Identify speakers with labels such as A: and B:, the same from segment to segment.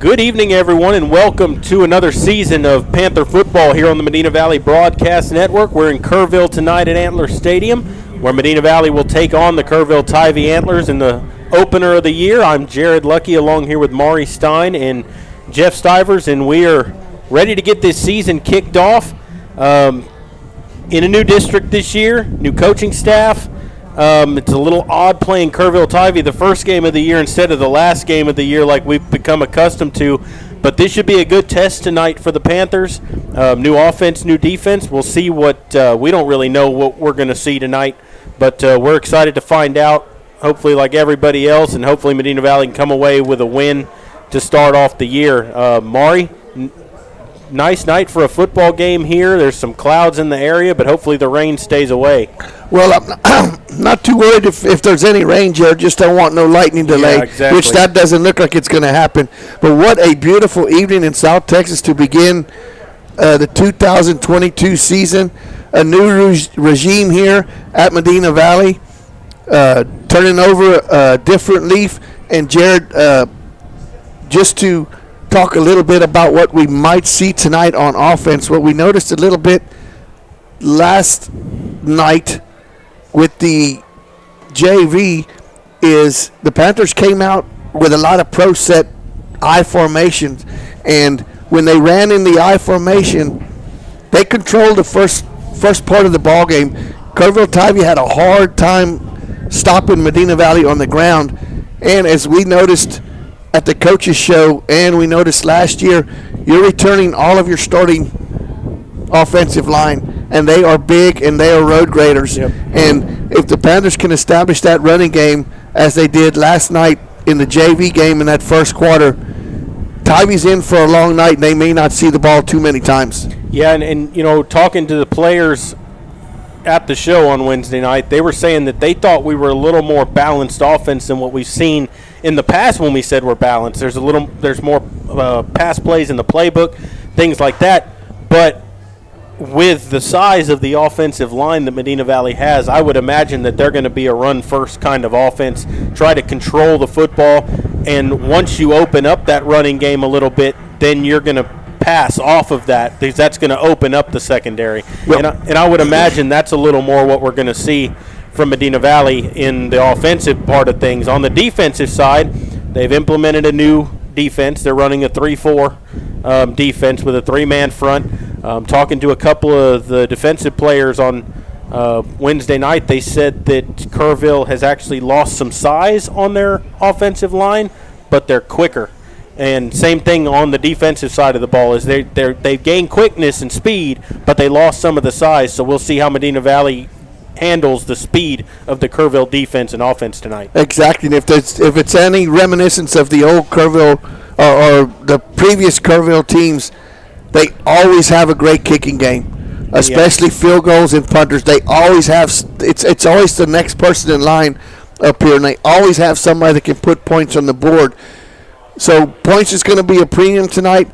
A: Good evening, everyone, and welcome to another season of Panther football here on the Medina Valley Broadcast Network. We're in Kerrville tonight at Antler Stadium, where Medina Valley will take on the Kerrville Tivy Antlers in the opener of the year. I'm Jared Lucky, along here with Maury Stein and Jeff Stivers, and we are ready to get this season kicked off in a new district this year, new coaching staff. It's a little odd playing Kerrville Tivy the first game of the year instead of the last game of the year like we've become accustomed to. But this should be a good test tonight for the Panthers. New offense, new defense. We'll see what we don't really know what we're going to see tonight. But we're excited to find out, hopefully like everybody else, and hopefully Medina Valley can come away with a win to start off the year. Maury, nice night for a football game here. There's some clouds in the area, but hopefully the rain stays away.
B: Well, I'm not too worried if there's any rain, Jared. Just don't want no lightning delay,
A: exactly.
B: Which that doesn't look like it's going to happen. But what a beautiful evening in South Texas to begin the 2022 season. A new regime here at Medina Valley, turning over a different leaf. And, Jared, just to talk a little bit about what we might see tonight on offense, what we noticed a little bit last night with the JV is the Panthers came out with a lot of pro set I formations, and when they ran in the I formation, they controlled the first part of the ball game. Kerrville Tivy had a hard time stopping Medina Valley on the ground, and as we noticed at the coaches show and we noticed last year, you're returning all of your starting offensive line, and they are big and they are road graders.
A: Yep.
B: And if the Panthers can establish that running game as they did last night in the JV game in that first quarter, Tivy's in for a long night, and they may not see the ball too many times.
A: Yeah, and you know, talking to the players at the show on Wednesday night, they were saying that they thought we were a little more balanced offense than what we've seen in the past when we said we're balanced. There's more pass plays in the playbook, things like that. But with the size of the offensive line that Medina Valley has, I would imagine that they're going to be a run-first kind of offense, try to control the football, and once you open up that running game a little bit, then you're going to pass off of that, because that's going to open up the secondary.
B: Yep.
A: And I would imagine that's a little more what we're going to see from Medina Valley in the offensive part of things. On the defensive side, they've implemented a new defense. They're running a 3-4 defense with a three-man front. Talking to a couple of the defensive players on Wednesday night, they said that Kerrville has actually lost some size on their offensive line, but they're quicker. And same thing on the defensive side of the ball is they've gained quickness and speed, but they lost some of the size. So we'll see how Medina Valley handles the speed of the Kerrville defense and offense tonight.
B: Exactly. And if it's any reminiscence of the old Kerrville or the previous Kerrville teams, they always have a great kicking game, especially field goals and punters. They always have it's always the next person in line up here, and they always have somebody that can put points on the board. So points is going to be a premium tonight.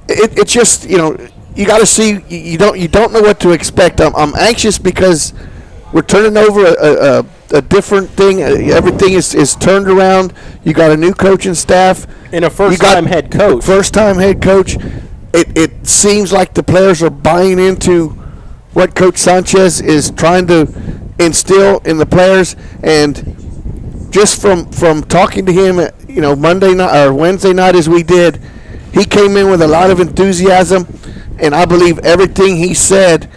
B: It's just, you know, you got to see. You don't know what to expect. I'm anxious because we're turning over a different thing. Everything is turned around. You got a new coaching staff
A: And a first-time head coach.
B: First-time head coach. It seems like the players are buying into what Coach Sanchez is trying to instill in the players. And just from talking to him, you know, Monday night or Wednesday night as we did, he came in with a lot of enthusiasm, and I believe everything he said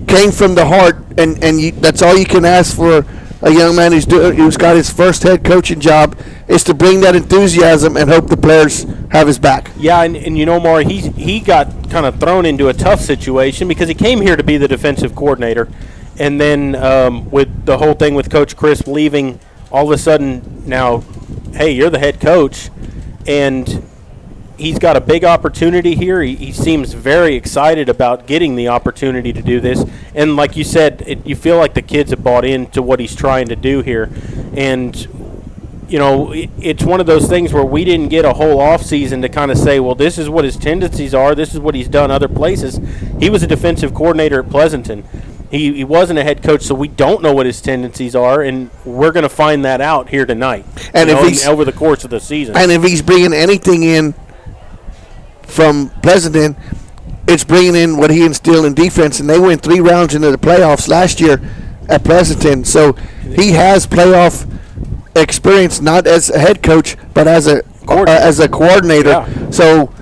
B: came from the heart, and that's all you can ask for a young man who's got his first head coaching job, is to bring that enthusiasm and hope the players have his back.
A: Yeah, and you know, Maury, he got kind of thrown into a tough situation because he came here to be the defensive coordinator, and then with the whole thing with Coach Crisp leaving, all of a sudden now, hey, you're the head coach, and he's got a big opportunity here. He seems very excited about getting the opportunity to do this. And like you said, you feel like the kids have bought into what he's trying to do here. And, you know, it's one of those things where we didn't get a whole offseason to kind of say, well, this is what his tendencies are. This is what he's done other places. He was a defensive coordinator at Pleasanton. he wasn't a head coach, so we don't know what his tendencies are, and we're going to find that out here tonight.
B: And if he's
A: over the course of the season,
B: and if he's bringing anything in from Pleasanton, it's bringing in what he instilled in defense, and they went 3 rounds into the playoffs last year at Pleasanton. So he has playoff experience, not as a head coach, but as a coordinator.
A: Yeah.
B: So,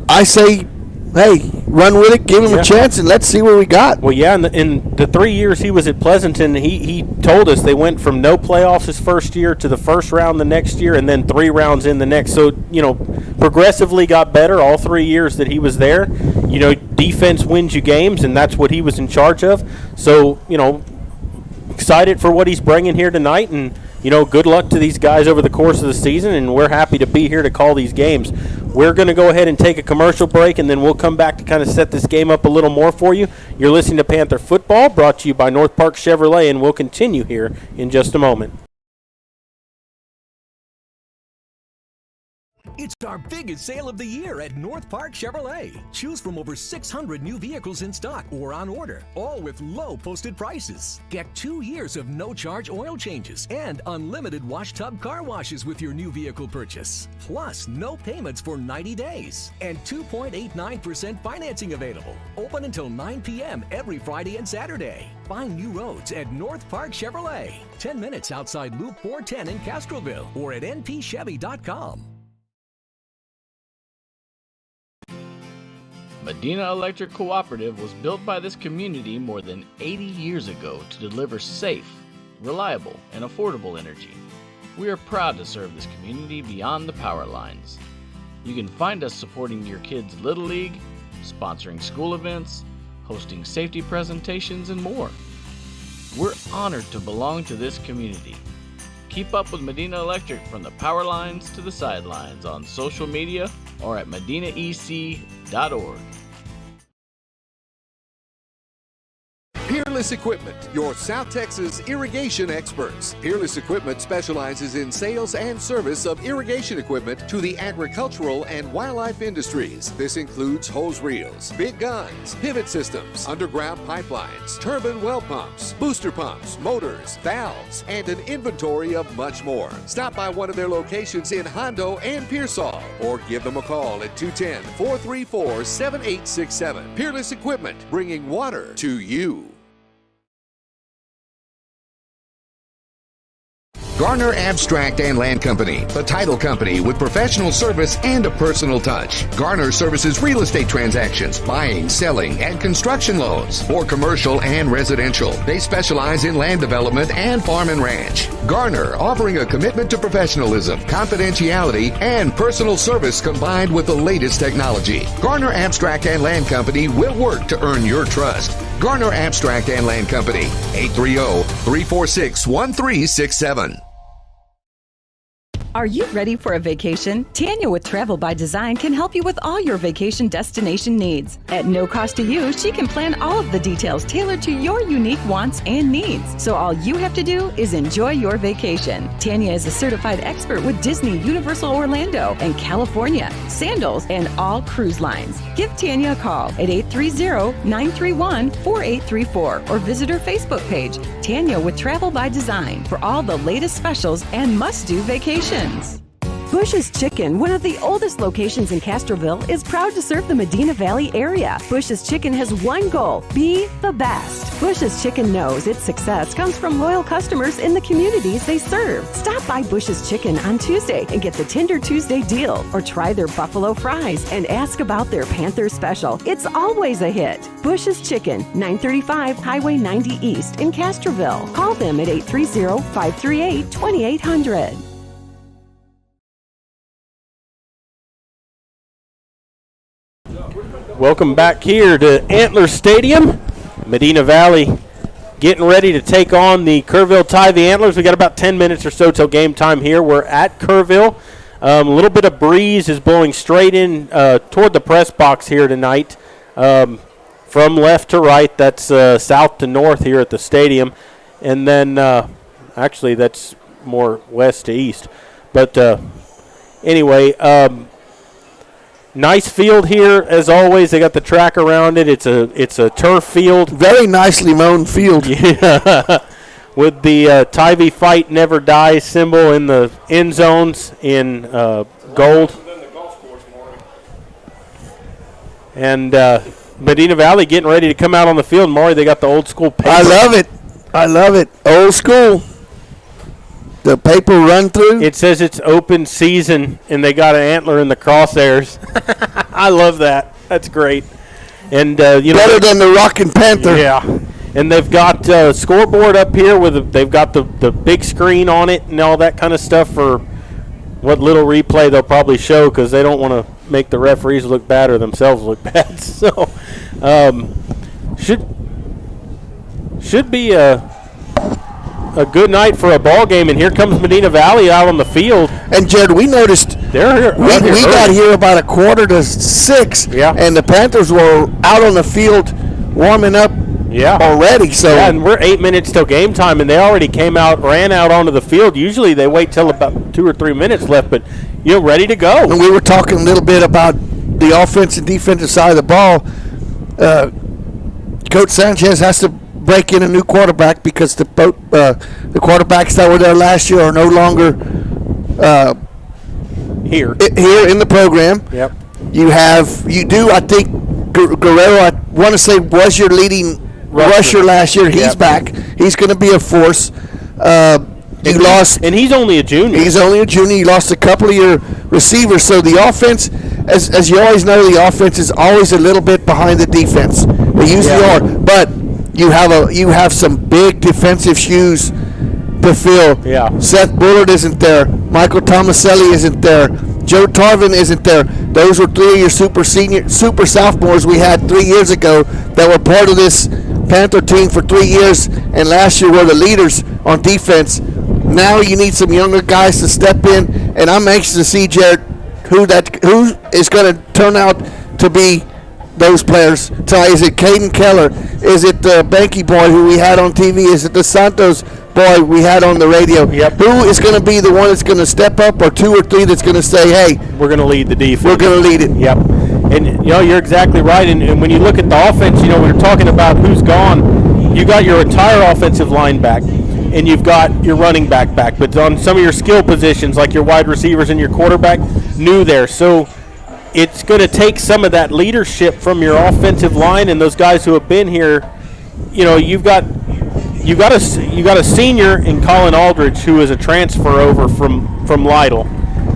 B: I say, hey, run with it, give him a chance, and let's see what we got.
A: Well, yeah, in the 3 years he was at Pleasanton, he told us they went from no playoffs his first year to the first round the next year and then 3 rounds in the next. So, progressively got better all 3 years that he was there. Defense wins you games, and that's what he was in charge of. So, excited for what he's bringing here tonight, and good luck to these guys over the course of the season, and we're happy to be here to call these games. We're going to go ahead and take a commercial break, and then we'll come back to kind of set this game up a little more for you. You're listening to Panther Football, brought to you by North Park Chevrolet, and we'll continue here in just a moment.
C: It's our biggest sale of the year at North Park Chevrolet. Choose from over 600 new vehicles in stock or on order, all with low posted prices. Get 2 years of no-charge oil changes and unlimited wash tub car washes with your new vehicle purchase. Plus, no payments for 90 days and 2.89% financing available. Open until 9 p.m. every Friday and Saturday. Find new roads at North Park Chevrolet, 10 minutes outside Loop 410 in Kerrville or at npchevy.com.
D: Medina Electric Cooperative was built by this community more than 80 years ago to deliver safe, reliable, and affordable energy. We are proud to serve this community beyond the power lines. You can find us supporting your kids' Little League, sponsoring school events, hosting safety presentations, and more. We're honored to belong to this community. Keep up with Medina Electric from the power lines to the sidelines on social media or at medinaec.org.
E: Peerless Equipment, your South Texas irrigation experts. Peerless Equipment specializes in sales and service of irrigation equipment to the agricultural and wildlife industries. This includes hose reels, big guns, pivot systems, underground pipelines, turbine well pumps, booster pumps, motors, valves, and an inventory of much more. Stop by one of their locations in Hondo and Pearsall, or give them a call at 210-434-7867. Peerless Equipment, bringing water to you. Garner Abstract and Land Company, the title company with professional service and a personal touch. Garner services real estate transactions, buying, selling, and construction loans for commercial and residential. They specialize in land development and farm and ranch. Garner, offering a commitment to professionalism, confidentiality, and personal service combined with the latest technology. Garner Abstract and Land Company will work to earn your trust. Garner Abstract and Land Company, 830-346-1367.
F: Are you ready for a vacation? Tanya with Travel by Design can help you with all your vacation destination needs. At no cost to you, she can plan all of the details tailored to your unique wants and needs. So all you have to do is enjoy your vacation. Tanya is a certified expert with Disney, Universal Orlando, and California, Sandals, and all cruise lines. Give Tanya a call at 830-931-4834 or visit her Facebook page, Tanya with Travel by Design, for all the latest specials and must-do vacations. Bush's Chicken, one of the oldest locations in Kerrville, is proud to serve the Medina Valley area. Bush's Chicken has one goal: be the best. Bush's Chicken knows its success comes from loyal customers in the communities they serve. Stop by Bush's Chicken on Tuesday and get the Tender Tuesday deal, or try their buffalo fries and ask about their Panther special. It's always a hit. Bush's Chicken, 935 Highway 90 East in Kerrville. Call them at 830-538-2800.
A: Welcome back here to Antler Stadium. Medina Valley getting ready to take on the Kerrville Tivy Antlers. We got about 10 minutes or so till game time here. We're at Kerrville. A little bit of breeze is blowing straight in toward the press box here tonight. From left to right, that's south to north here at the stadium. And then actually that's more west to east. But anyway, Nice field here, as always. They got the track around it. It's a turf field.
B: Very nicely mown field.
A: Yeah. With the Tivy Fight Never Die symbol in the end zones in gold. And Medina Valley getting ready to come out on the field. Maury, they got the old school paper.
B: I love it. Old school. The paper run through.
A: It says it's open season, and they got an antler in the crosshairs. I love that. That's great. And
B: better than the Rockin' Panther.
A: Yeah. And they've got scoreboard up here they've got the big screen on it and all that kind of stuff for what little replay they'll probably show because they don't want to make the referees look bad or themselves look bad. So should be a good night for a ball game. And here comes Medina Valley out on the field.
B: And Jared, we noticed
A: they're here.
B: We got here about 5:45.
A: Yeah.
B: And the Panthers were out on the field warming up.
A: Yeah.
B: Already, so
A: yeah, and we're 8 minutes till game time, and they already ran out onto the field. Usually they wait till about 2 or 3 minutes left, but ready to go.
B: And we were talking a little bit about the offense and defensive side of the ball. Coach Sanchez has to break in a new quarterback because the quarterbacks that were there last year are no longer
A: here
B: in the program.
A: Yep.
B: I think Guerrero, I want to say, was your leading rusher last year. He's back. He's going to be a force. You lost,
A: and he's only a junior.
B: You lost a couple of your receivers, so the offense, as you always know, the offense is always a little bit behind the defense. They usually are, but you have some big defensive shoes to fill.
A: Yeah.
B: Seth Bullard isn't there. Michael Tomaselli isn't there. Joe Tarvin isn't there. Those were 3 of your super sophomores we had 3 years ago that were part of this Panther team for 3 years, and last year were the leaders on defense. Now you need some younger guys to step in, and I'm anxious to see, Jared, who is going to turn out to be those players tonight. Is it Caden Keller? Is it the Banky boy who we had on TV? Is it the Santos boy we had on the radio?
A: Yep.
B: Who is going to be the one that's going to step up, or 2 or 3 that's going to say, hey,
A: we're going to lead the defense.
B: We're going to lead it.
A: Yep. And you're exactly right. And when you look at the offense, we're talking about who's gone. You got your entire offensive line back, and you've got your running back. But on some of your skill positions, like your wide receivers and your quarterback, new there. So it's going to take some of that leadership from your offensive line and those guys who have been here. You've got a senior in Colin Aldridge who is a transfer over from Lytle,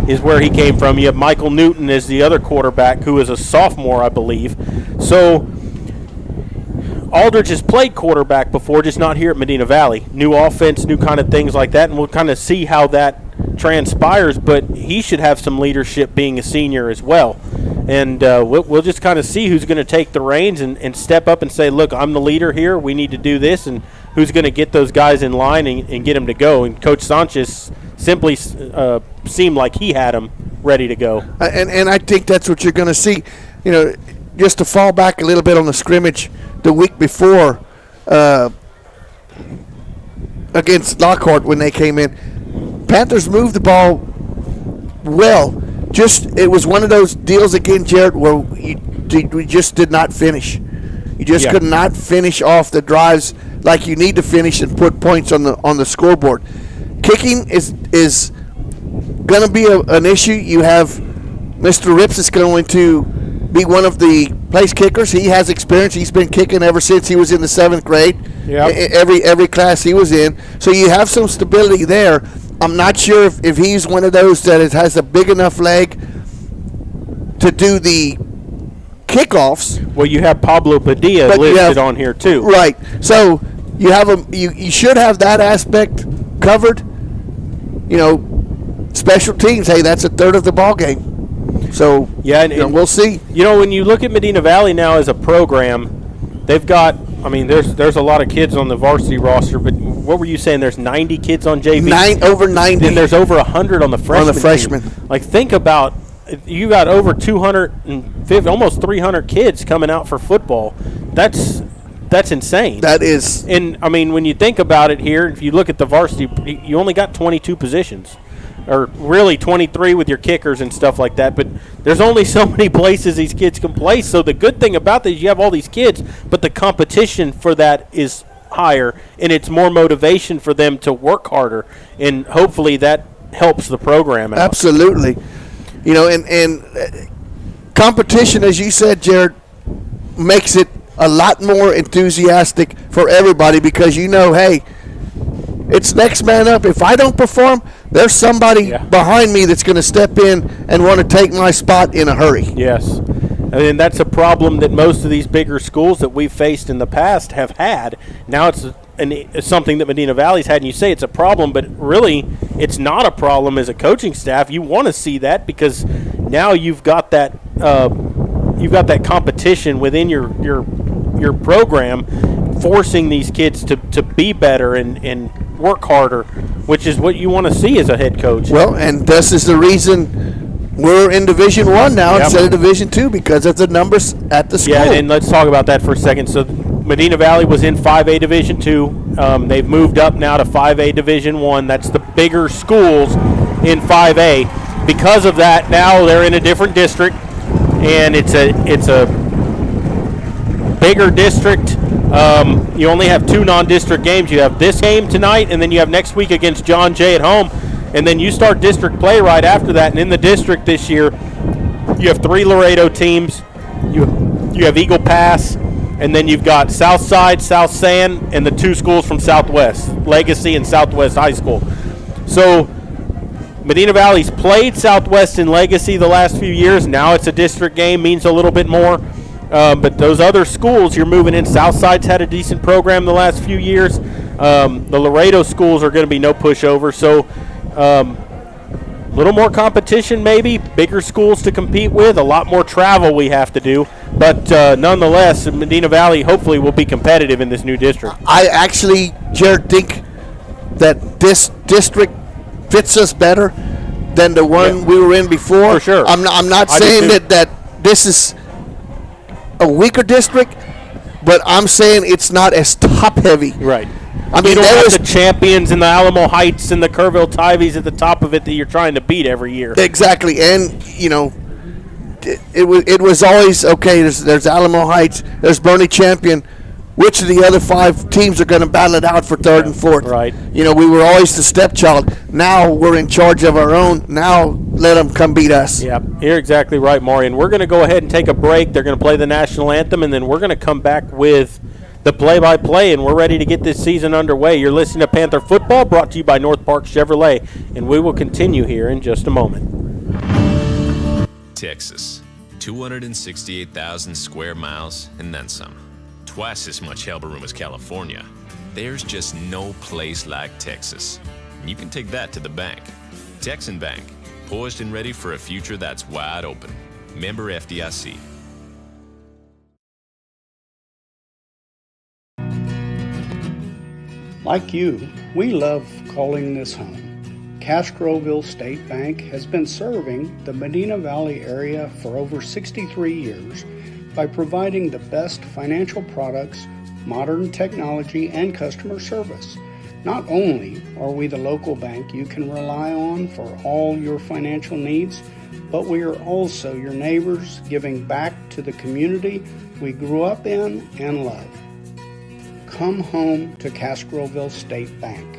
A: is where he came from. You have Michael Newton as the other quarterback who is a sophomore, I believe. So Aldridge has played quarterback before, just not here at Medina Valley. New offense, new kind of things like that, and we'll kind of see how that transpires, but he should have some leadership being a senior as well. And we'll just kind of see who's going to take the reins and step up and say, look, I'm the leader here. We need to do this, and who's going to get those guys in line and get them to go. And Coach Sanchez simply seemed like he had them ready to go.
B: And I think that's what you're going to see. Just to fall back a little bit on the scrimmage the week before against Lockhart when they came in, Panthers moved the ball well. It was one of those deals again, Jared, where we just did not finish. You just could not finish off the drives like you need to finish and put points on the scoreboard. Kicking is going to be an issue. You have Mr. Rips is going to be one of the place kickers. He has experience. He's been kicking ever since he was in the 7th grade.
A: Yep.
B: Every class he was in. So you have some stability there. I'm not sure if he's one of those that has a big enough leg to do the kickoffs.
A: Well, you have Pablo Padilla listed on here too.
B: Right. So you have you should have that aspect covered. Special teams. Hey, that's a third of the ball game. So and we'll see.
A: When you look at Medina Valley now as a program, they've got. There's a lot of kids on the varsity roster, but what were you saying? There's 90 kids on JV.
B: Over 90.
A: Then there's over 100 on the freshman. Team. Like, think about, you got over 250, almost 300 kids coming out for football. That's insane.
B: That is.
A: And when you think about it here, if you look at the varsity, you only got 22 positions. or really 23 with your kickers and stuff like that. But there's only so many places these kids can play. So the good thing about this is you have all these kids, but the competition for that is higher, and it's more motivation for them to work harder, and hopefully that helps the program out.
B: Absolutely. You know, and competition, as you said, Jared, makes it a lot more enthusiastic for everybody because you know, hey, it's next man up. If I don't perform, there's somebody behind me that's going to step in and want to take my spot in a hurry.
A: Yes. And that's a problem that most of these bigger schools that we've faced in the past have had. Now it's something that Medina Valley's had, and you say it's a problem, but really it's not a problem as a coaching staff. You want to see that because now you've got that competition within your program, forcing these kids to be better and work harder, which is what you want to see as a head coach.
B: Well, and this is the reason we're in Division I now instead of Division II, because of the numbers at the school.
A: Yeah, and let's talk about that for a second. So Medina Valley was in 5A Division II. They've moved up now to 5A Division I. That's the bigger schools in 5A. Because of that, now they're in a different district, and it's a bigger district. You only have 2 non-district games. You have this game tonight, and then you have next week against John Jay at home. And then you start district play right after that. And in the district this year, you have 3 Laredo teams. You have Eagle Pass, and then you've got Southside, South San, and the 2 schools from Southwest, Legacy and Southwest High School. So Medina Valley's played Southwest and Legacy the last few years. Now it's a district game, means a little bit more. But those other schools you're moving in, Southside's had a decent program the last few years. The Laredo schools are going to be no pushover. So a little more competition maybe, bigger schools to compete with, a lot more travel we have to do. But nonetheless, Medina Valley hopefully will be competitive in this new district.
B: I actually, Jared, think that this district fits us better than the one we were in before.
A: For sure.
B: I'm not saying that this is a weaker district, but I'm saying it's not as top-heavy.
A: Right.
B: I mean,
A: you don't have the champions and the Alamo Heights and the Kerrville Tivys at the top of it that you're trying to beat every year.
B: Exactly, and you know, it was always okay. There's Alamo Heights, there's Bernie Champion. Which of the other 5 teams are going to battle it out for 3rd and 4th?
A: Right.
B: You know, we were always the stepchild. Now we're in charge of our own. Now let them come beat us.
A: Yeah, you're exactly right, Maury. And we're going to go ahead and take a break. They're going to play the national anthem, and then we're going to come back with the play-by-play, and we're ready to get this season underway. You're listening to Panther Football, brought to you by North Park Chevrolet, and we will continue here in just a moment.
G: Texas, 268,000 square miles and then some. Twice as much elbow room as California. There's just no place like Texas. You can take that to the bank. Texan Bank, poised and ready for a future that's wide open. Member FDIC.
H: Like you, we love calling this home. Kerrville State Bank has been serving the Medina Valley area for over 63 years by providing the best financial products, modern technology, and customer service. Not only are we the local bank you can rely on for all your financial needs, but we are also your neighbors, giving back to the community we grew up in and love. Come home to Kerrville State Bank.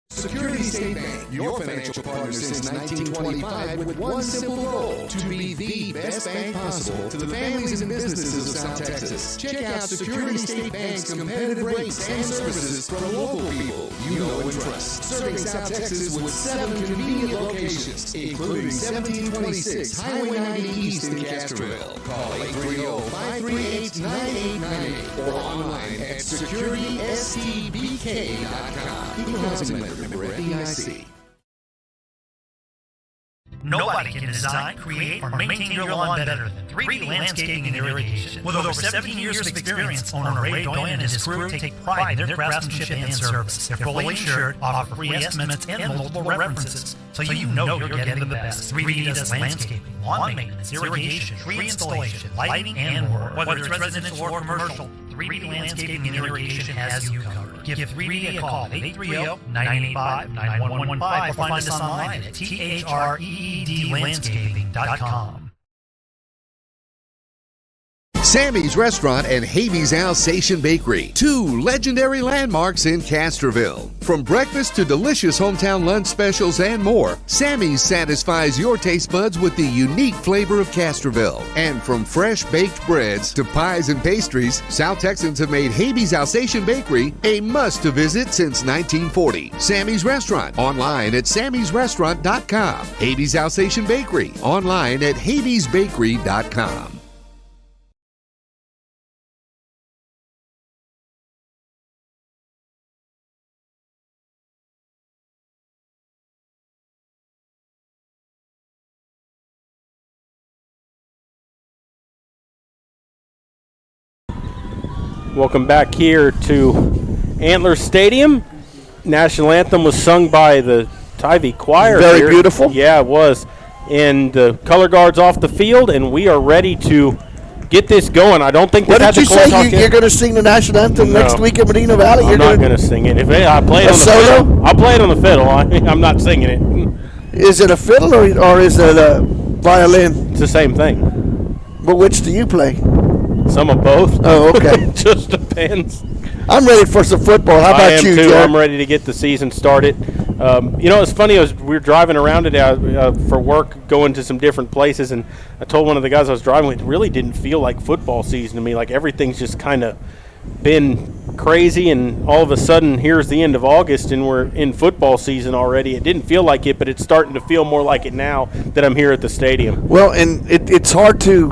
E: Security State Bank, your financial partner since 1925, with one simple goal: to be the best bank possible to the families and businesses of South Texas. Check out Security State Bank's competitive rates and services for local people you know and trust. Serving South Texas with 7 convenient locations, including 1726 Highway 90 East in Castroville. Call 830-538-9898 or online at securitystbk.com. Equal housing lender, member FDIC.
I: Nobody can design, create, or maintain your lawn better than 3D Landscaping and Irrigation. With over 17 years of experience, owner Ray Doyen and his crew take pride in their craftsmanship and service. They're fully insured, offer free estimates and multiple references, so you know you're getting the best. 3D does landscaping, lawn maintenance, irrigation, tree installation, lighting, and more. Whether it's residential or commercial, 3D Landscaping and Irrigation has you covered. give 3D a call at 830-985-9115 or find us online at THREEDlandscaping.com.
E: Sammy's Restaurant and Havy's Alsatian Bakery, 2 legendary landmarks in Kerrville. From breakfast to delicious hometown lunch specials and more, Sammy's satisfies your taste buds with the unique flavor of Kerrville. And from fresh baked breads to pies and pastries, South Texans have made Havy's Alsatian Bakery a must-to-visit since 1940. Sammy's Restaurant, online at sammysrestaurant.com. Havy's Alsatian Bakery, online at havysbakery.com.
A: Welcome back here to Antler Stadium. National anthem was sung by the Tivy choir.
B: Very
A: here.
B: beautiful.
A: Yeah, it was. And the color guard's off the field, and we are ready to get this going. I don't think
B: What
A: they've
B: did you
A: had the
B: say? You're going to sing the national anthem
A: No.
B: next week at Medina Valley?
A: I'm not going to sing it. If I play it
B: A
A: on the
B: solo?
A: fiddle, I'll play it on the fiddle. I'm not singing it.
B: Is it a fiddle or is it a violin?
A: It's the same thing.
B: But which do you play?
A: Some of both.
B: Oh, okay.
A: Just depends.
B: I'm ready for some football. How
A: I
B: about
A: am
B: you,
A: too.
B: Jared?
A: I'm ready to get the season started. It's funny. We were driving around today for work, going to some different places, and I told one of the guys I was driving with, it really didn't feel like football season to me. Like everything's just kind of been crazy, and all of a sudden, here's the end of August, and we're in football season already. It didn't feel like it, but it's starting to feel more like it now that I'm here at the stadium.
B: Well, and it's hard to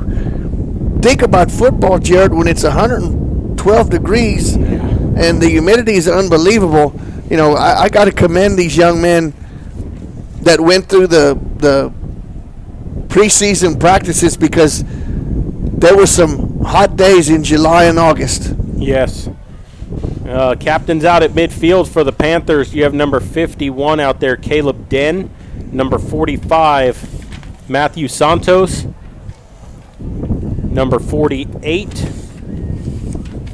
B: think about football, Jared, when it's 112 degrees and the humidity is unbelievable. You know, I got to commend these young men that went through the preseason practices, because there were some hot days in July and August.
A: Yes. Captains out at midfield for the Panthers. You have number 51 out there, Caleb Den. Number 45, Matthew Santos. Number 48.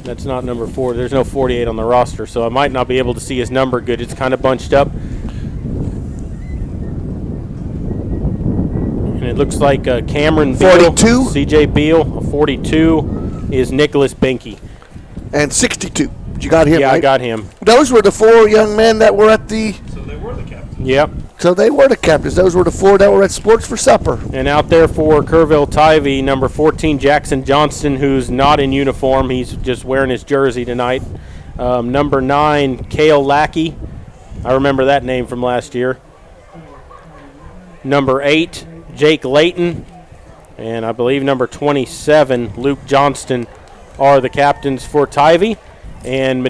A: That's not number 4. There's no 48 on the roster, so I might not be able to see his number good. It's kind of bunched up. And it looks like Cameron Beal.
B: 42?
A: C.J. Beal. 42 is Nicholas Binky.
B: And 62. You got him,
A: Yeah,
B: right?
A: I got him.
B: Those were the 4 young men that were at the...
A: Yep.
B: So they were the captains. Those were the 4 that were at Sports for Supper.
A: And out there for Kerrville Tivy, number 14, Jackson Johnston, who's not in uniform. He's just wearing his jersey tonight. Number 9, Cale Lackey. I remember that name from last year. Number 8, Jake Layton. And I believe number 27, Luke Johnston, are the captains for Tivy. And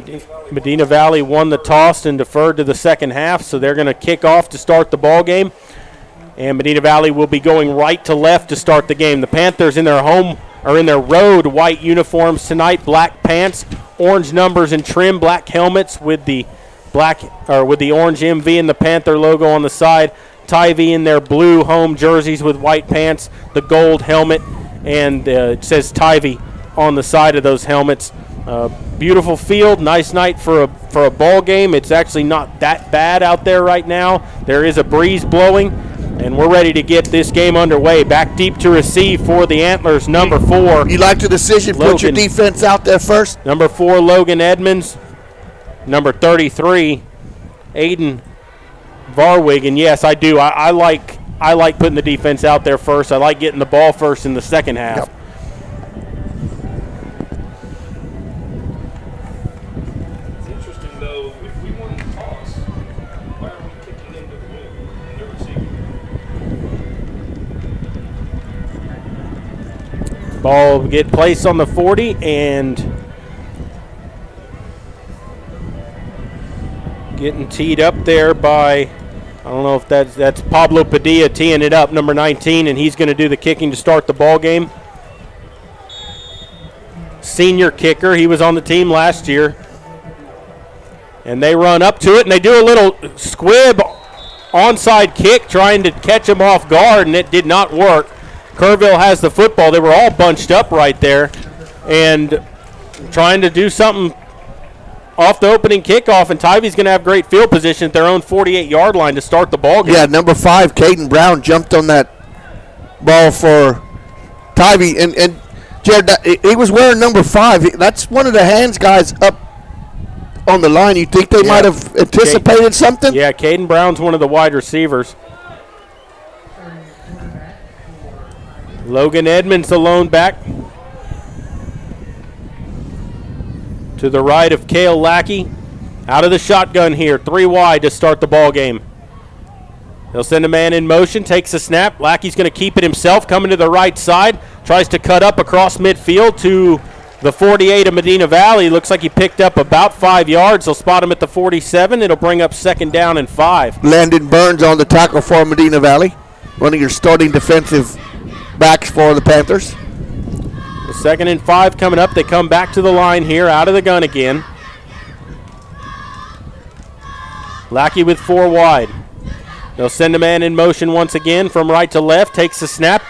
A: Medina Valley won the toss and deferred to the second half, so they're going to kick off to start the ball game. And Medina Valley will be going right to left to start the game. The Panthers in their road white uniforms tonight, black pants, orange numbers and trim, black helmets with the orange MV and the Panther logo on the side. Tivy in their blue home jerseys with white pants, the gold helmet, and it says Tivy on the side of those helmets. Beautiful field, nice night for a ball game. It's actually not that bad out there right now. There is a breeze blowing, and we're ready to get this game underway. Back deep to receive for the Antlers, number 4.
B: You like the decision? Put your defense out there first?
A: Number 4, Logan Edmonds. Number 33, Aiden Varwig. And yes, I do. I like putting the defense out there first. I like getting the ball first in the second half.
B: Yep.
A: Ball will get placed on the 40, and getting teed up there by, I don't know if that's Pablo Padilla teeing it up, number 19, and he's going to do the kicking to start the ball game. Senior kicker, he was on the team last year. And they run up to it, and they do a little squib onside kick trying to catch him off guard, and it did not work. Kerrville has the football. They were all bunched up right there and trying to do something off the opening kickoff, and Tivy's going to have great field position at their own 48-yard line to start the ball game.
B: Yeah, number 5, Caden Brown, jumped on that ball for Tivy. And Jared, he was wearing number 5. That's one of the hands guys up on the line. You think they might have anticipated something?
A: Yeah, Caden Brown's one of the wide receivers. Logan Edmonds, the lone back. To the right of Cale Lackey. Out of the shotgun here. 3 wide to start the ball game. They'll send a man in motion. Takes a snap. Lackey's going to keep it himself. Coming to the right side. Tries to cut up across midfield to the 48 of Medina Valley. Looks like he picked up about 5 yards. They'll spot him at the 47. It'll bring up 2nd down and 5.
B: Landon Burns on the tackle for Medina Valley. One of your starting defensive backs for the Panthers.
A: The 2nd and 5 coming up. They come back to the line here, out of the gun again. Lackey with 4 wide. They'll send a man in motion once again from right to left. Takes the snap.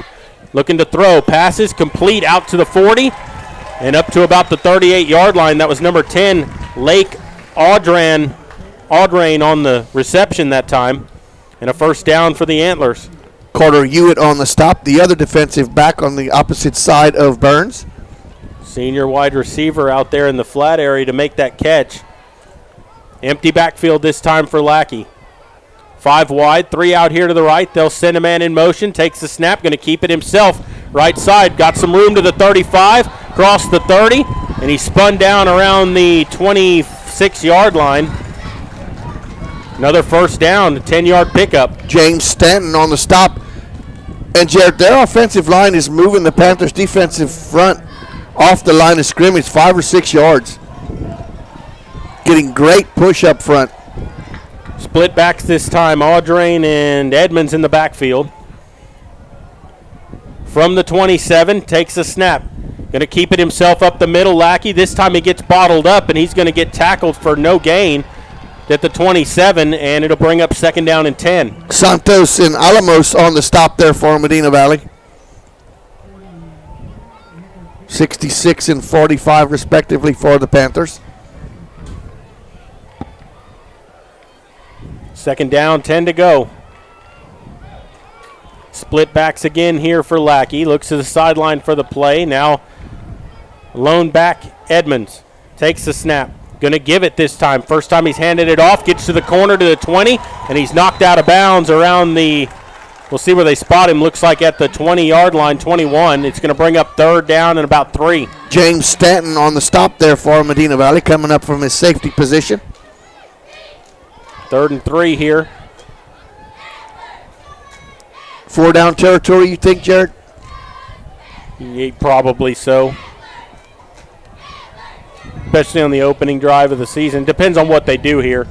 A: Looking to throw. Passes complete out to the 40 and up to about the 38-yard line. That was number 10, Lake Audrain on the reception that time. And a 1st down for the Antlers.
B: Carter Hewitt on the stop, the other defensive back on the opposite side of Burns.
A: Senior wide receiver out there in the flat area to make that catch. Empty backfield this time for Lackey. 5 wide, 3 out here to the right. They'll send a man in motion. Takes the snap, going to keep it himself. Right side, got some room to the 35, crossed the 30, and he spun down around the 26-yard line. Another 1st down, a 10-yard pickup.
B: James Stanton on the stop. And, Jared, their offensive line is moving the Panthers' defensive front off the line of scrimmage 5 or 6 yards. Getting great push up front.
A: Split backs this time. Audrain and Edmonds in the backfield. From the 27, takes a snap. Going to keep it himself up the middle. Lackey, this time he gets bottled up, and he's going to get tackled for no gain at the 27, and it'll bring up 2nd down and 10.
B: Santos and Alamos on the stop there for Medina Valley. 66 and 45 respectively for the Panthers.
A: 2nd down, 10 to go. Split backs again here for Lackey. Looks to the sideline for the play. Now lone back Edmonds takes the snap. Going to give it this time. First time he's handed it off. Gets to the corner to the 20, and he's knocked out of bounds around the, we'll see where they spot him. Looks like at the 20-yard line, 21. It's going to bring up 3rd down and about 3.
B: James Stanton on the stop there for Medina Valley, coming up from his safety position.
A: 3rd and 3 here.
B: 4 down territory, you think, Jared?
A: Yeah, probably so. Especially on the opening drive of the season. Depends on what they do here.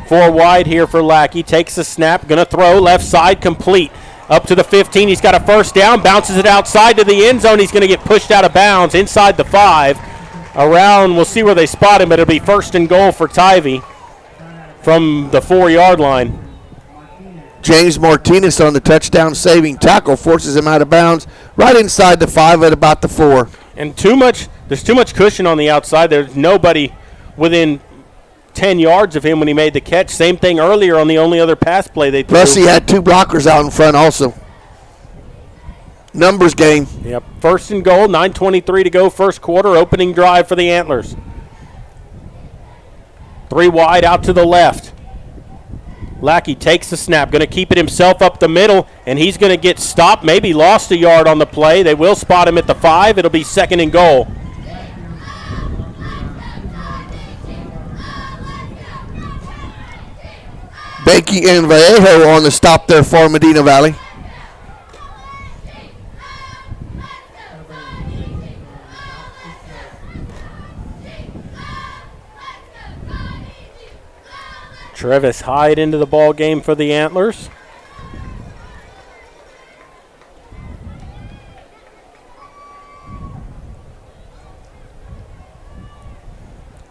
A: 4 wide here for Lackey. Takes the snap. Going to throw. Left side complete. Up to the 15. He's got a 1st down. Bounces it outside to the end zone. He's going to get pushed out of bounds inside the 5. Around, we'll see where they spot him, but it'll be 1st and goal for Tivy from the 4-yard line.
B: James Martinez on the touchdown saving tackle forces him out of bounds right inside the 5 at about the 4.
A: And there's too much cushion on the outside. There's nobody within 10 yards of him when he made the catch. Same thing earlier on the only other pass play they threw.
B: Plus he had 2 blockers out in front also. Numbers game.
A: Yep. 1st and goal, 9:23 to go, 1st quarter, opening drive for the Antlers. 3 wide out to the left. Lackey takes the snap, going to keep it himself up the middle, and he's going to get stopped, maybe lost a yard on the play. They will spot him at the 5. It'll be 2nd and goal.
B: Becky and Vallejo on the stop there for Medina Valley.
A: Travis Hyde into the ball game for the Antlers.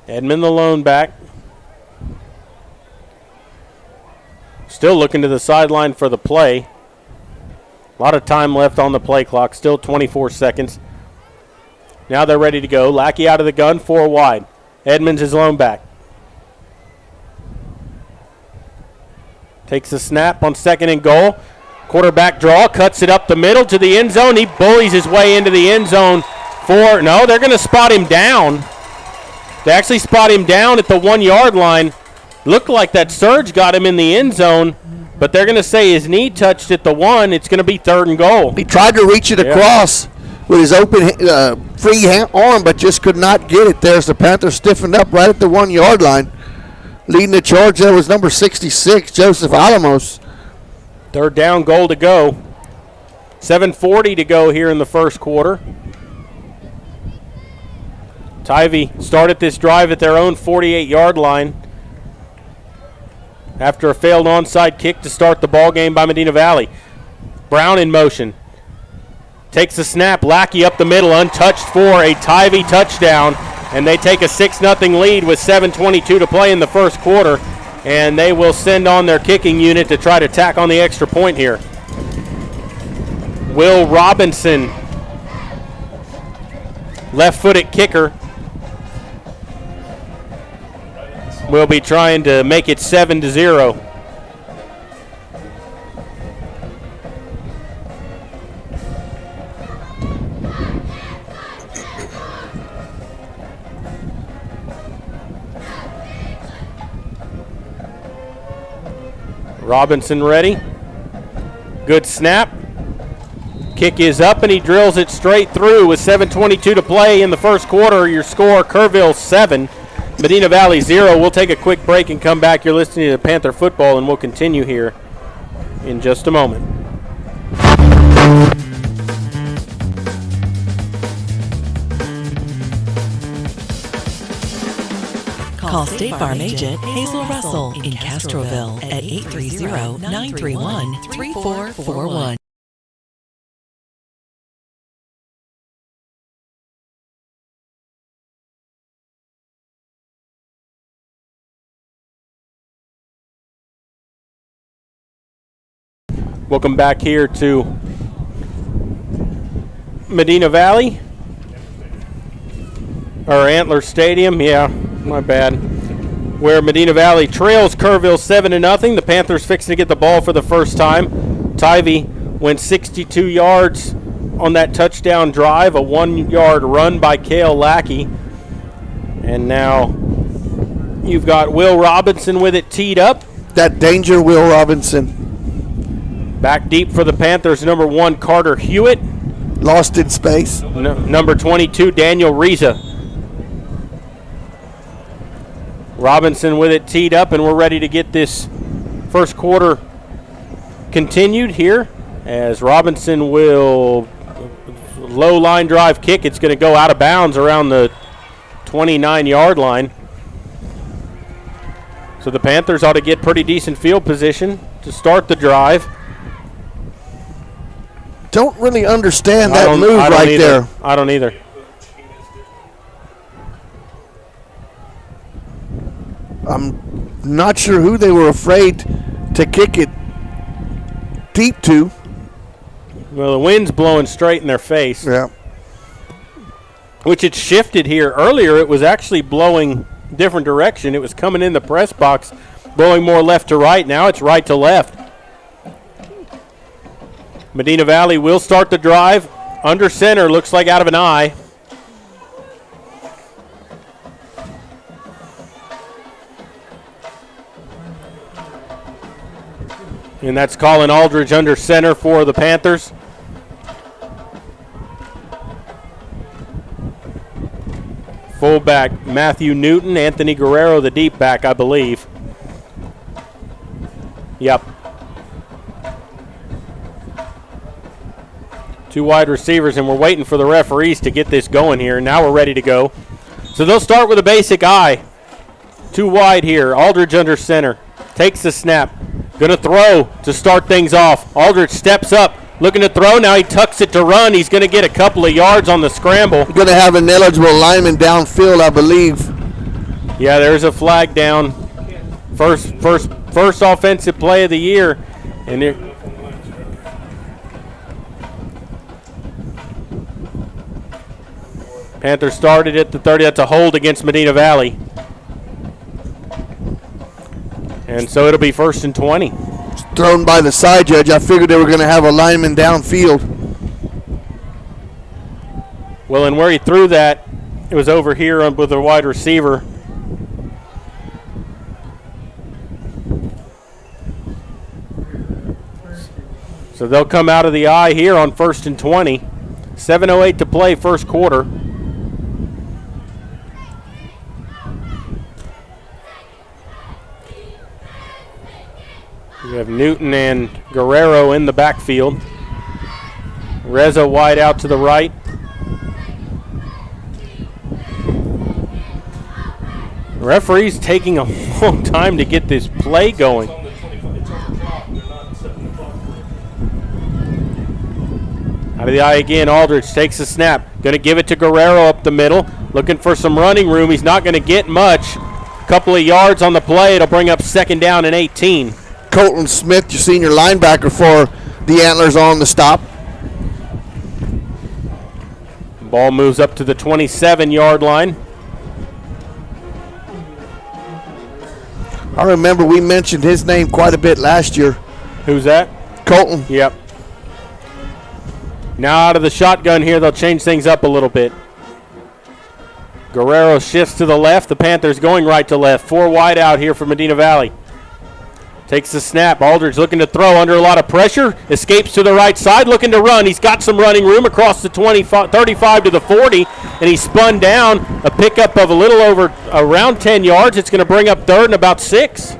A: Edmond the lone back. Still looking to the sideline for the play. A lot of time left on the play clock. Still 24 seconds. Now they're ready to go. Lackey out of the gun, 4 wide. Edmonds is lone back. Takes the snap on 2nd and goal. Quarterback draw, cuts it up the middle to the end zone. He bullies his way into the end zone they're going to spot him down. They actually spot him down at the 1 yard line. Looked like that surge got him in the end zone, but they're going to say his knee touched at the 1. It's going to be 3rd and goal.
B: He tried to reach it across with his open free arm, but just could not get it there. So the Panthers stiffened up right at the 1 yard line. Leading the charge there was number 66, Joseph Alamos.
A: 3rd down, goal to go. 7:40 to go here in the first quarter. Tivy started this drive at their own 48-yard line after a failed onside kick to start the ball game by Medina Valley. Brown in motion. Takes the snap. Lackey up the middle, untouched for a Tivy touchdown. And they take a 6-0 lead with 7:22 to play in the first quarter. And they will send on their kicking unit to try to tack on the extra point here. Will Robinson, left-footed kicker, will be trying to make it 7-0. Robinson ready. Good snap. Kick is up and he drills it straight through with 7:22 to play in the first quarter. Your score, Kerrville 7, Medina Valley 0. We'll take a quick break and come back. You're listening to Panther Football, and we'll continue here in just a moment.
J: Call State Farm agent Hazel Russell in Castroville at 830-931-3441.
A: Welcome back here to Medina Valley, or Antler Stadium, yeah, my bad, where Medina Valley trails Kerrville 7-0. The Panthers fixing to get the ball for the first time. Tivy went 62 yards on that touchdown drive, a 1-yard run by Cale Lackey. And now you've got Will Robinson with it teed up.
B: That danger, Will Robinson.
A: Back deep for the Panthers, number 1, Carter Hewitt.
B: Lost in space.
A: Number 22, Daniel Reza. Robinson with it teed up, and we're ready to get this first quarter continued here as Robinson will low line drive kick. It's going to go out of bounds around the 29-yard line. So the Panthers ought to get pretty decent field position to start the drive.
B: Don't really understand that move right there.
A: I don't either.
B: I'm not sure who they were afraid to kick it deep to.
A: Well, the wind's blowing straight in their face.
B: Yeah.
A: Which it shifted here. Earlier it was actually blowing different direction. It was coming in the press box, blowing more left to right. Now it's right to left. Medina Valley will start the drive. Under center, looks like out of an eye. And that's Colin Aldridge under center for the Panthers. Fullback Matthew Newton, Anthony Guerrero, the deep back, I believe. Yep. 2 wide receivers, and we're waiting for the referees to get this going here. Now we're ready to go. So they'll start with a basic eye. 2 wide here. Aldridge under center. Takes the snap. Going to throw to start things off. Aldridge steps up. Looking to throw. Now he tucks it to run. He's going to get a couple of yards on the scramble.
B: Going to have an eligible lineman downfield, I believe.
A: Yeah, there's a flag down. First offensive play of the year. And it, Panther started at the 30. That's a hold against Medina Valley. And so it'll be 1st and 20.
B: Thrown by the side judge. I figured they were going to have a lineman downfield.
A: Well, and where he threw that, it was over here with a wide receiver. So they'll come out of the eye here on 1st and 20. 7:08 to play, first quarter. We have Newton and Guerrero in the backfield. Reza wide out to the right. The referee's taking a long time to get this play going. Out of the eye again, Aldridge takes the snap. Going to give it to Guerrero up the middle. Looking for some running room. He's not going to get much. A couple of yards on the play. It'll bring up 2nd down and 18.
B: Colton Smith, your senior linebacker for the Antlers, on the stop.
A: Ball moves up to the 27-yard line.
B: I remember we mentioned his name quite a bit last year.
A: Who's that?
B: Colton.
A: Yep. Now out of the shotgun here, they'll change things up a little bit. Guerrero shifts to the left. The Panthers going right to left. 4 wide out here for Medina Valley. Takes the snap. Aldridge looking to throw under a lot of pressure. Escapes to the right side, looking to run. He's got some running room across the 35 to the 40, and he spun down. A pickup of a little over around 10 yards. It's going to bring up 3rd and about 6.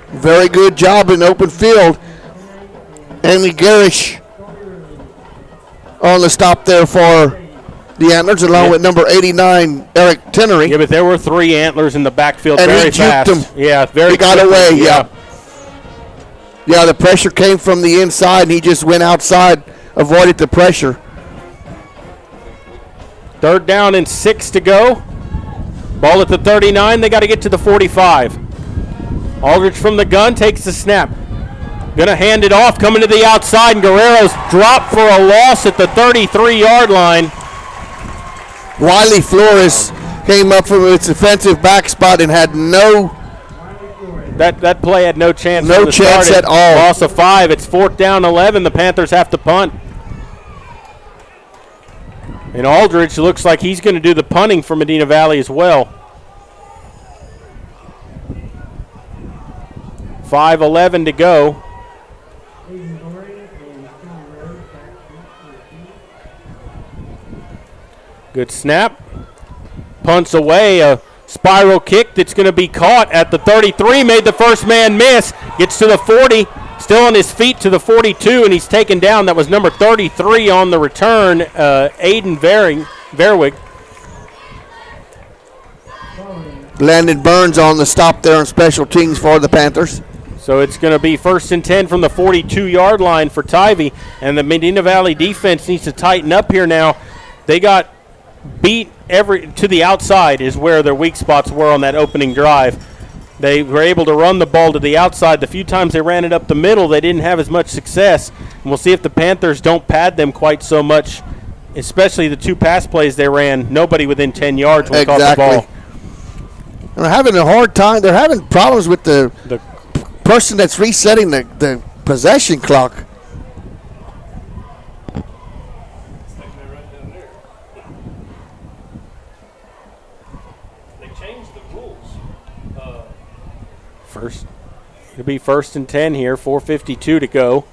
B: Very good job in open field. Amy Garish on the stop there for the Antlers, along with number 89, Eric Tenery.
A: Yeah, but there were 3 Antlers in the backfield
B: and
A: very
B: he juked
A: fast.
B: Him.
A: Yeah, very
B: He got
A: quickly.
B: away, yeah. Yeah, the pressure came from the inside, and he just went outside, avoided the pressure.
A: 3rd down and 6 to go. Ball at the 39. They got to get to the 45. Aldridge from the gun takes the snap. Going to hand it off, coming to the outside, and Guerrero's dropped for a loss at the 33-yard line.
B: Wiley Flores came up from its defensive back spot and had no...
A: That play had no chance.
B: No chance at all.
A: Loss of 5. It's 4th down 11. The Panthers have to punt. And Aldridge looks like he's going to do the punting for Medina Valley as well. 5:11 to go. Good snap. Punts away. A spiral kick that's going to be caught at the 33. Made the first man miss. Gets to the 40. Still on his feet to the 42, and he's taken down. That was number 33 on the return, Aiden Verwig.
B: Landon Burns on the stop there on special teams for the Panthers.
A: So it's going to be 1st and 10 from the 42-yard line for Tivy, and the Medina Valley defense needs to tighten up here now. They got beat to the outside is where their weak spots were on that opening drive. They were able to run the ball to the outside. The few times they ran it up the middle, they didn't have as much success. And we'll see if the Panthers don't pad them quite so much, especially the 2 pass plays they ran. Nobody within 10 yards when caught the ball.
B: And they're having a hard time. They're having problems with the person that's resetting the possession clock.
A: It'll be 1st and 10 here, 4:52 to go.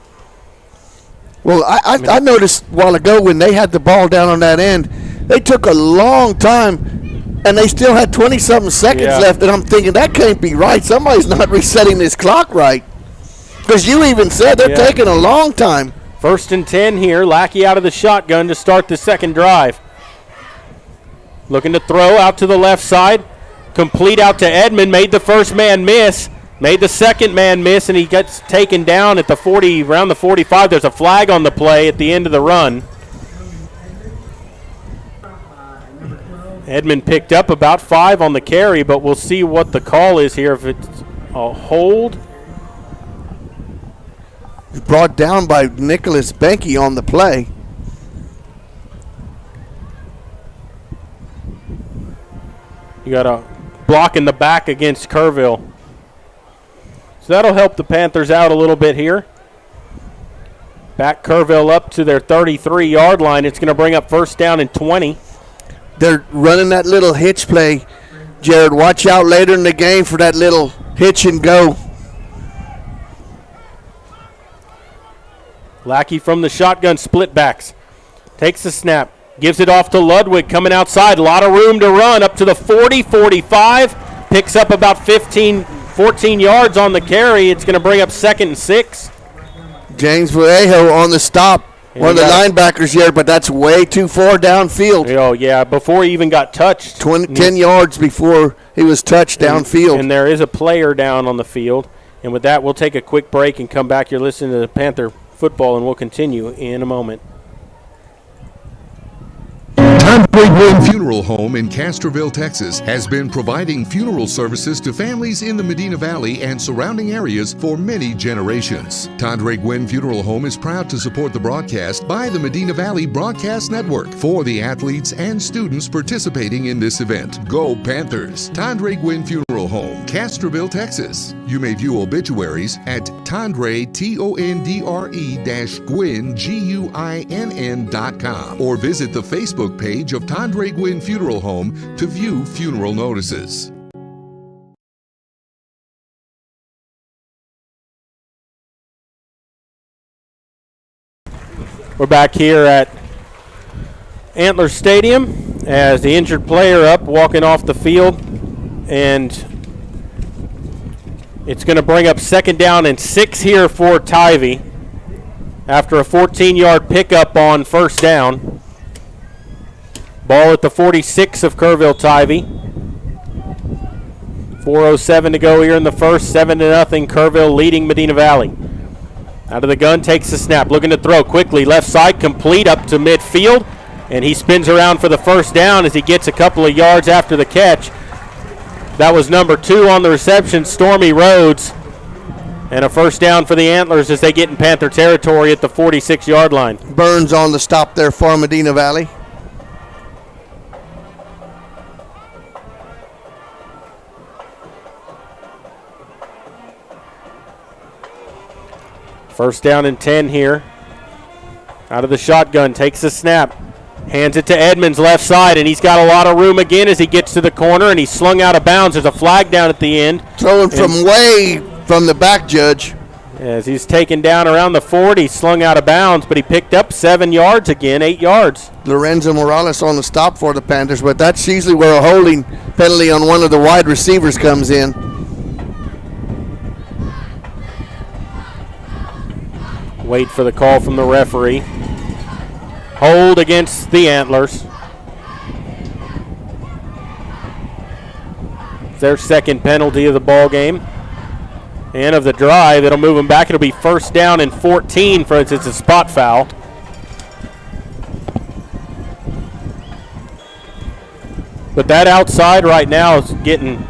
B: Well, I noticed a while ago when they had the ball down on that end, they took a long time, and they still had 20-something seconds left, and I'm thinking, that can't be right. Somebody's not resetting this clock right. Because you even said they're taking a long time.
A: 1st and 10 here. Lackey out of the shotgun to start the second drive. Looking to throw out to the left side. Complete out to Edmond. Made the first man miss. Made the second man miss, and he gets taken down at the 40, around the 45. There's a flag on the play at the end of the run. Edmond picked up about 5 on the carry, but we'll see what the call is here. If it's a hold.
B: Brought down by Nicholas Benke on the play.
A: You got a block in the back against Kerrville. So that'll help the Panthers out a little bit here. Back Kerrville up to their 33-yard line. It's going to bring up first down and 20.
B: They're running that little hitch play. Jared, watch out later in the game for that little hitch and go.
A: Lackey from the shotgun, split backs. Takes the snap. Gives it off to Ludwig coming outside. A lot of room to run up to the 40, 45. Picks up about 14 yards on the carry. It's going to bring up 2nd and 6.
B: James Vallejo on the stop. One of the linebackers here, but that's way too far downfield.
A: Oh, yeah, before he even got touched.
B: 10 yards before he was touched downfield.
A: And there is a player down on the field. And with that, we'll take a quick break and come back. You're listening to the Panther football, and we'll continue in a moment.
E: Tandre Gwynn Funeral Home in Kerrville, Texas has been providing funeral services to families in the Medina Valley and surrounding areas for many generations. Tandre Gwynn Funeral Home is proud to support the broadcast by the Medina Valley Broadcast Network for the athletes and students participating in this event. Go Panthers! Tandre Gwynn Funeral Home, Kerrville, Texas. You may view obituaries at Tandre, Tondre-Gwynn, Guinn.com, or visit the Facebook page of Tandre Gwynn Funeral Home to view funeral notices.
A: We're back here at Antler Stadium as the injured player up, walking off the field, and it's going to bring up 2nd down and 6 here for Tivy after a 14-yard pickup on first down. Ball at the 46 of Kerrville Tivy. 4:07 to go here in the first. 7-0. Kerrville leading Medina Valley. Out of the gun, takes the snap. Looking to throw quickly. Left side, complete up to midfield. And he spins around for the first down as he gets a couple of yards after the catch. That was number 2 on the reception, Stormy Rhodes. And a first down for the Antlers as they get in Panther territory at the 46-yard line.
B: Burns on the stop there for Medina Valley.
A: First down and 10 here. Out of the shotgun, takes the snap. Hands it to Edmonds left side, and he's got a lot of room again as he gets to the corner, and he's slung out of bounds. There's a flag down at the end.
B: Throwing from way from the back, Judge.
A: As he's taken down around the 40, slung out of bounds, but he picked up 7 yards again, 8 yards.
B: Lorenzo Morales on the stop for the Panthers, but that's usually where a holding penalty on one of the wide receivers comes in.
A: Wait for the call from the referee. Hold against the Antlers. It's their second penalty of the ball game and of the drive. It'll move them back. It'll be first down and 14 for it's a spot foul. But that outside right now is getting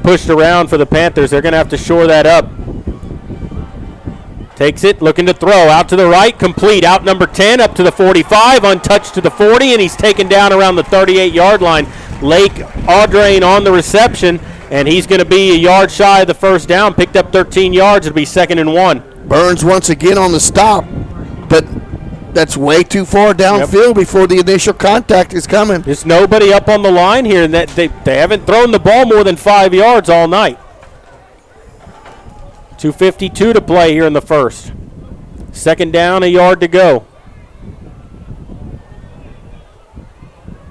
A: pushed around for the Panthers. They're going to have to shore that up. Takes it, looking to throw, out to the right, complete, out number 10, up to the 45, untouched to the 40, and he's taken down around the 38-yard line. Lake Audrain on the reception, and he's going to be a yard shy of the first down, picked up 13 yards. It'll be 2nd and 1.
B: Burns once again on the stop, but that's way too far downfield before the initial contact is coming.
A: There's nobody up on the line here, and that they haven't thrown the ball more than 5 yards all night. 2:52 to play here in the first. 2nd down, a yard to go.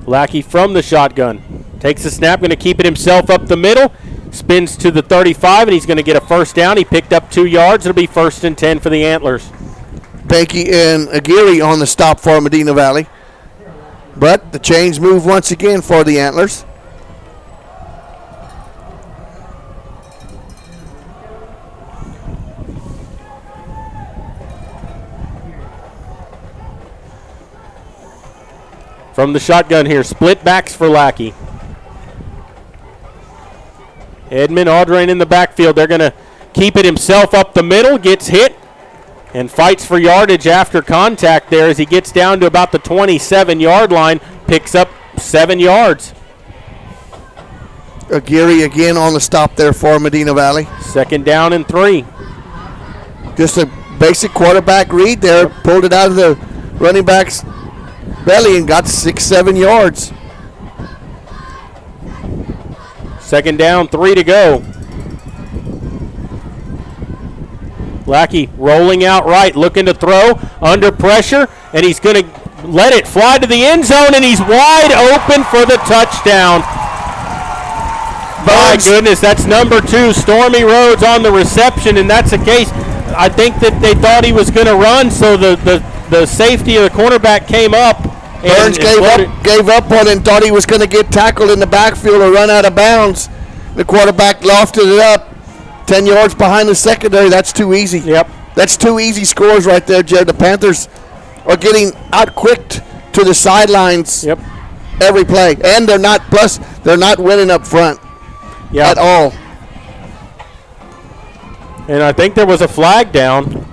A: Lackey from the shotgun. Takes the snap, going to keep it himself up the middle. Spins to the 35, and he's going to get a first down. He picked up 2 yards. It'll be 1st and 10 for the Antlers.
B: Banky and Aguirre on the stop for Medina Valley. But the chains move once again for the Antlers.
A: From the shotgun here, split backs for Lackey. Edmund Audrain in the backfield. They're going to keep it himself up the middle, gets hit, and fights for yardage after contact there as he gets down to about the 27-yard line, picks up 7 yards.
B: Aguirre again on the stop there for Medina Valley.
A: 2nd down and 3.
B: Just a basic quarterback read there. Pulled it out of the running back's belly and got 6-7 yards.
A: 2nd down, 3 to go. Lackey rolling out right, looking to throw, under pressure, and he's going to let it fly to the end zone, and he's wide open for the touchdown. My goodness, that's number 2, Stormy Rhodes on the reception, and that's the case. I think that they thought he was going to run, so the safety of the cornerback came up.
B: Burns gave up on it and thought he was going to get tackled in the backfield or run out of bounds. The quarterback lofted it up 10 yards behind the secondary. That's too easy.
A: Yep.
B: That's 2 easy scores right there, Jared. The Panthers are getting out-quicked to the sidelines every play. And they're not winning up front at all.
A: And I think there was a flag down.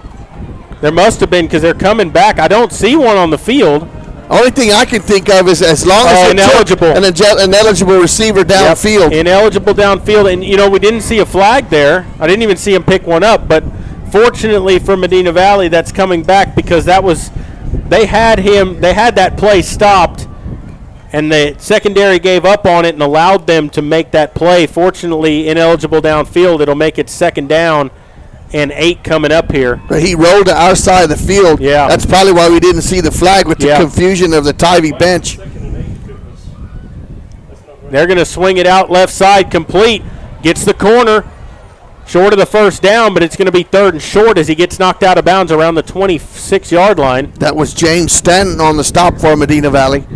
A: There must have been because they're coming back. I don't see one on the field.
B: Only thing I can think of is as long as an ineligible receiver downfield.
A: Ineligible downfield. And, we didn't see a flag there. I didn't even see him pick one up. But fortunately for Medina Valley, that's coming back because they had that play stopped, and the secondary gave up on it and allowed them to make that play. Fortunately, ineligible downfield. It'll make it 2nd down and 8 coming up here.
B: But he rolled to our side of the field.
A: Yeah.
B: That's probably why we didn't see the flag with the confusion of the Tivy bench.
A: They're going to swing it out left side, complete. Gets the corner. Short of the 1st down, but it's going to be 3rd and short as he gets knocked out of bounds around the 26-yard line.
B: That was James Stanton on the stop for Medina Valley.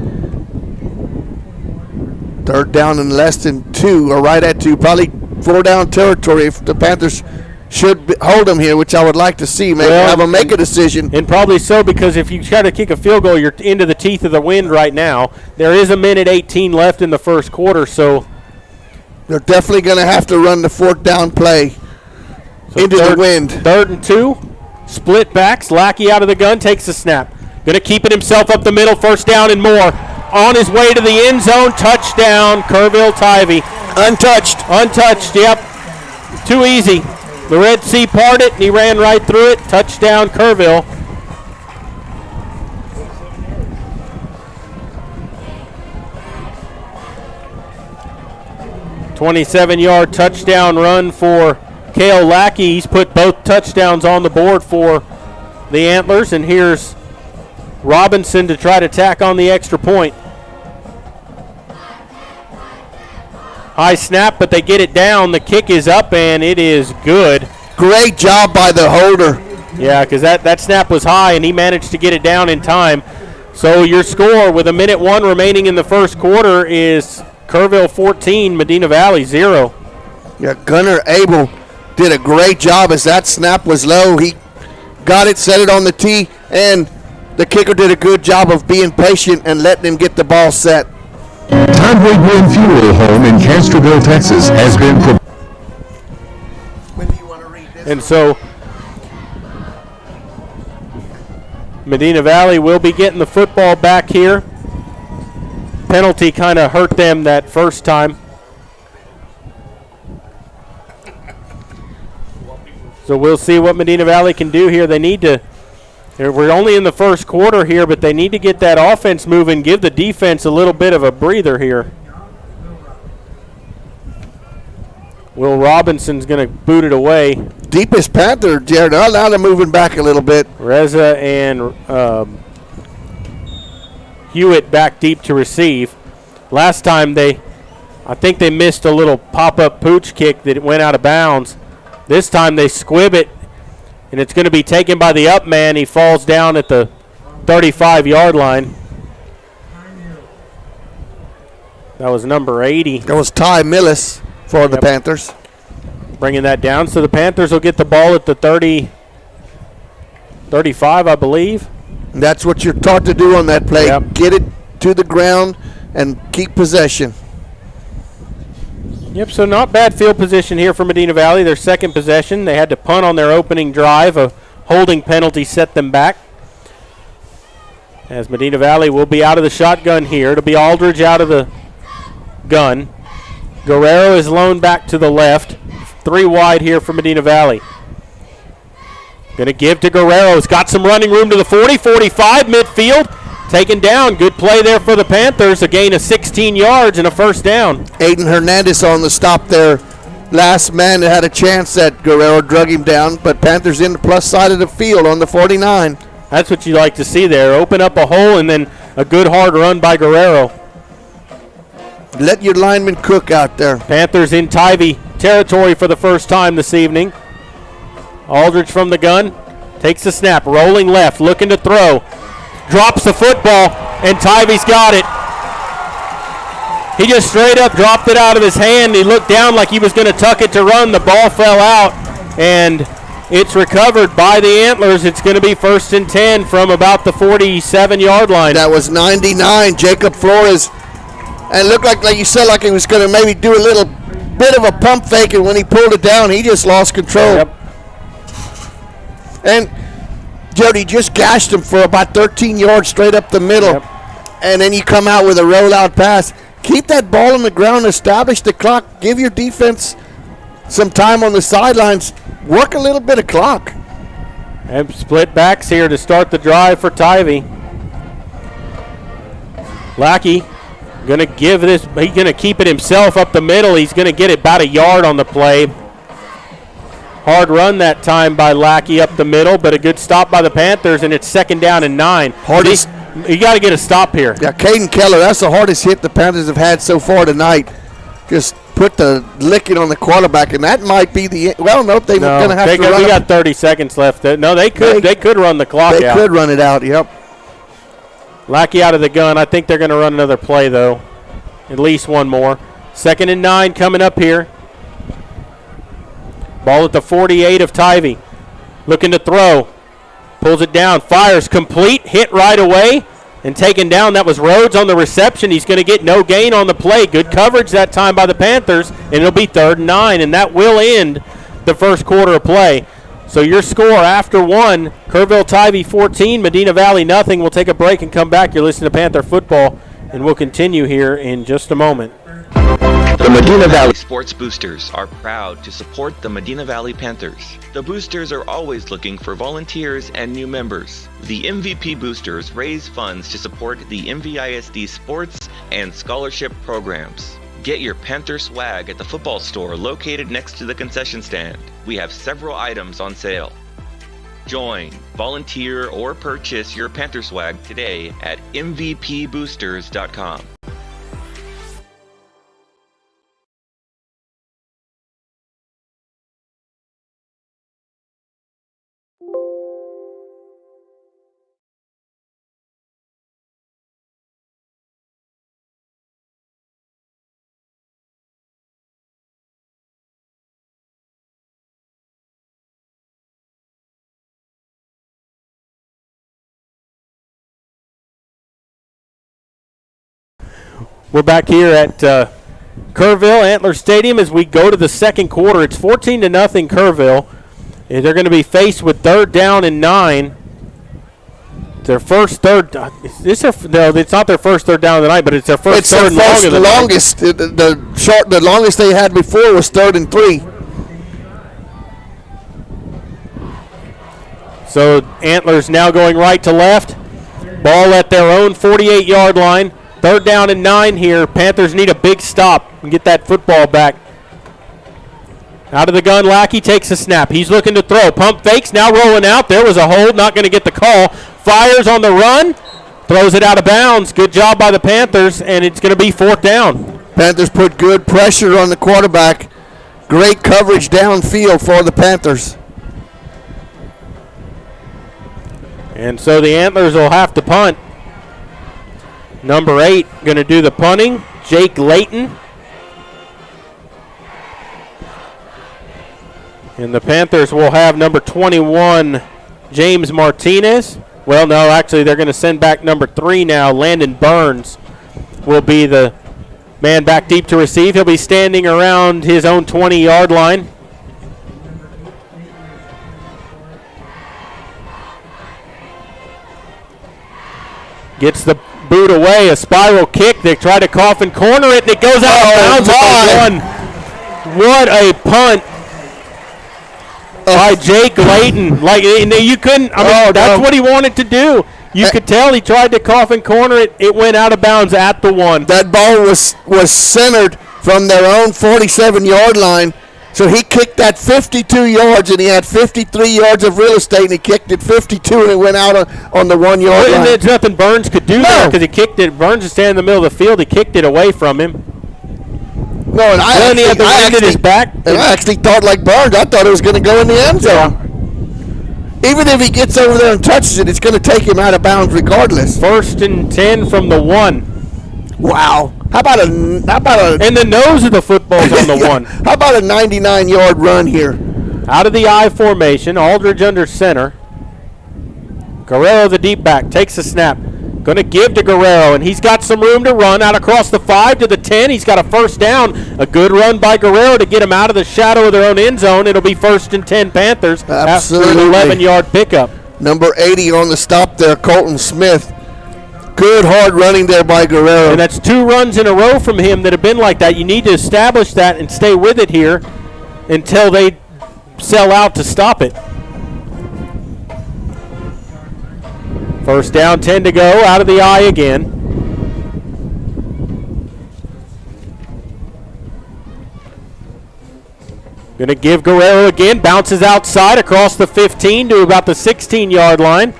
B: 3rd down and less than 2, or right at 2. Probably 4-down territory if the Panthers should hold them here, which I would like to see. Maybe have them make a decision.
A: And probably so, because if you try to kick a field goal, you're into the teeth of the wind right now. There is 1:18 left in the 1st quarter, so
B: they're definitely going to have to run the 4th down play into the wind.
A: 3rd and 2, split backs. Lackey out of the gun, takes the snap. Going to keep it himself up the middle, 1st down and more. On his way to the end zone, touchdown, Kerrville Tivy. Untouched, yep. Too easy. The Red Sea parted, and he ran right through it. Touchdown, Kerrville. $27-yard touchdown run for Cale Lackey. He's put both touchdowns on the board for the Antlers, and here's Robinson to try to tack on the extra point. High snap, but they get it down. The kick is up, and it is good.
B: Great job by the holder.
A: Yeah, because that snap was high, and he managed to get it down in time. So your score with 1:01 remaining in the 1st quarter is Kerrville 14, Medina Valley 0.
B: Yeah, Gunnar Abel did a great job as that snap was low. He got it, set it on the tee, and the kicker did a good job of being patient and letting him get the ball set.
E: Todd Wigman Funeral Home in Castroville, Texas has been
A: And so Medina Valley will be getting the football back here. Penalty kind of hurt them that first time. So we'll see what Medina Valley can do here. They need to, we're only in the 1st quarter here, but they need to get that offense moving, give the defense a little bit of a breather here. Will Robinson's going to boot it away.
B: Deepest Panther, Jared. Now they're moving back a little bit.
A: Reza and Hewitt back deep to receive. Last time I think they missed a little pop-up pooch kick that went out of bounds. This time they squib it, and it's going to be taken by the up man. He falls down at the 35-yard line. That was number 80.
B: That was Ty Millis for the Panthers.
A: Bringing that down. So the Panthers will get the ball at the 35, I believe.
B: And that's what you're taught to do on that play.
A: Yep.
B: Get it to the ground and keep possession.
A: Yep, so not bad field position here for Medina Valley. Their 2nd possession. They had to punt on their opening drive. A holding penalty set them back. As Medina Valley will be out of the shotgun here. It'll be Aldridge out of the gun. Guerrero is loaned back to the left. 3 wide here for Medina Valley. Going to give to Guerrero. He's got some running room to the 40, 45, midfield. Taken down. Good play there for the Panthers. A gain of 16 yards and a first down.
B: Aiden Hernandez on the stop there. Last man that had a chance that Guerrero drug him down, but Panthers in the plus side of the field on the 49.
A: That's what you like to see there. Open up a hole and then a good hard run by Guerrero.
B: Let your lineman cook out there.
A: Panthers in Tivy territory for the first time this evening. Aldridge from the gun. Takes the snap. Rolling left. Looking to throw. Drops the football, and Tivy's got it. He just straight up dropped it out of his hand. He looked down like he was going to tuck it to run. The ball fell out, and it's recovered by the Antlers. It's going to be 1st and 10 from about the 47-yard line.
B: That was 99, Jacob Flores. And it looked like you said, like he was going to maybe do a little bit of a pump fake, and when he pulled it down, he just lost control.
A: Yep.
B: And Jody just gashed him for about 13 yards straight up the middle.
A: Yep.
B: And then you come out with a rollout pass. Keep that ball on the ground, establish the clock, give your defense some time on the sidelines, work a little bit of clock.
A: And split backs here to start the drive for Tivy. Lackey going to give this, he's going to keep it himself up the middle. He's going to get it about a yard on the play. Hard run that time by Lackey up the middle, but a good stop by the Panthers, and it's 2nd down and 9.
B: Hardest.
A: You got to get a stop here.
B: Yeah, Caden Keller, that's the hardest hit the Panthers have had so far tonight. Just put the licking on the quarterback, and that might be the – well, nope, they're going to have to run
A: we got 30 seconds left. No, they could run the clock out.
B: They could run it out, yep.
A: Lackey out of the gun. I think they're going to run another play, though. At least one more. 2nd and 9 coming up here. Ball at the 48 of Tivy. Looking to throw. Pulls it down. Fires complete. Hit right away. And taken down. That was Rhodes on the reception. He's going to get no gain on the play. Good coverage that time by the Panthers. And it'll be 3rd and 9. And that will end the first quarter of play. So your score after 1, Kerrville Tivy 14, Medina Valley nothing. We'll take a break and come back. You're listening to Panther Football. And we'll continue here in just a moment.
K: The Medina Valley Sports Boosters are proud to support the Medina Valley Panthers. The Boosters are always looking for volunteers and new members. The MVP Boosters raise funds to support the MVISD sports and scholarship programs. Get your Panther swag at the football store located next to the concession stand. We have several items on sale. Join, volunteer, or purchase your Panther swag today at mvpboosters.com.
A: We're back here at Kerrville Antler Stadium as we go to the second quarter. It's 14-0 Kerrville. And they're going to be faced with 3rd down and 9. Their first third. No, it's not their first 3rd down of the night, but it's their first third and long of the
B: longest. The longest they had before was 3rd and 3.
A: So Antlers now going right to left. Ball at their own 48-yard line. 3rd down and 9 here. Panthers need a big stop and get that football back. Out of the gun, Lackey takes a snap. He's looking to throw. Pump fakes, now rolling out. There was a hold, not going to get the call. Fires on the run. Throws it out of bounds. Good job by the Panthers, and it's going to be 4th down.
B: Panthers put good pressure on the quarterback. Great coverage downfield for the Panthers.
A: And so the Antlers will have to punt. Number 8 going to do the punting, Jake Layton. And the Panthers will have number 21, James Martinez. Well, no, actually they're going to send back number 3 now. Landon Burns will be the man back deep to receive. He'll be standing around his own 20-yard line. Gets the boot away. A spiral kick. They try to coffin corner it, and it goes out of bounds at the 1. What a punt by Jake Layton. Like, you couldn't, that's what he wanted to do. You could tell he tried to coffin corner it. It went out of bounds at the 1.
B: That ball was centered from their own 47-yard line. So he kicked that 52 yards, and he had 53 yards of real estate, and he kicked it 52, and it went out on the 1 yard line.
A: There's nothing Burns could do there because he kicked it. Burns is standing in the middle of the field. He kicked it away from him.
B: No, and I actually thought like Burns. I thought it was going to go in the end zone. Yeah. Even if he gets over there and touches it, it's going to take him out of bounds regardless.
A: 1st and 10 from the 1.
B: Wow. How about a
A: and the nose of the football's on the 1.
B: How about a 99-yard run here?
A: Out of the I formation, Aldridge under center. Guerrero, the deep back, takes a snap. Going to give to Guerrero, and he's got some room to run out across the 5 to the 10. He's got a first down. A good run by Guerrero to get him out of the shadow of their own end zone. It'll be 1st and 10 Panthers.
B: Absolutely.
A: After an 11-yard pickup.
B: Number 80 on the stop there, Colton Smith. Good hard running there by Guerrero.
A: And that's 2 runs in a row from him that have been like that. You need to establish that and stay with it here until they sell out to stop it. First down, 10 to go, out of the I again. Going to give Guerrero again, bounces outside across the 15 to about the 16-yard line.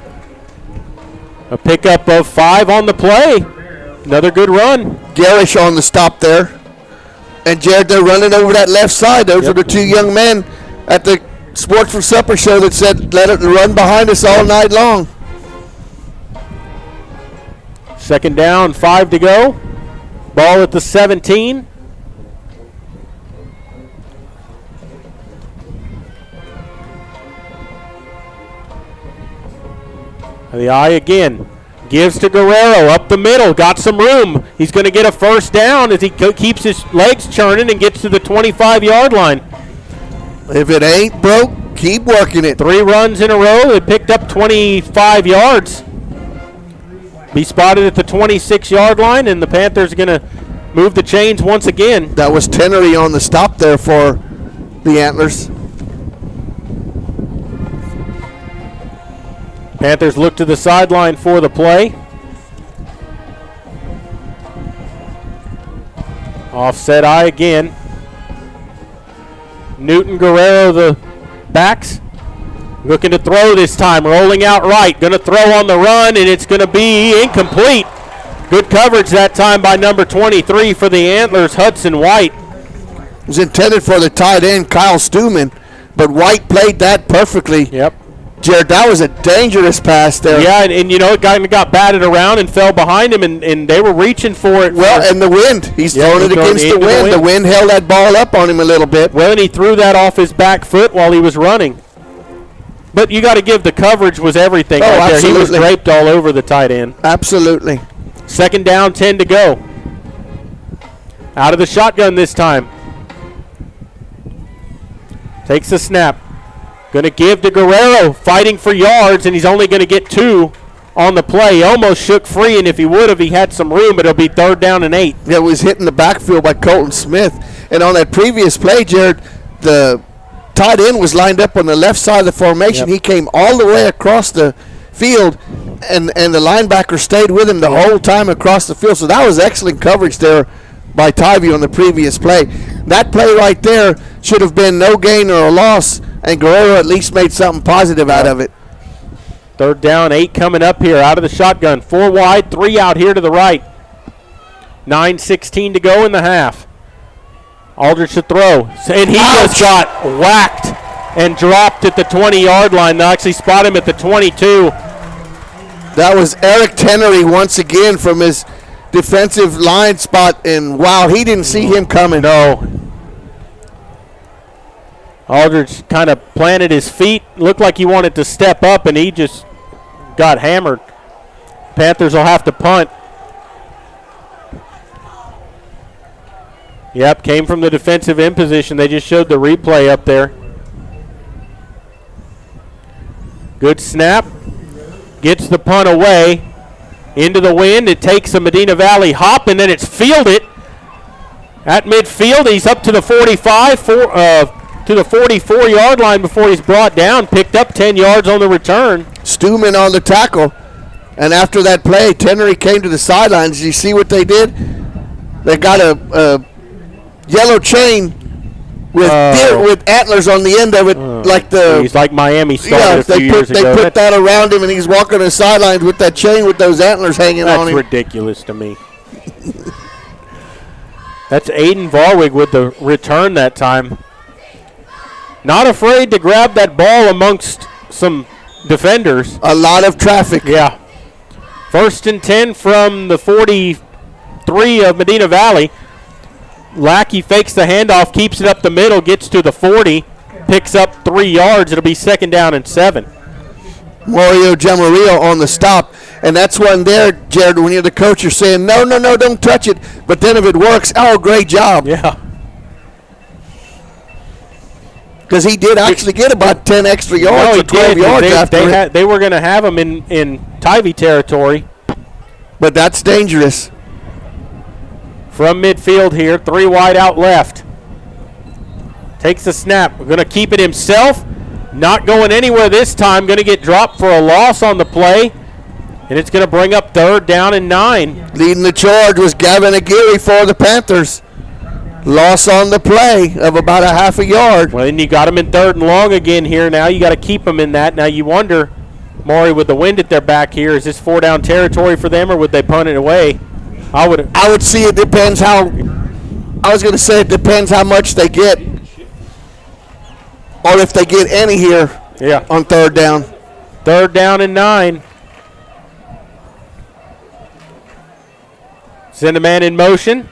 A: A pickup of 5 on the play. Another good run.
B: Garish on the stop there. And Jared, they're running over that left side. Those are the 2 young men at the Sports for Supper show that said, let it run behind us all night long.
A: 2nd down, 5 to go. Ball at the 17. The I again. Gives to Guerrero up the middle. Got some room. He's going to get a first down as he keeps his legs churning and gets to the 25-yard line.
B: If it ain't broke, keep working it.
A: 3 runs in a row. They picked up 25 yards. Be spotted at the 26-yard line, and the Panthers are going to move the chains once again.
B: That was Tenery on the stop there for the Antlers.
A: Panthers look to the sideline for the play. Offset I again. Newton, Guerrero, the backs. Looking to throw this time, rolling out right. Going to throw on the run, and it's going to be incomplete. Good coverage that time by number 23 for the Antlers, Hudson White.
B: It was intended for the tight end, Kyle Stuman, but White played that perfectly.
A: Yep.
B: Jared, that was a dangerous pass there.
A: Yeah, and you know, it got batted around and fell behind him, and they were reaching for it.
B: Well, and the wind. He's throwing it against the wind. The wind held that ball up on him a little bit.
A: Well, and he threw that off his back foot while he was running. But you got to give the coverage was everything right there.
B: Absolutely.
A: He was draped all over the tight end.
B: Absolutely.
A: 2nd down, 10 to go. Out of the shotgun this time. Takes the snap. Going to give to Guerrero, fighting for yards, and he's only going to get 2 on the play. He almost shook free, and if he would have, he had some room, but it'll be 3rd down and 8.
B: Yeah, it was hitting the backfield by Colton Smith. And on that previous play, Jared, the tight end was lined up on the left side of the formation. Yep. He came all the way across the field, and the linebacker stayed with him the whole time across the field. So that was excellent coverage there by Tivy on the previous play. That play right there should have been no gain or a loss, and Guerrero at least made something positive out of it.
A: 3rd down, 8 coming up here out of the shotgun. 4 wide, 3 out here to the right. 9:16 to go in the half. Aldridge to throw, and he just got whacked and dropped at the 20-yard line. They'll actually spot him at the 22.
B: That was Eric Tenery once again from his defensive line spot, and wow, he didn't see him coming.
A: No. Aldridge kind of planted his feet, looked like he wanted to step up, and he just got hammered. Panthers will have to punt. Yep, came from the defensive end position. They just showed the replay up there. Good snap. Gets the punt away. Into the wind. It takes a Medina Valley hop, and then it's fielded at midfield. He's up to the 45, to the 44-yard line before he's brought down. Picked up 10 yards on the return.
B: Stuman on the tackle. And after that play, Tennery came to the sidelines. Did you see what they did? They got a yellow chain with antlers on the end of it,
A: he's like Miami started a few years ago.
B: They put that around him, and he's walking the sidelines with that chain with those antlers hanging on him.
A: That's ridiculous to me. That's Aiden Varwig with the return that time. Not afraid to grab that ball amongst some defenders.
B: A lot of traffic.
A: Yeah. 1st and 10 from the 43 of Medina Valley. Lackey fakes the handoff, keeps it up the middle, gets to the 40, picks up 3 yards. It'll be 2nd down and 7.
B: Mario Jamarillo on the stop. And that's one there, Jared, when you're the coach, you're saying, no, don't touch it. But then if it works, great job.
A: Yeah.
B: Because he did actually get about 10 extra yards or 12 yards after it.
A: They were going to have him in Tivy territory.
B: But that's dangerous.
A: From midfield here, 3 wide out left. Takes the snap. We're going to keep it himself. Not going anywhere this time. Going to get dropped for a loss on the play. And it's going to bring up 3rd down and 9.
B: Leading the charge was Gavin Aguirre for the Panthers. Loss on the play of about a half a yard.
A: Well, and you got him in 3rd and long again here now. You got to keep him in that. Now you wonder, Maury, with the wind at their back here, is this 4-down territory for them, or would they punt it away?
B: I would see it depends how. I was going to say it depends how much they get, or if they get any here.
A: Yeah.
B: On 3rd down.
A: 3rd down and 9. Send a man in motion.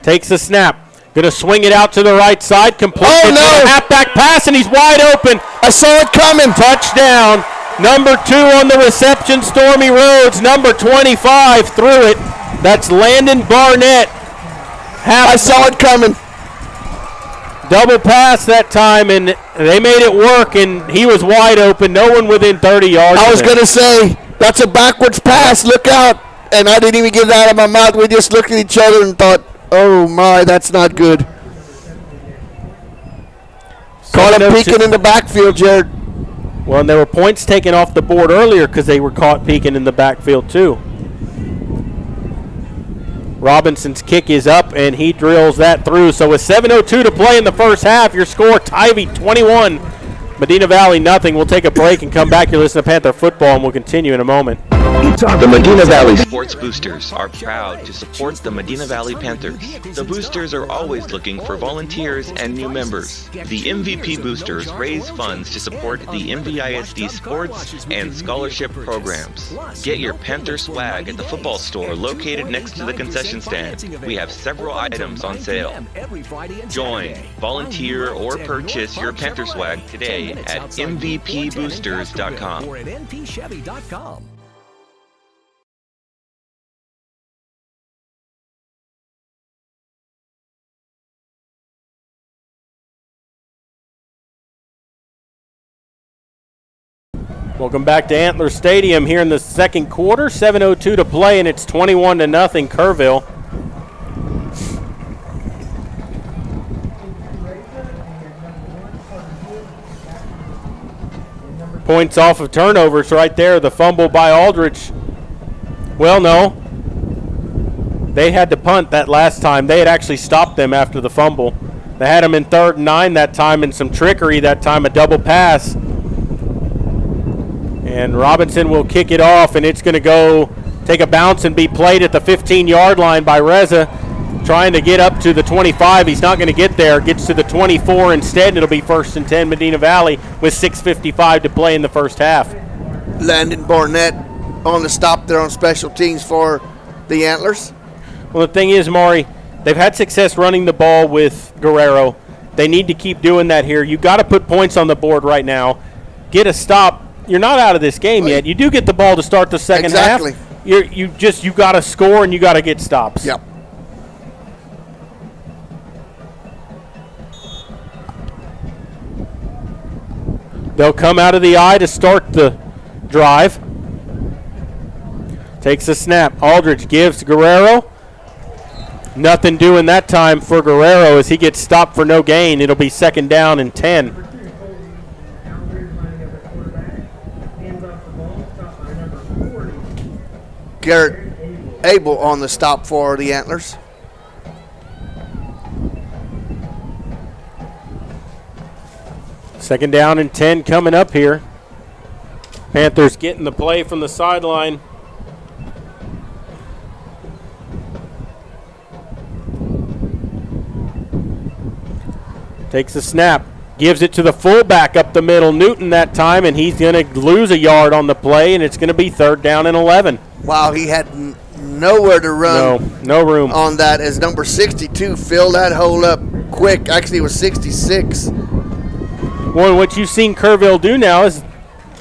A: Takes the snap. Going to swing it out to the right side. Complete.
B: Oh, no.
A: Halfback pass, and he's wide open.
B: I saw it coming.
A: Touchdown. Number 2 on the reception, Stormy Rhodes. Number 25 threw it. That's Landon Barnett.
B: I saw it coming.
A: Double pass that time, and they made it work, and he was wide open. No one within 30 yards.
B: I was going to say, that's a backwards pass. Look out. And I didn't even get it out of my mouth. We just looked at each other and thought, oh, my, that's not good. Caught him peeking in the backfield, Jared.
A: Well, and there were points taken off the board earlier because they were caught peeking in the backfield, too. Robinson's kick is up, and he drills that through. So with 7:02 to play in the first half, your score, Tivy 21, Medina Valley nothing. We'll take a break and come back. You're listening to Panther Football, and we'll continue in a moment.
K: The Medina Valley Sports Boosters are proud to support the Medina Valley Panthers. The Boosters are always looking for volunteers and new members. The MVP Boosters raise funds to support the MVISD sports and scholarship programs. Get your Panther swag at the football store located next to the concession stand. We have several items on sale. Join, volunteer, or purchase your Panther swag today at mvpboosters.com.
A: Welcome back to Antler Stadium here in the second quarter. 7:02 to play, and it's 21-0 Kerrville. Points off of turnovers right there. The fumble by Aldrich. Well, no. They had to punt that last time. They had actually stopped them after the fumble. They had them in 3rd and 9 that time, and some trickery that time, a double pass. And Robinson will kick it off, and it's going to go take a bounce and be played at the 15-yard line by Reza, trying to get up to the 25. He's not going to get there. Gets to the 24 instead, and it'll be 1st and 10 Medina Valley with 6:55 to play in the first half.
B: Landon Barnett on the stop there on special teams for the Antlers.
A: Well, the thing is, Maury, they've had success running the ball with Guerrero. They need to keep doing that here. You've got to put points on the board right now. Get a stop. You're not out of this game yet. You do get the ball to start the second half. You got to score and you got to get stops.
B: Yep. They'll
A: come out of the eye to start the drive. Takes a snap. Aldridge gives to Guerrero. Nothing doing that time for Guerrero as he gets stopped for no gain. It'll be 2nd down and 10.
B: Garrett Abel on the stop for the Antlers.
A: Second down and 10 coming up here. Panthers getting the play from the sideline. Takes a snap. Gives it to the fullback up the middle, Newton that time, and he's going to lose a yard on the play, and it's going to be 3rd down and 11.
B: Wow, he had nowhere to run.
A: No room.
B: On that as number 62 filled that hole up quick. Actually, it was 66.
A: Well, what you've seen Kerrville do now is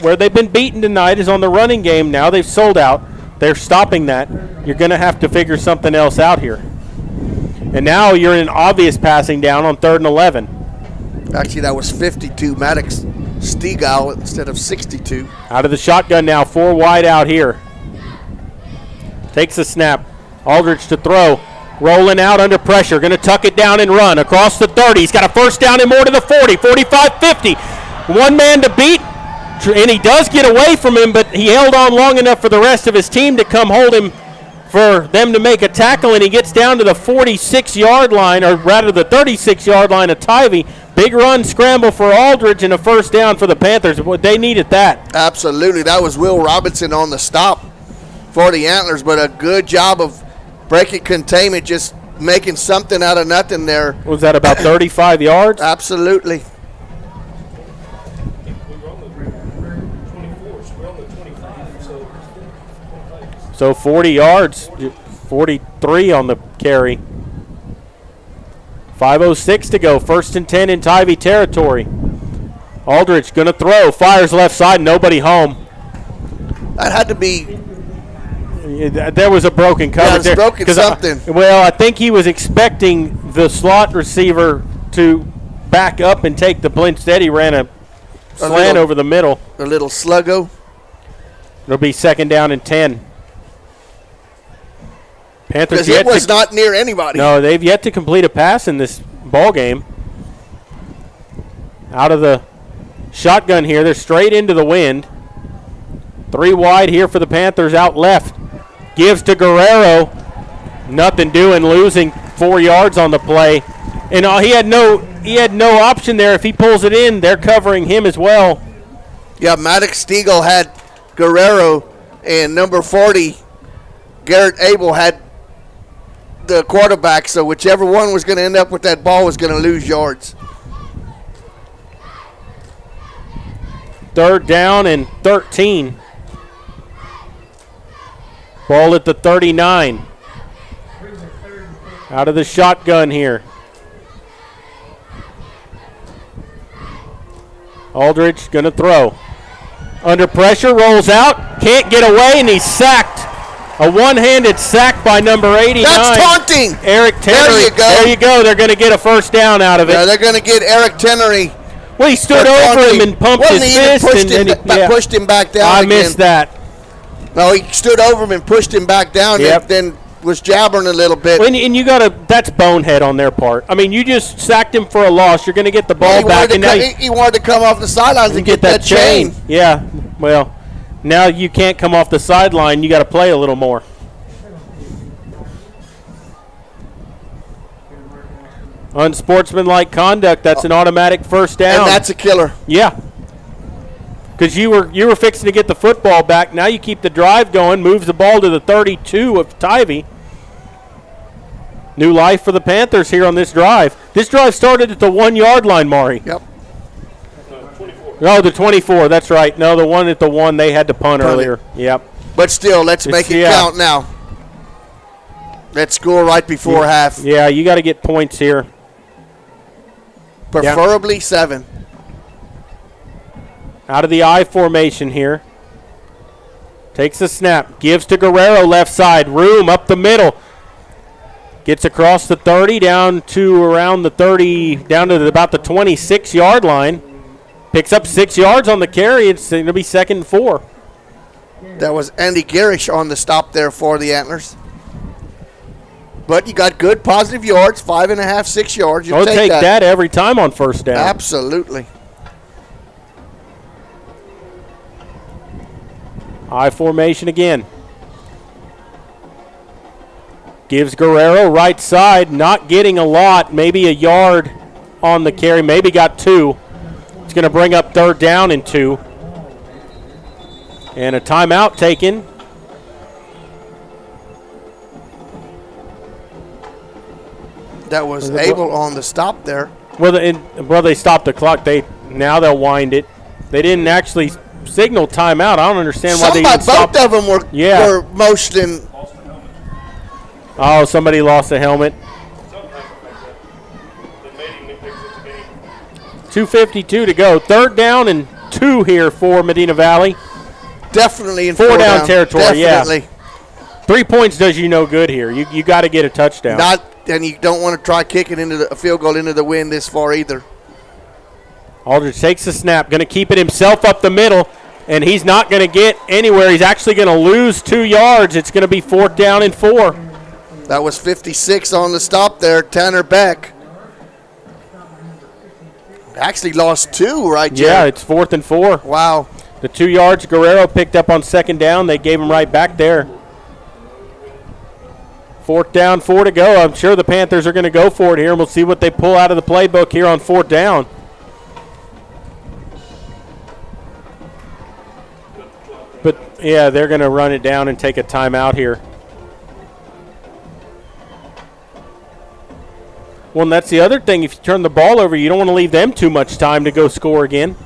A: where they've been beaten tonight is on the running game. Now they've sold out. They're stopping that. You're going to have to figure something else out here. And now you're in an obvious passing down on 3rd and 11.
B: Actually, that was 52 Maddox Stegall instead of 62.
A: Out of the shotgun now, 4 wide out here. Takes a snap. Aldridge to throw. Rolling out under pressure. Going to tuck it down and run across the 30. He's got a 1st down and more to the 40, 45, 50. One man to beat, and he does get away from him, but he held on long enough for the rest of his team to come hold him for them to make a tackle, and he gets down to the 46-yard line, or rather the 36-yard line of Tivy. Big run scramble for Aldridge and a 1st down for the Panthers. They needed that.
B: Absolutely. That was Will Robinson on the stop for the Antlers, but a good job of breaking containment, just making something out of nothing there.
A: Was that about 35 yards?
B: Absolutely.
A: So 40 yards, 43 on the carry. 5:06 to go, 1st and 10 in Tivy territory. Aldridge going to throw, fires left side, nobody home.
B: That had to be.
A: There was a broken coverage there.
B: Broken something.
A: Well, I think he was expecting the slot receiver to back up and take the blitz. Instead, he ran a slant over the middle.
B: A little sluggo.
A: It'll be 2nd down and 10. Panthers
B: because it was not near anybody.
A: No, they've yet to complete a pass in this ball game. Out of the shotgun here, they're straight into the wind. 3 wide here for the Panthers out left. Gives to Guerrero. Nothing doing, losing 4 yards on the play. And he had no option there. If he pulls it in, they're covering him as well.
B: Yeah, Maddox Stegall had Guerrero, and number 40, Garrett Abel, had the quarterback, so whichever one was going to end up with that ball was going to lose yards.
A: 3rd down and 13. Ball at the 39. Out of the shotgun here. Aldridge going to throw. Under pressure, rolls out, can't get away, and he's sacked. A one-handed sack by number 89.
B: That's taunting.
A: Eric Tenery.
B: There you go.
A: There you go. They're going to get a 1st down out of it.
B: Yeah, they're going to get Eric Tenery.
A: Well, he stood over him and pumped his fist.
B: Pushed him back down
A: I
B: again.
A: missed that.
B: No, he stood over him and pushed him back down, and then was jabbering a little bit.
A: And you that's bonehead on their part. I mean, you just sacked him for a loss. You're going to get the ball back.
B: He wanted to come off the sidelines and get that chain.
A: Yeah, well, now you can't come off the sideline. You got to play a little more. Unsportsmanlike conduct. That's an automatic 1st down.
B: And that's a killer.
A: Yeah. Because you were fixing to get the football back. Now you keep the drive going, moves the ball to the 32 of Tivy. New life for the Panthers here on this drive. This drive started at the 1-yard line, Maury.
B: Yep.
A: No, the 24. That's right. No, the one at the 1, they had to punt earlier. Yep.
B: But still, let's make it count now. Let's score right before half.
A: Yeah, you got to get points here.
B: Preferably 7.
A: Out of the I formation here. Takes the snap. Gives to Guerrero left side. Room up the middle. Gets across the 30 down to around the 30, down to about the 26-yard line. Picks up 6 yards on the carry. It's going to be 2nd and 4.
B: That was Andy Garish on the stop there for the Antlers. But you got good positive yards, 5.5, 6 yards.
A: You'll take that every time on first down.
B: Absolutely.
A: I formation again. Gives Guerrero right side, not getting a lot, maybe a yard on the carry, maybe got 2. It's going to bring up third down and 2. And a timeout taken.
B: That was Abel on the stop there.
A: Well, they stopped the clock. Now they'll wind it. They didn't actually signal timeout. I don't understand why they didn't stop.
B: Both of them were motioning.
A: Oh, somebody lost a helmet. 2:52 to go. Third down and 2 here for Medina Valley.
B: Definitely in
A: four down territory.
B: Definitely.
A: Yeah. 3 points does you no good here. You got to get a touchdown.
B: And you don't want to try kicking a field goal into the wind this far either.
A: Aldridge takes the snap, going to keep it himself up the middle, and he's not going to get anywhere. He's actually going to lose 2 yards. It's going to be 4th down and 4.
B: That was 56 on the stop there. Tanner Beck actually lost 2, right, Jared?
A: Yeah, it's 4th and 4.
B: Wow.
A: The 2 yards Guerrero picked up on second down, they gave him right back there. 4th down, 4 to go. I'm sure the Panthers are going to go for it here, and we'll see what they pull out of the playbook here on 4th down. But, yeah, they're going to run it down and take a timeout here. Well, and that's the other thing. If you turn the ball over, you don't want to leave them too much time to go score again.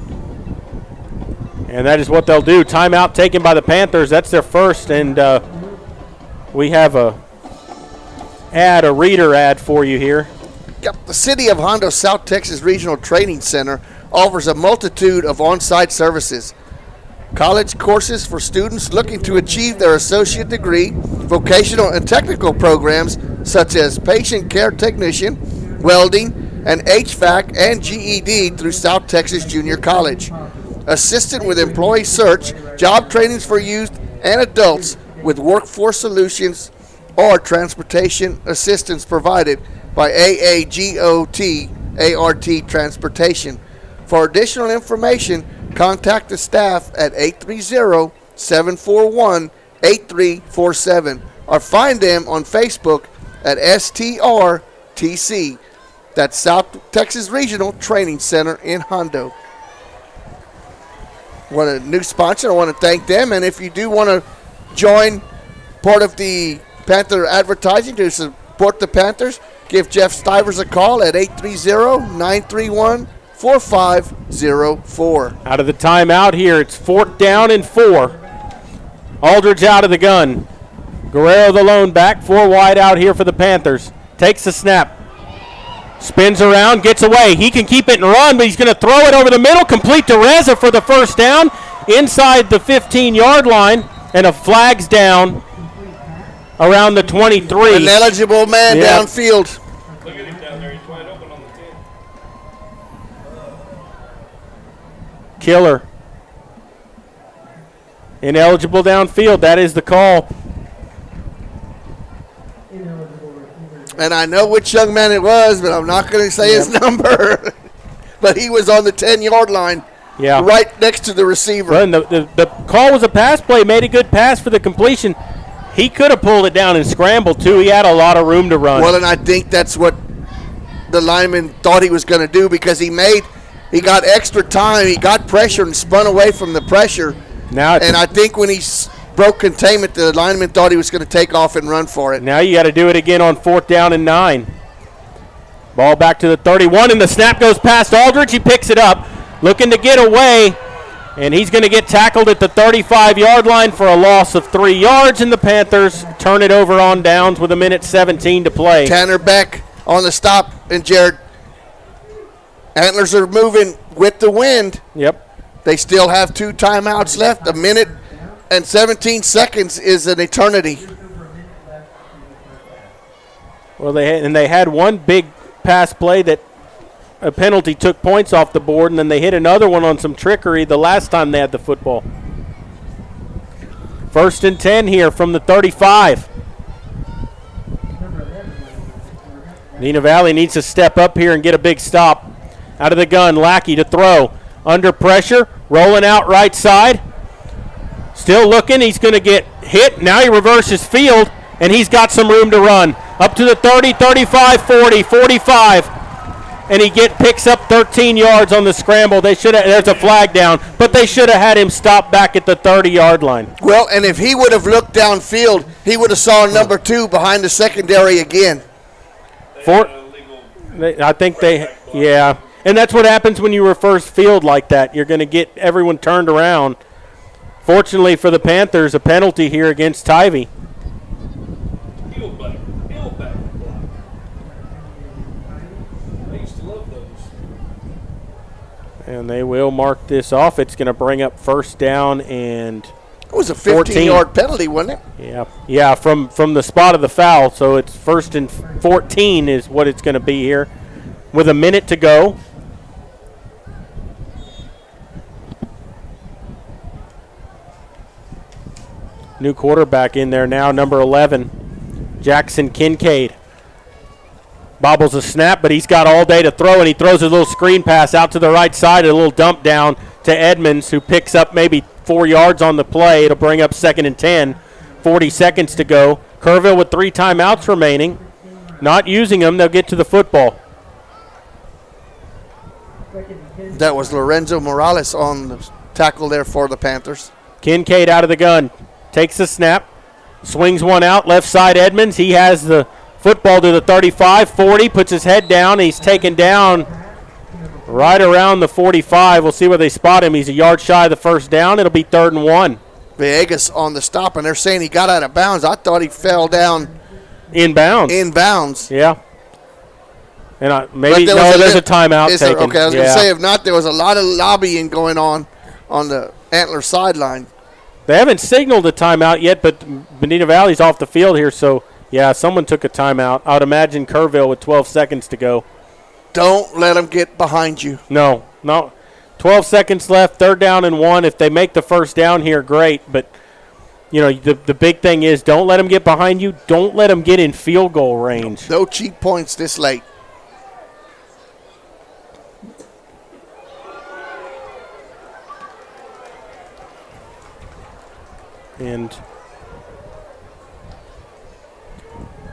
A: And that is what they'll do. Timeout taken by the Panthers. That's their first, and we have a reader ad for you here.
B: Yep, the City of Hondo South Texas Regional Training Center offers a multitude of on-site services. College courses for students looking to achieve their associate degree, vocational and technical programs such as patient care technician, welding, and HVAC and GED through South Texas Junior College. Assistant with employee search, job trainings for youth and adults with workforce solutions or transportation assistance provided by AAGOT ART Transportation. For additional information, contact the staff at 830-741-8347 or find them on Facebook at STRTC. That's South Texas Regional Training Center in Hondo. What a new sponsor. I want to thank them. And if you do want to join part of the Panther advertising to support the Panthers, give Jeff Stivers a call at 830-931-4504.
A: Out of the timeout here, it's 4th down and 4. Aldridge out of the gun. Guerrero the lone back, 4 wide out here for the Panthers. Takes the snap. Spins around, gets away. He can keep it and run, but he's going to throw it over the middle, complete to Reza for the first down inside the 15-yard line, and a flag's down around the 23.
B: An eligible man downfield.
L: Look at him down there. He's wide open on the 10.
A: Killer. Ineligible downfield. That is the call.
B: And I know which young man it was, but I'm not going to say his number. But he was on the 10-yard line, right next to the receiver.
A: And the call was a pass play. Made a good pass for the completion. He could have pulled it down and scrambled, too. He had a lot of room to run.
B: Well, and I think that's what the lineman thought he was going to do because he got extra time. He got pressure and spun away from the pressure. And I think when he broke containment, the lineman thought he was going to take off and run for it.
A: Now you got to do it again on 4th down and 9. Ball back to the 31, and the snap goes past Aldridge. He picks it up, looking to get away, and he's going to get tackled at the 35-yard line for a loss of 3 yards, and the Panthers turn it over on downs with 1:17 to play.
B: Tanner Beck on the stop, and Jared, Antlers are moving with the wind.
A: Yep.
B: They still have 2 timeouts left. 1 minute and 17 seconds is an eternity.
A: Well, they had one big pass play that a penalty took points off the board, and then they hit another one on some trickery the last time they had the football. First and 10 here from the 35. Medina Valley needs to step up here and get a big stop. Out of the gun, Lackey to throw. Under pressure, rolling out right side. Still looking, he's going to get hit. Now he reverses field, and he's got some room to run. Up to the 30, 35, 40, 45. And he picks up 13 yards on the scramble. There's a flag down, but they should have had him stop back at the 30-yard line.
B: Well, and if he would have looked downfield, he would have saw number 2 behind the secondary again.
A: I think yeah. And that's what happens when you reverse field like that. You're going to get everyone turned around. Fortunately for the Panthers, a penalty here against Tivy.
L: Field back block. I used to love those.
A: And they will mark this off. It's going to bring up first down and
B: it was a 15-yard penalty, wasn't
A: it? Yeah, from the spot of the foul. So it's first and 14 is what it's going to be here with a minute to go. New quarterback in there now, number 11, Jackson Kincaid. Bobbles a snap, but he's got all day to throw, and he throws a little screen pass out to the right side, a little dump down to Edmonds, who picks up maybe 4 yards on the play. It'll bring up second and 10, 40 seconds to go. Kerrville with 3 timeouts remaining. Not using them, they'll get to the football.
B: That was Lorenzo Morales on the tackle there for the Panthers.
A: Kincaid out of the gun. Takes the snap, swings one out, left side Edmonds. He has the football to the 35, 40, puts his head down. He's taken down right around the 45. We'll see where they spot him. He's a yard shy of the first down. It'll be 3rd and 1.
B: Villegas on the stop, and they're saying he got out of bounds. I thought he fell down.
A: In bounds.
B: In bounds.
A: Yeah. And there's a timeout taken.
B: Okay, I was going to say, if not, there was a lot of lobbying going on the Antler sideline.
A: They haven't signaled a timeout yet, but Medina Valley's off the field here, so, yeah, someone took a timeout. I would imagine Kerrville with 12 seconds to go.
B: Don't let them get behind you.
A: No. 12 seconds left, 3rd down and 1. If they make the first down here, great. But, the big thing is don't let them get behind you. Don't let them get in field goal range.
B: No cheap points this late.
A: And,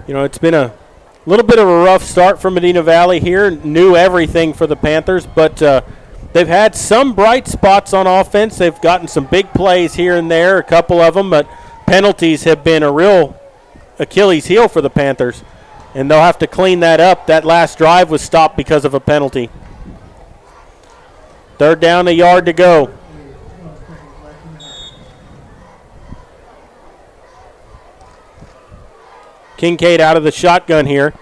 A: it's been a little bit of a rough start for Medina Valley here. New everything for the Panthers, but they've had some bright spots on offense. They've gotten some big plays here and there, a couple of them, but penalties have been a real Achilles heel for the Panthers, and they'll have to clean that up. That last drive was stopped because of a penalty. 3rd down, a yard to go. Kincaid out of the shotgun here.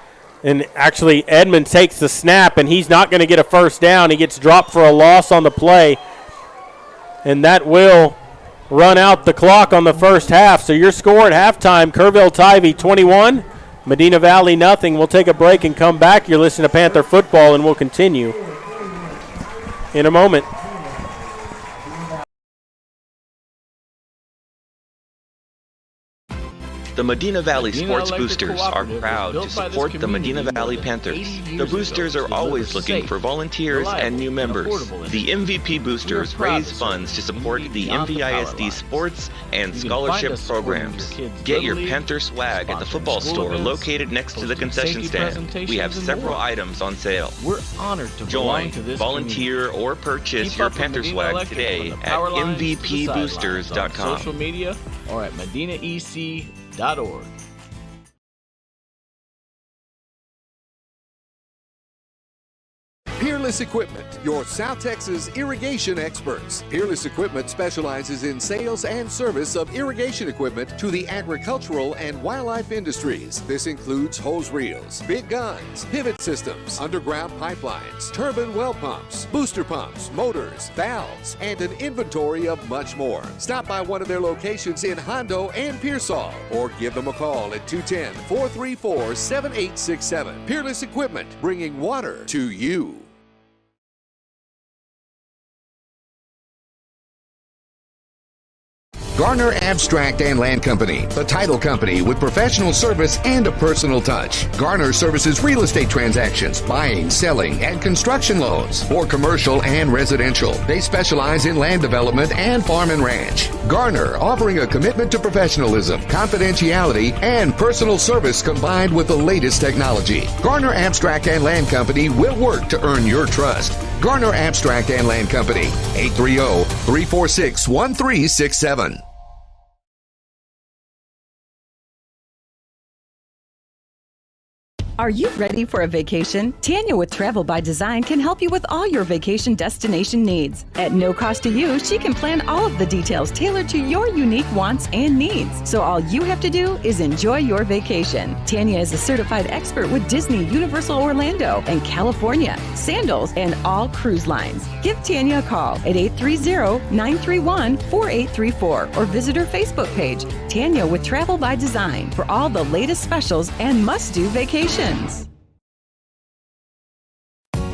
A: And actually, Edmond takes the snap, and he's not going to get a first down. He gets dropped for a loss on the play. And that will run out the clock on the first half. So your score at halftime, Kerrville Tivy 21, Medina Valley nothing. We'll take a break and come back. You're listening to Panther Football, and we'll continue in a moment.
K: The Medina Valley Sports Boosters are proud to support the Medina Valley Panthers. The Boosters are always looking for volunteers and new members. The MVP Boosters raise funds to support the MVISD sports and scholarship programs. Get your Panther swag at the football store located next to the concession stand. We have several items on sale.
D: We're honored to
K: join, volunteer, or purchase your Panther swag today at mvpboosters.com.
D: Social media or at medinaec.org.
M: Peerless Equipment, your South Texas irrigation experts. Peerless Equipment specializes in sales and service of irrigation equipment to the agricultural and wildlife industries. This includes hose reels, big guns, pivot systems, underground pipelines, turbine well pumps, booster pumps, motors, valves, and an inventory of much more. Stop by one of their locations in Hondo and Pearsall, or give them a call at 210-434-7867. Peerless Equipment, bringing water to you.
E: Garner Abstract and Land Company, the title company with professional service and a personal touch. Garner services real estate transactions, buying, selling, and construction loans for commercial and residential. They specialize in land development and farm and ranch. Garner, offering a commitment to professionalism, confidentiality, and personal service combined with the latest technology. Garner Abstract and Land Company will work to earn your trust. Garner Abstract and Land Company, 830-346-1367.
F: Are you ready for a vacation? Tanya with Travel by Design can help you with all your vacation destination needs. At no cost to you, she can plan all of the details tailored to your unique wants and needs. So all you have to do is enjoy your vacation. Tanya is a certified expert with Disney, Universal Orlando, and California, Sandals, and all cruise lines. Give Tanya a call at 830-931-4834 or visit her Facebook page, Tanya with Travel by Design, for all the latest specials and must-do vacations.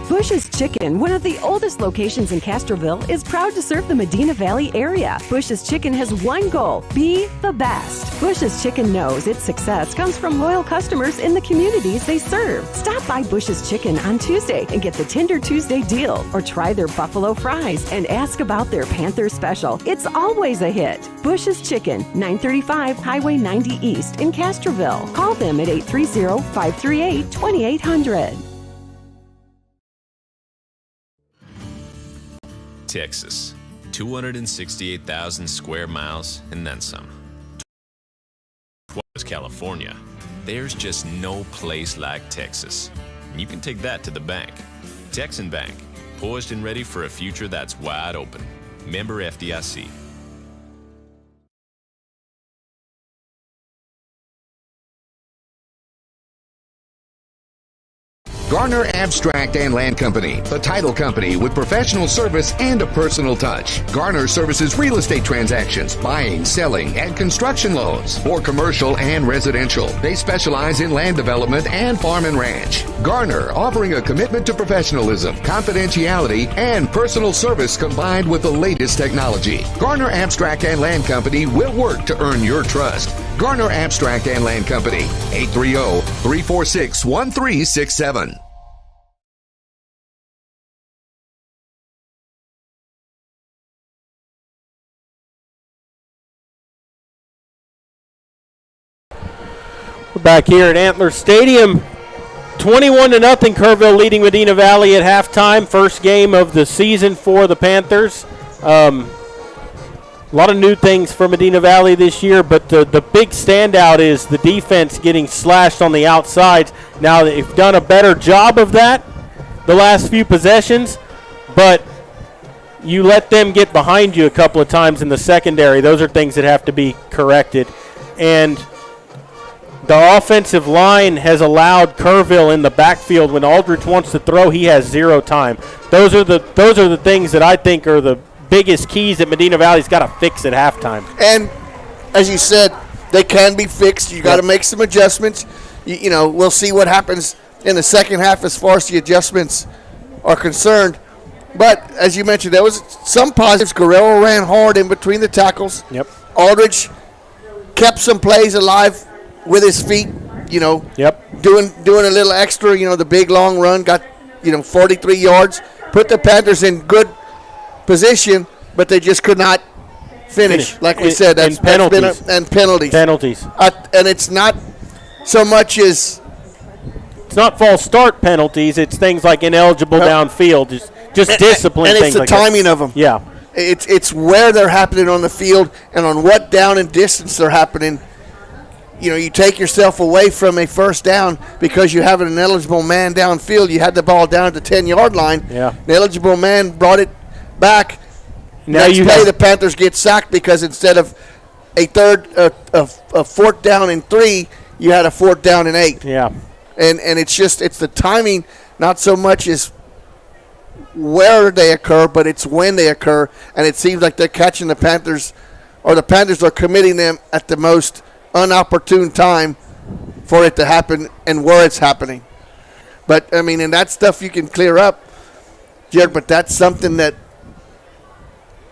F: Bush's Chicken, one of the oldest locations in Kerrville, is proud to serve the Medina Valley area. Bush's Chicken has one goal: be the best. Bush's Chicken knows its success comes from loyal customers in the communities they serve. Stop by Bush's Chicken on Tuesday and get the Tender Tuesday deal, or try their buffalo fries and ask about their Panther special. It's always a hit. Bush's Chicken, 935 Highway 90 East in Kerrville. Call them at 830-538-2800.
G: Texas, 268,000 square miles and then some. Twice California. There's just no place like Texas. And you can take that to the bank. Texan Bank, poised and ready for a future that's wide open. Member FDIC.
E: Garner Abstract and Land Company, the title company with professional service and a personal touch. Garner services real estate transactions, buying, selling, and construction loans for commercial and residential. They specialize in land development and farm and ranch. Garner, offering a commitment to professionalism, confidentiality, and personal service combined with the latest technology. Garner Abstract and Land Company will work to earn your trust. Garner Abstract and Land Company, 830-346-1367.
A: We're back here at Antler Stadium. 21-0, Kerrville leading Medina Valley at halftime. First game of the season for the Panthers. A lot of new things for Medina Valley this year, but the big standout is the defense getting slashed on the outsides. Now, they've done a better job of that the last few possessions, but you let them get behind you a couple of times in the secondary. Those are things that have to be corrected. And the offensive line has allowed Kerrville in the backfield. When Aldrich wants to throw, he has zero time. Those are the things that I think are the biggest keys that Medina Valley's got to fix at halftime.
B: And as you said, they can be fixed. You got to make some adjustments. You know, we'll see what happens in the second half as far as the adjustments are concerned. But as you mentioned, there was some positives. Guerrero ran hard in between the tackles.
A: Yep.
B: Aldrich kept some plays alive with his feet, you know.
A: Yep.
B: Doing a little extra, you know, the big long run, got, 43 yards. Put the Panthers in good position, but they just could not finish. Like we said, that's
A: penalties.
B: And penalties.
A: Penalties.
B: And it's not so much as
A: it's not false start penalties. It's things like ineligible downfield, just discipline.
B: And
A: things
B: it's the
A: like
B: timing
A: that.
B: of them.
A: Yeah.
B: It's where they're happening on the field and on what down and distance they're happening. You take yourself away from a first down because you have an ineligible man downfield. You had the ball down at the 10-yard line.
A: Yeah.
B: The eligible man brought it back.
A: Now
B: Next play, the Panthers get sacked because instead of a fourth down and 3, you had a fourth down and 8.
A: Yeah.
B: And it's the timing, not so much as where they occur, but it's when they occur. And it seems like they're catching the Panthers, or the Panthers are committing them at the most unopportune time for it to happen and where it's happening. But, and that stuff you can clear up, Jared, but that's something that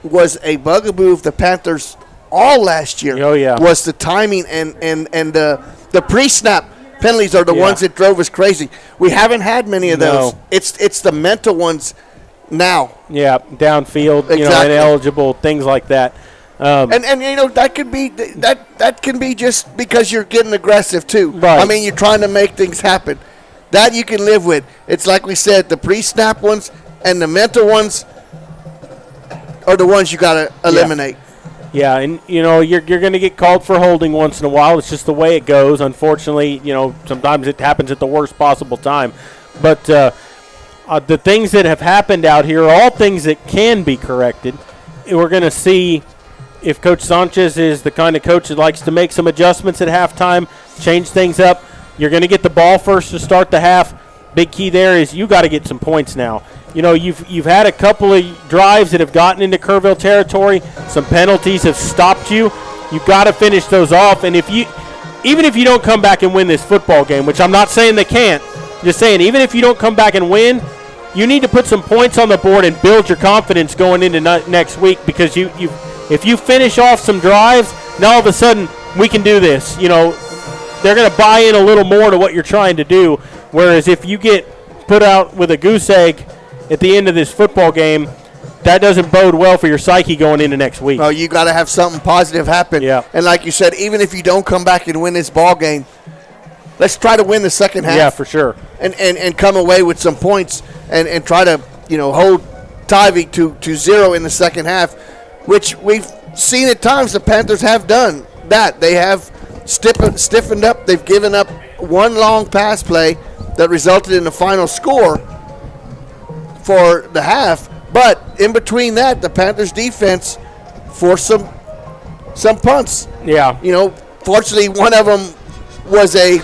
B: was a bugaboo of the Panthers all last year.
A: Oh, yeah.
B: Was the timing and the pre-snap penalties are the ones that drove us crazy. We haven't had many of those. It's the mental ones now.
A: Yeah, downfield, ineligible, things like that.
B: And that could be that can be just because you're getting aggressive too.
A: Right.
B: I mean, you're trying to make things happen. That you can live with. It's like we said, the pre-snap ones and the mental ones are the ones you got to eliminate.
A: Yeah, and you're going to get called for holding once in a while. It's just the way it goes. Unfortunately, sometimes it happens at the worst possible time. But the things that have happened out here are all things that can be corrected. We're going to see if Coach Sanchez is the kind of coach that likes to make some adjustments at halftime, change things up. You're going to get the ball first to start the half. Big key there is you got to get some points now. You've had a couple of drives that have gotten into Kerrville territory. Some penalties have stopped you. You've got to finish those off. And even if you don't come back and win this football game, which I'm not saying they can't, I'm just saying even if you don't come back and win, you need to put some points on the board and build your confidence going into next week, because if you finish off some drives, now all of a sudden we can do this. They're going to buy in a little more to what you're trying to do. Whereas if you get put out with a goose egg at the end of this football game, that doesn't bode well for your psyche going into next week.
B: Oh, you got to have something positive happen.
A: Yeah.
B: And like you said, even if you don't come back and win this ball game, let's try to win the second half.
A: Yeah, for sure.
B: And come away with some points and try to hold Tivy to 0 in the second half, which we've seen at times the Panthers have done that. They have stiffened up. They've given up one long pass play that resulted in the final score for the half. But in between that, the Panthers defense forced some punts.
A: Yeah.
B: Fortunately, one of them was a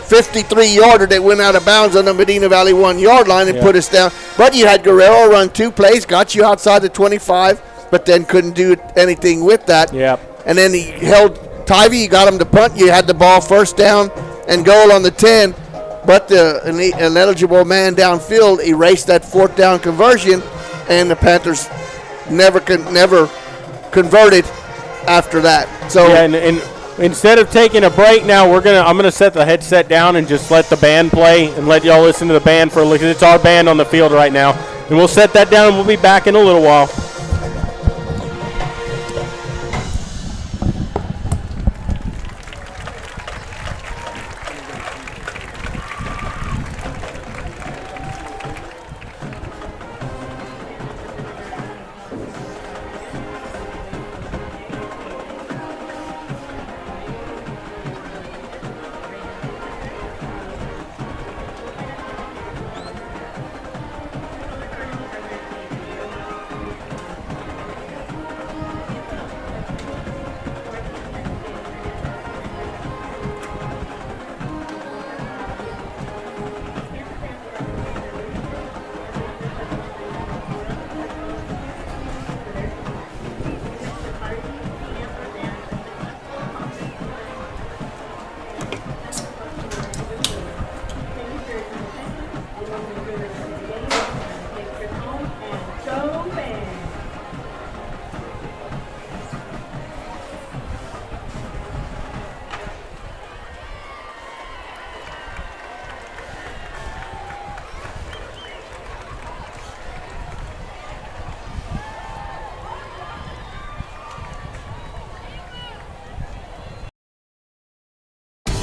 B: 53-yarder that went out of bounds on the Medina Valley 1-yard line and put us down. But you had Guerrero run 2 plays, got you outside the 25, but then couldn't do anything with that.
A: Yeah.
B: And then he held Tivy, you got him to punt. You had the ball first down and goal on the 10, but the ineligible man downfield erased that 4th down conversion, and the Panthers never converted after that. So
A: and instead of taking a break now, I'm gonna set the headset down and just let the band play and let y'all listen to the band for a look. It's our band on the field right now, and we'll set that down and we'll be back in a little while.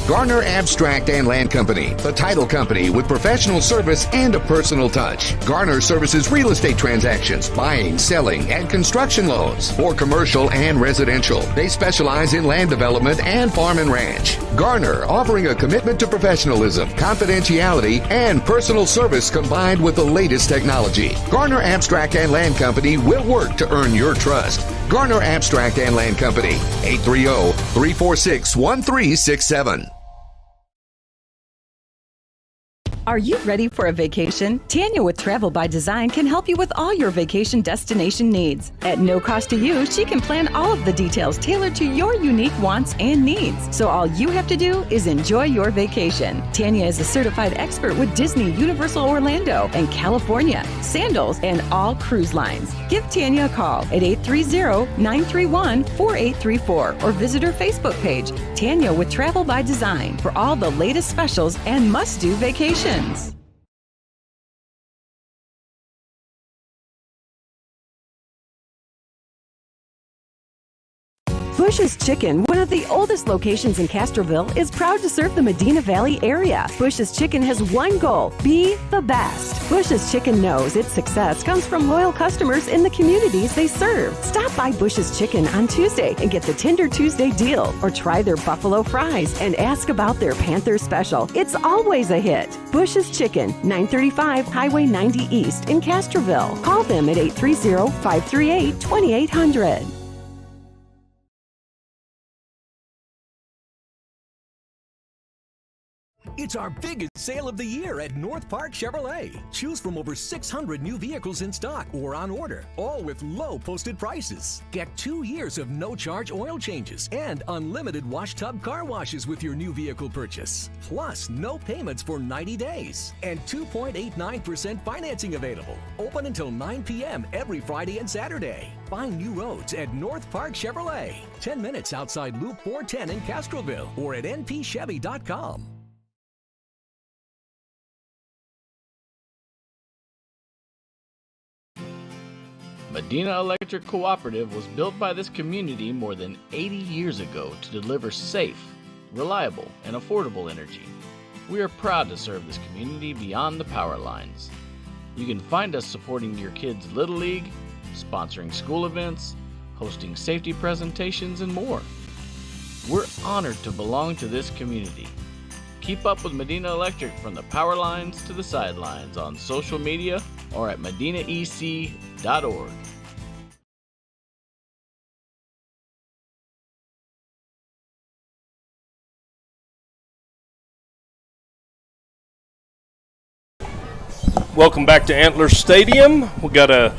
E: Garner Abstract and Land Company, the title company with professional service and a personal touch. Garner services real estate transactions, buying, selling, and construction loans for commercial and residential. They specialize in land development and farm and ranch. Garner, offering a commitment to professionalism, confidentiality, and personal service combined with the latest technology. Garner Abstract and Land Company will work to earn your trust. Garner Abstract and Land Company, 830-346-1367.
F: Are you ready for a vacation? Tanya with Travel by Design can help you with all your vacation destination needs. At no cost to you, she can plan all of the details tailored to your unique wants and needs. So all you have to do is enjoy your vacation. Tanya is a certified expert with Disney, Universal Orlando, and California, Sandals, and all cruise lines. Give Tanya a call at 830-931-4834 or visit her Facebook page, Tanya with Travel by Design, for all the latest specials and must-do vacations. Bush's Chicken, one of the oldest locations in Kerrville, is proud to serve the Medina Valley area. Bush's Chicken has one goal: be the best. Bush's Chicken knows its success comes from loyal customers in the communities they serve. Stop by Bush's Chicken on Tuesday and get the Tender Tuesday deal, or try their buffalo fries and ask about their Panther special. It's always a hit. Bush's Chicken, 935 Highway 90 East in Kerrville. Call them at 830-538-2800.
C: It's our biggest sale of the year at North Park Chevrolet. Choose from over 600 new vehicles in stock or on order, all with low posted prices. Get 2 years of no-charge oil changes and unlimited wash tub car washes with your new vehicle purchase. Plus, no payments for 90 days and 2.89% financing available. Open until 9 p.m. every Friday and Saturday. Find new roads at North Park Chevrolet, 10 minutes outside Loop 410 in Kerrville, or at npchevy.com.
D: Medina Electric Cooperative was built by this community more than 80 years ago to deliver safe, reliable, and affordable energy. We are proud to serve this community beyond the power lines. You can find us supporting your kids' Little League, sponsoring school events, hosting safety presentations, and more. We're honored to belong to this community. Keep up with Medina Electric from the power lines to the sidelines on social media or at medinaec.org.
L: Welcome back to Antler Stadium. We got a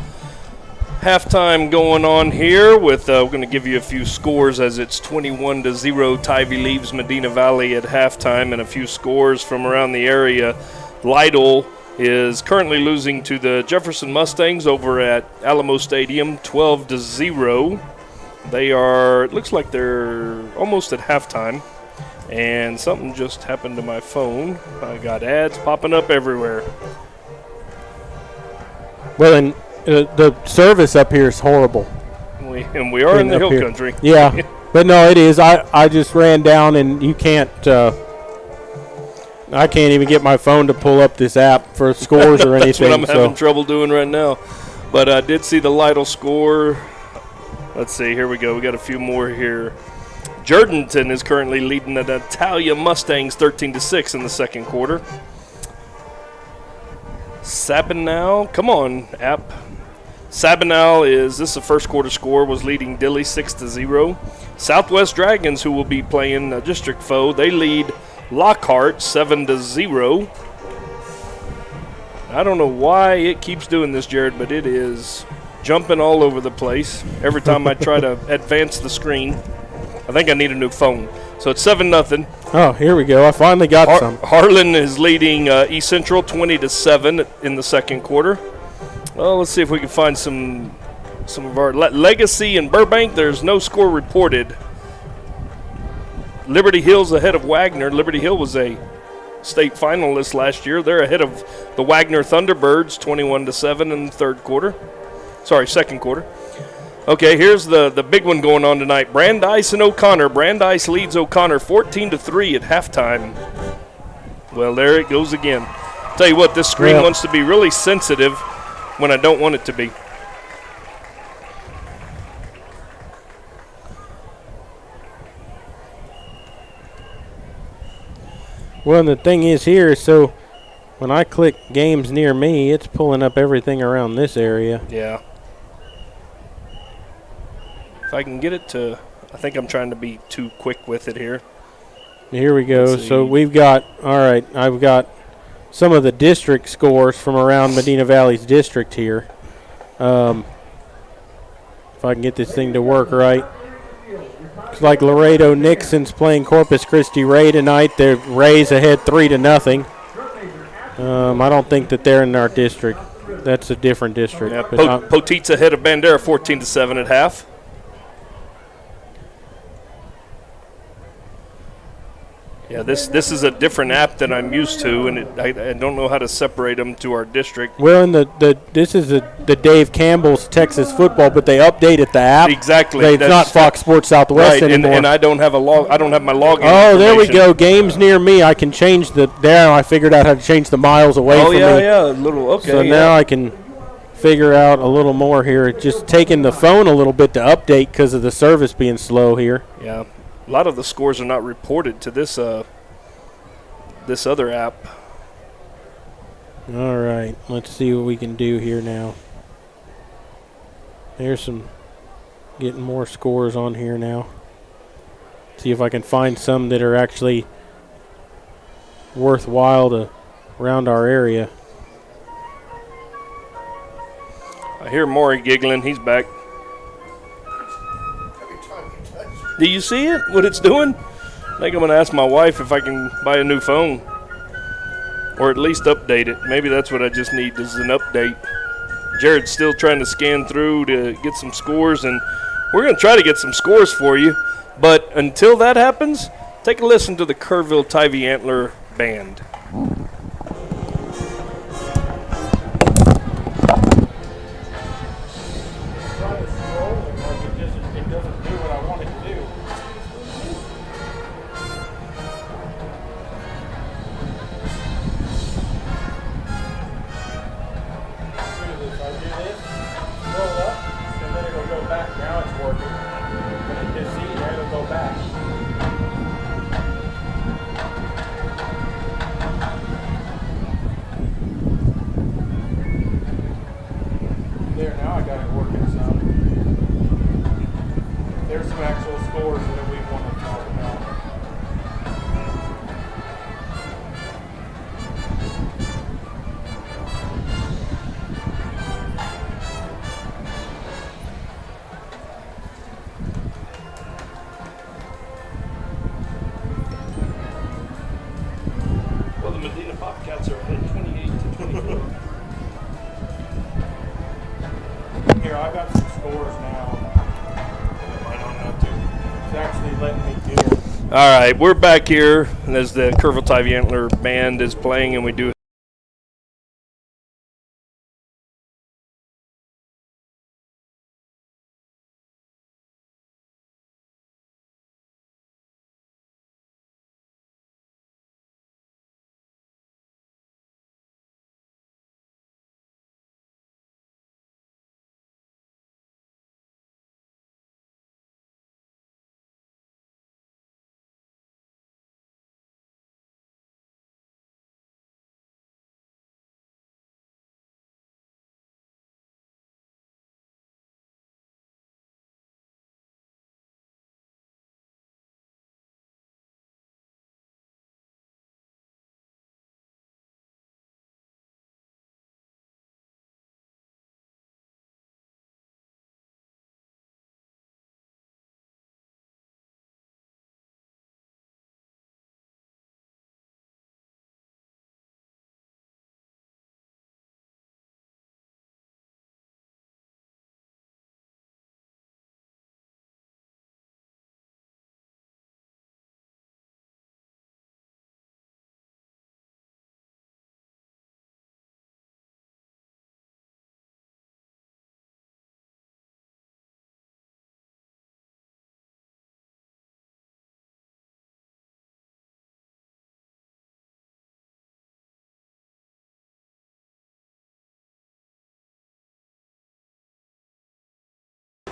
L: halftime going on here with we're going to give you a few scores as it's 21-0. Tivy leaves Medina Valley at halftime, and a few scores from around the area. Lytle is currently losing to the Jefferson Mustangs over at Alamo Stadium 12-0. They are, it looks like they're almost at halftime, and something just happened to my phone. I got ads popping up everywhere.
A: Well, and the service up here is horrible.
L: We are in the hill country.
A: Yeah, but no, it is. I just ran down, and you can't. I can't even get my phone to pull up this app for scores or anything.
L: That's what I'm having trouble doing right now. But I did see the Lytle score. Let's see. Here we go. We got a few more here. Jordanton is currently leading the Natalia Mustangs 13-6 in the second quarter. Sabinal, come on, app. Sabinal is the first quarter score, was leading Dilley 6-0. Southwest Dragons, who will be playing a district foe, they lead Lockhart 7-0. I don't know why it keeps doing this, Jared, but it is jumping all over the place every time I try to advance the screen. I think I need a new phone. So it's 7-0.
A: Oh, here we go. I finally got some.
L: Harlan is leading East Central 20-7 in the second quarter. Well, let's see if we can find some of our Legacy and Burbank. There's no score reported. Liberty Hill's ahead of Wagner. Liberty Hill was a state finalist last year. They're ahead of the Wagner Thunderbirds 21-7 in the second quarter. Okay, here's the big one going on tonight. Brandeis and O'Connor. Brandeis leads O'Connor 14-3 at halftime. Well, there it goes again. Tell you what, this screen wants to be really sensitive when I don't want it to be.
A: Well, and the thing is here, so when I click games near me, it's pulling up everything around this area.
L: Yeah. If I can get it to, I think I'm trying to be too quick with it here.
A: Here we go. So we've got, all right, I've got some of the district scores from around Medina Valley's district here. If I can get this thing to work right. Looks like Laredo Nixon's playing Corpus Christi Ray tonight. The Rays ahead 3-0. I don't think that they're in our district. That's a different district.
L: Yeah, Poteet's ahead of Bandera 14-7 at half. Yeah, this is a different app than I'm used to, and I don't know how to separate them to our district.
A: Well, in this is the Dave Campbell's Texas football, but they updated the app.
L: Exactly.
A: It's not Fox Sports Southwest
L: right,
A: anymore.
L: And I don't have I don't have my login.
A: Oh, there we go. Games near me. I can change there. I figured out how to change the miles away from me.
L: Oh yeah, a little. Okay.
A: So now I can figure out a little more here. It's just taking the phone a little bit to update because of the service being slow here.
L: Yeah. A lot of the scores are not reported to this this other app.
A: All right, let's see what we can do here now. There's getting more scores on here now. See if I can find some that are actually worthwhile around our area.
L: I hear Maury giggling. He's back. Do you see it? What it's doing? I think I'm going to ask my wife if I can buy a new phone. Or at least update it. Maybe that's what I just need is an update. Jared's still trying to scan through to get some scores, and we're going to try to get some scores for you. But until that happens, take a listen to the Kerrville Tivy Antler Band.
A: There, now I got it working some. There's some actual scores that we want to talk about.
L: Well, the Medina Bobcats are ahead 28-24.
A: Here, I got some scores now. It's actually letting me do it.
L: All right, we're back here as the Kerrville Tivy Antler Band is playing, and we do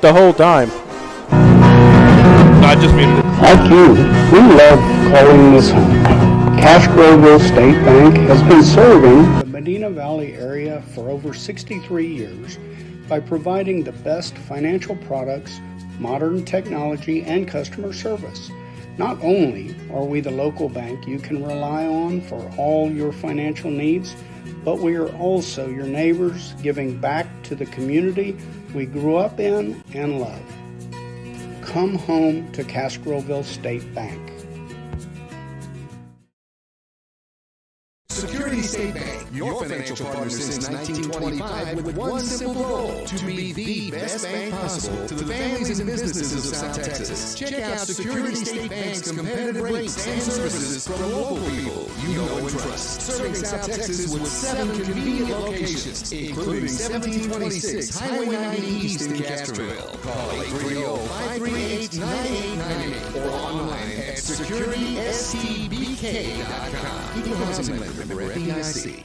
A: The whole time.
L: No, I just muted it.
H: Like you, we love calling this home. Kerrville State Bank has been serving the Medina Valley area for over 63 years by providing the best financial products, modern technology, and customer service. Not only are we the local bank you can rely on for all your financial needs, but we are also your neighbors, giving back to the community we grew up in and love. Come home to Kerrville State Bank.
M: Security State Bank, your financial partner since 1925, with one simple goal: to be the best bank possible to the families and businesses of South Texas. Check out Security State Bank's competitive rates and services from local people you know and trust. Serving South Texas with 7 convenient locations, including 1726 Highway 90 East in Kerrville. Call 830-538-9898 or online at securitystbk.com. Equal housing lender, member FDIC.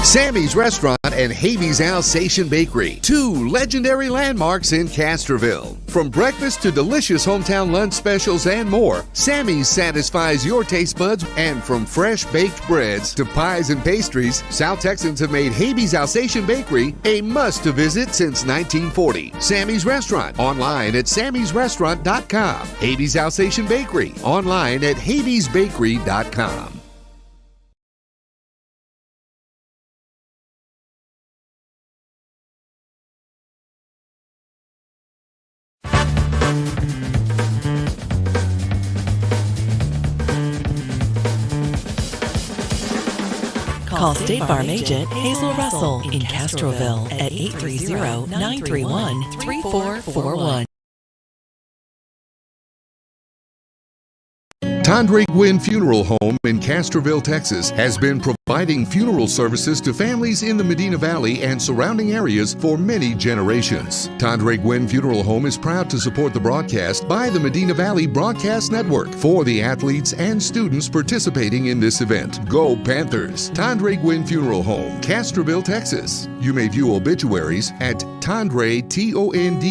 M: Sammy's Restaurant and Havy's Alsatian Bakery, 2 legendary landmarks in Kerrville. From breakfast to delicious hometown lunch specials and more, Sammy's satisfies your taste buds. And from fresh baked breads to pies and pastries, South Texans have made Havy's Alsatian Bakery a must-to-visit since 1940. Sammy's Restaurant, online at sammysrestaurant.com. Havy's Alsatian Bakery, online at havysbakery.com.
J: Call State Farm agent Hazel Russell in Kerrville at 830-931-3441.
M: Tondre Gwynn Funeral Home in Kerrville, Texas, has been providing funeral services to families in the Medina Valley and surrounding areas for many generations. Tondre Gwynn Funeral Home is proud to support the broadcast by the Medina Valley Broadcast Network for the athletes and students participating in this event. Go Panthers! Tondre Gwynn Funeral Home, Kerrville, Texas. You may view obituaries at Tondre, Tondre-Gwynn,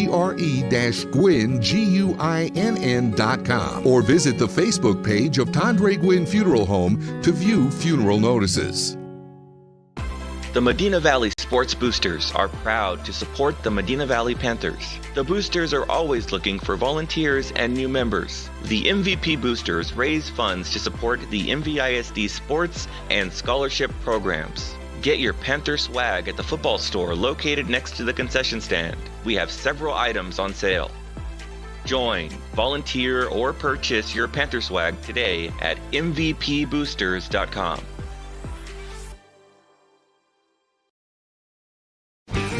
M: Guinn.com, or visit the Facebook page of Tondre Gwynn Funeral Home to view funeral notices.
K: The Medina Valley Sports Boosters are proud to support the Medina Valley Panthers. The Boosters are always looking for volunteers and new members. The MVP Boosters raise funds to support the MVISD sports and scholarship programs. Get your Panther swag at the football store located next to the concession stand. We have several items on sale. Join, volunteer, or purchase your Panther swag today at mvpboosters.com.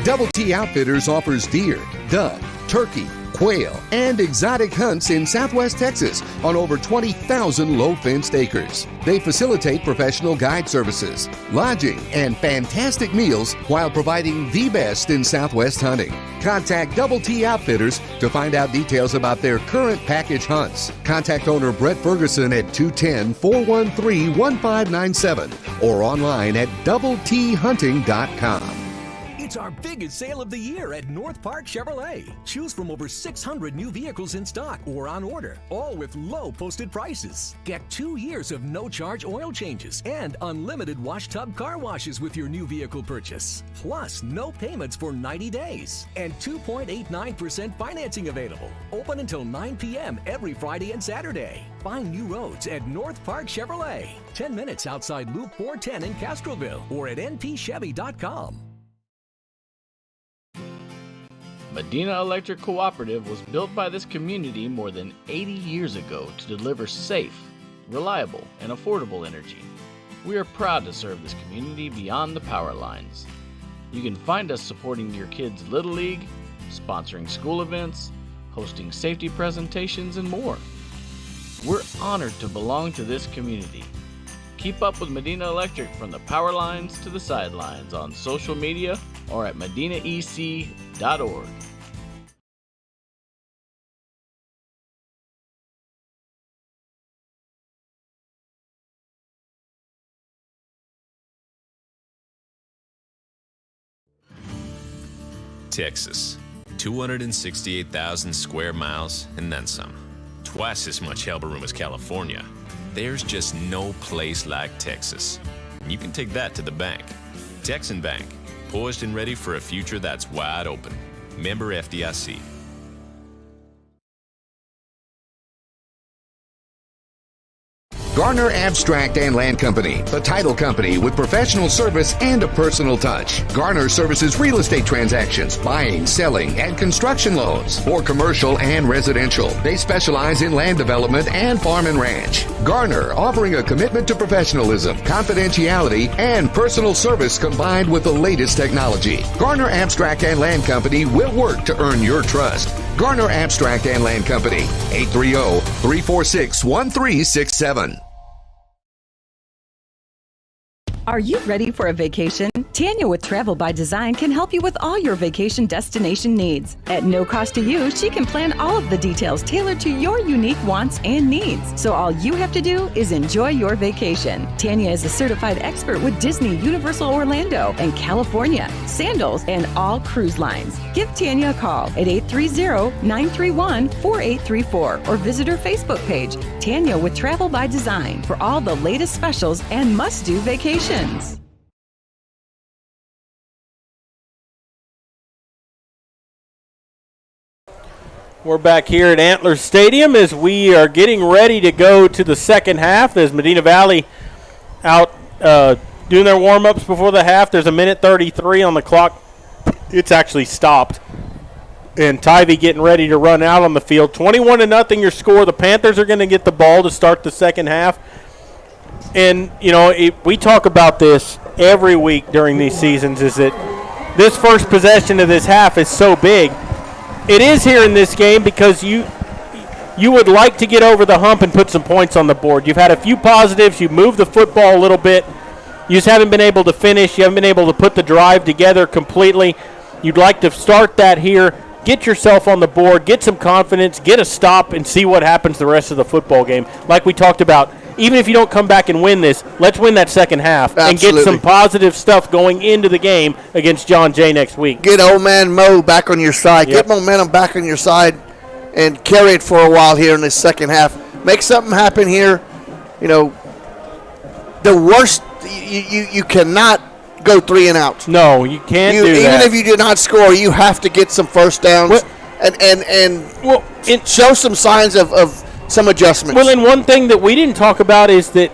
M: Double T Outfitters offers deer, dove, turkey, quail, and exotic hunts in Southwest Texas on over 20,000 low-fenced acres. They facilitate professional guide services, lodging, and fantastic meals while providing the best in Southwest hunting. Contact Double T Outfitters to find out details about their current package hunts. Contact owner Brett Ferguson at 210-413-1597 or online at doubleThunting.com.
C: It's our biggest sale of the year at North Park Chevrolet. Choose from over 600 new vehicles in stock or on order, all with low posted prices. Get 2 years of no-charge oil changes and unlimited wash tub car washes with your new vehicle purchase. Plus, no payments for 90 days and 2.89% financing available. Open until 9 p.m. every Friday and Saturday. Find new roads at North Park Chevrolet, 10 minutes outside Loop 410 in Kerrville or at npchevy.com.
D: Medina Electric Cooperative was built by this community more than 80 years ago to deliver safe, reliable, and affordable energy. We are proud to serve this community beyond the power lines. You can find us supporting your kids' Little League, sponsoring school events, hosting safety presentations, and more. We're honored to belong to this community. Keep up with Medina Electric from the power lines to the sidelines on social media or at medinaec.org.
G: Texas, 268,000 square miles and then some. Twice as much elbow room as California. There's just no place like Texas. You can take that to the bank. Texan Bank, poised and ready for a future that's wide open. Member FDIC.
E: Garner Abstract and Land Company, the title company with professional service and a personal touch. Garner services real estate transactions, buying, selling, and construction loans for commercial and residential. They specialize in land development and farm and ranch. Garner, offering a commitment to professionalism, confidentiality, and personal service combined with the latest technology. Garner Abstract and Land Company will work to earn your trust. Garner Abstract and Land Company, 830-346-1367.
F: Are you ready for a vacation? Tanya with Travel by Design can help you with all your vacation destination needs. At no cost to you, she can plan all of the details tailored to your unique wants and needs. So all you have to do is enjoy your vacation. Tanya is a certified expert with Disney, Universal Orlando, and California, Sandals, and all cruise lines. Give Tanya a call at 830-931-4834 or visit her Facebook page, Tanya with Travel by Design, for all the latest specials and must-do vacations.
A: We're back here at Antler Stadium as we are getting ready to go to the second half. There's Medina Valley out doing their warm-ups before the half. There's a minute 33 on the clock. It's actually stopped. And Tivy getting ready to run out on the field. 21-0 your score. The Panthers are going to get the ball to start the second half. And, you know, we talk about this every week during these seasons, is that this first possession of this half is so big. It is here in this game because you would like to get over the hump and put some points on the board. You've had a few positives. You've moved the football a little bit. You just haven't been able to finish. You haven't been able to put the drive together completely. You'd like to start that here, get yourself on the board, get some confidence, get a stop, and see what happens the rest of the football game. Like we talked about, even if you don't come back and win this, let's win that second half.
B: Absolutely.
A: And get some positive stuff going into the game against John Jay next week.
B: Get old man Mo back on your side.
A: Yep.
B: Get momentum back on your side and carry it for a while here in this second half. Make something happen here. You know, the worst, you cannot go 3 and out.
A: No, you can't do that.
B: Even if you do not score, you have to get some first downs and show some signs of some adjustments.
A: Well, and one thing that we didn't talk about is that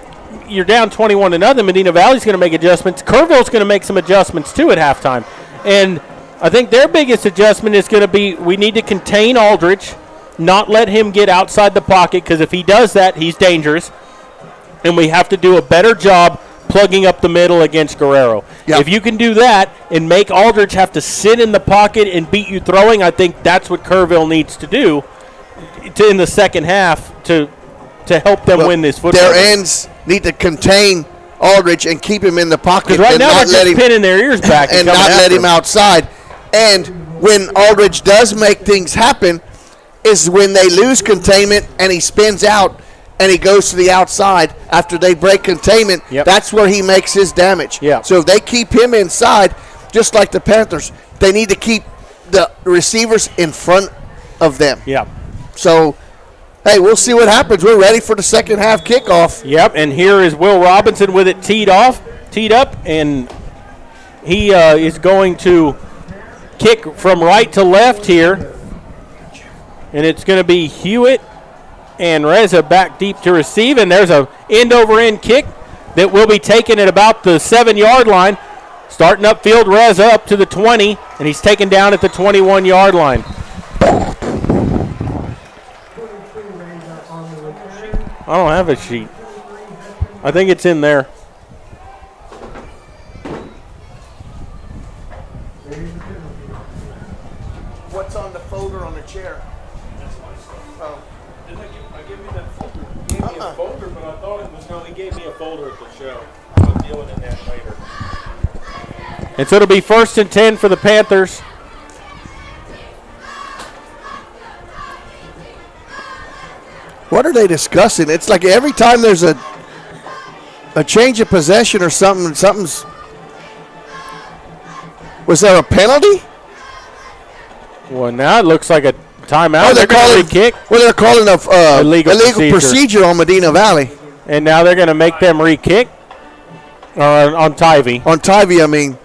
A: you're down 21-0. Medina Valley's going to make adjustments. Kerrville's going to make some adjustments, too, at halftime. And I think their biggest adjustment is going to be we need to contain Aldridge, not let him get outside the pocket, because if he does that, he's dangerous. And we have to do a better job plugging up the middle against Guerrero.
B: Yep.
A: If you can do that and make Aldridge have to sit in the pocket and beat you throwing, I think that's what Kerrville needs to do in the second half to help them win this football
B: Their
A: game.
B: ends need to contain Aldridge and keep him in the pocket.
A: Because right
B: and
A: now
B: not
A: they're
B: let
A: just
B: him,
A: pinning their ears back
B: and not let him outside. And when Aldridge does make things happen is when they lose containment and he spins out and he goes to the outside after they break containment.
A: Yep.
B: That's where he makes his damage.
A: Yeah.
B: So if they keep him inside, just like the Panthers, they need to keep the receivers in front of them.
A: Yeah.
B: So, hey, we'll see what happens. We're ready for the second half kickoff.
A: Yep, and here is Will Robinson with it teed up, and he is going to kick from right to left here, and it's going to be Hewitt and Reza back deep to receive, and there's a end-over-end kick that will be taken at about the 7-yard line. Starting upfield, Reza up to the 20, and he's taken down at the 21-yard line. I don't have a sheet. I think it's in there.
B: What's on the folder on the chair?
A: That's my stuff. Oh. Didn't I give you that folder? He gave me a folder, but I thought it was, no, he gave me a folder at the show. I'll deal with that later. And so it'll be 1st and 10 for the Panthers.
B: What are they discussing? It's like every time there's a change of possession or something's. Was there a penalty?
A: Well, now it looks like a timeout.
B: Oh, they're calling
A: kick.
B: Well, they're calling a
A: illegal
B: procedure on Medina Valley.
A: And now they're going to make them re-kick on Tivy.
B: On Tivy, I mean.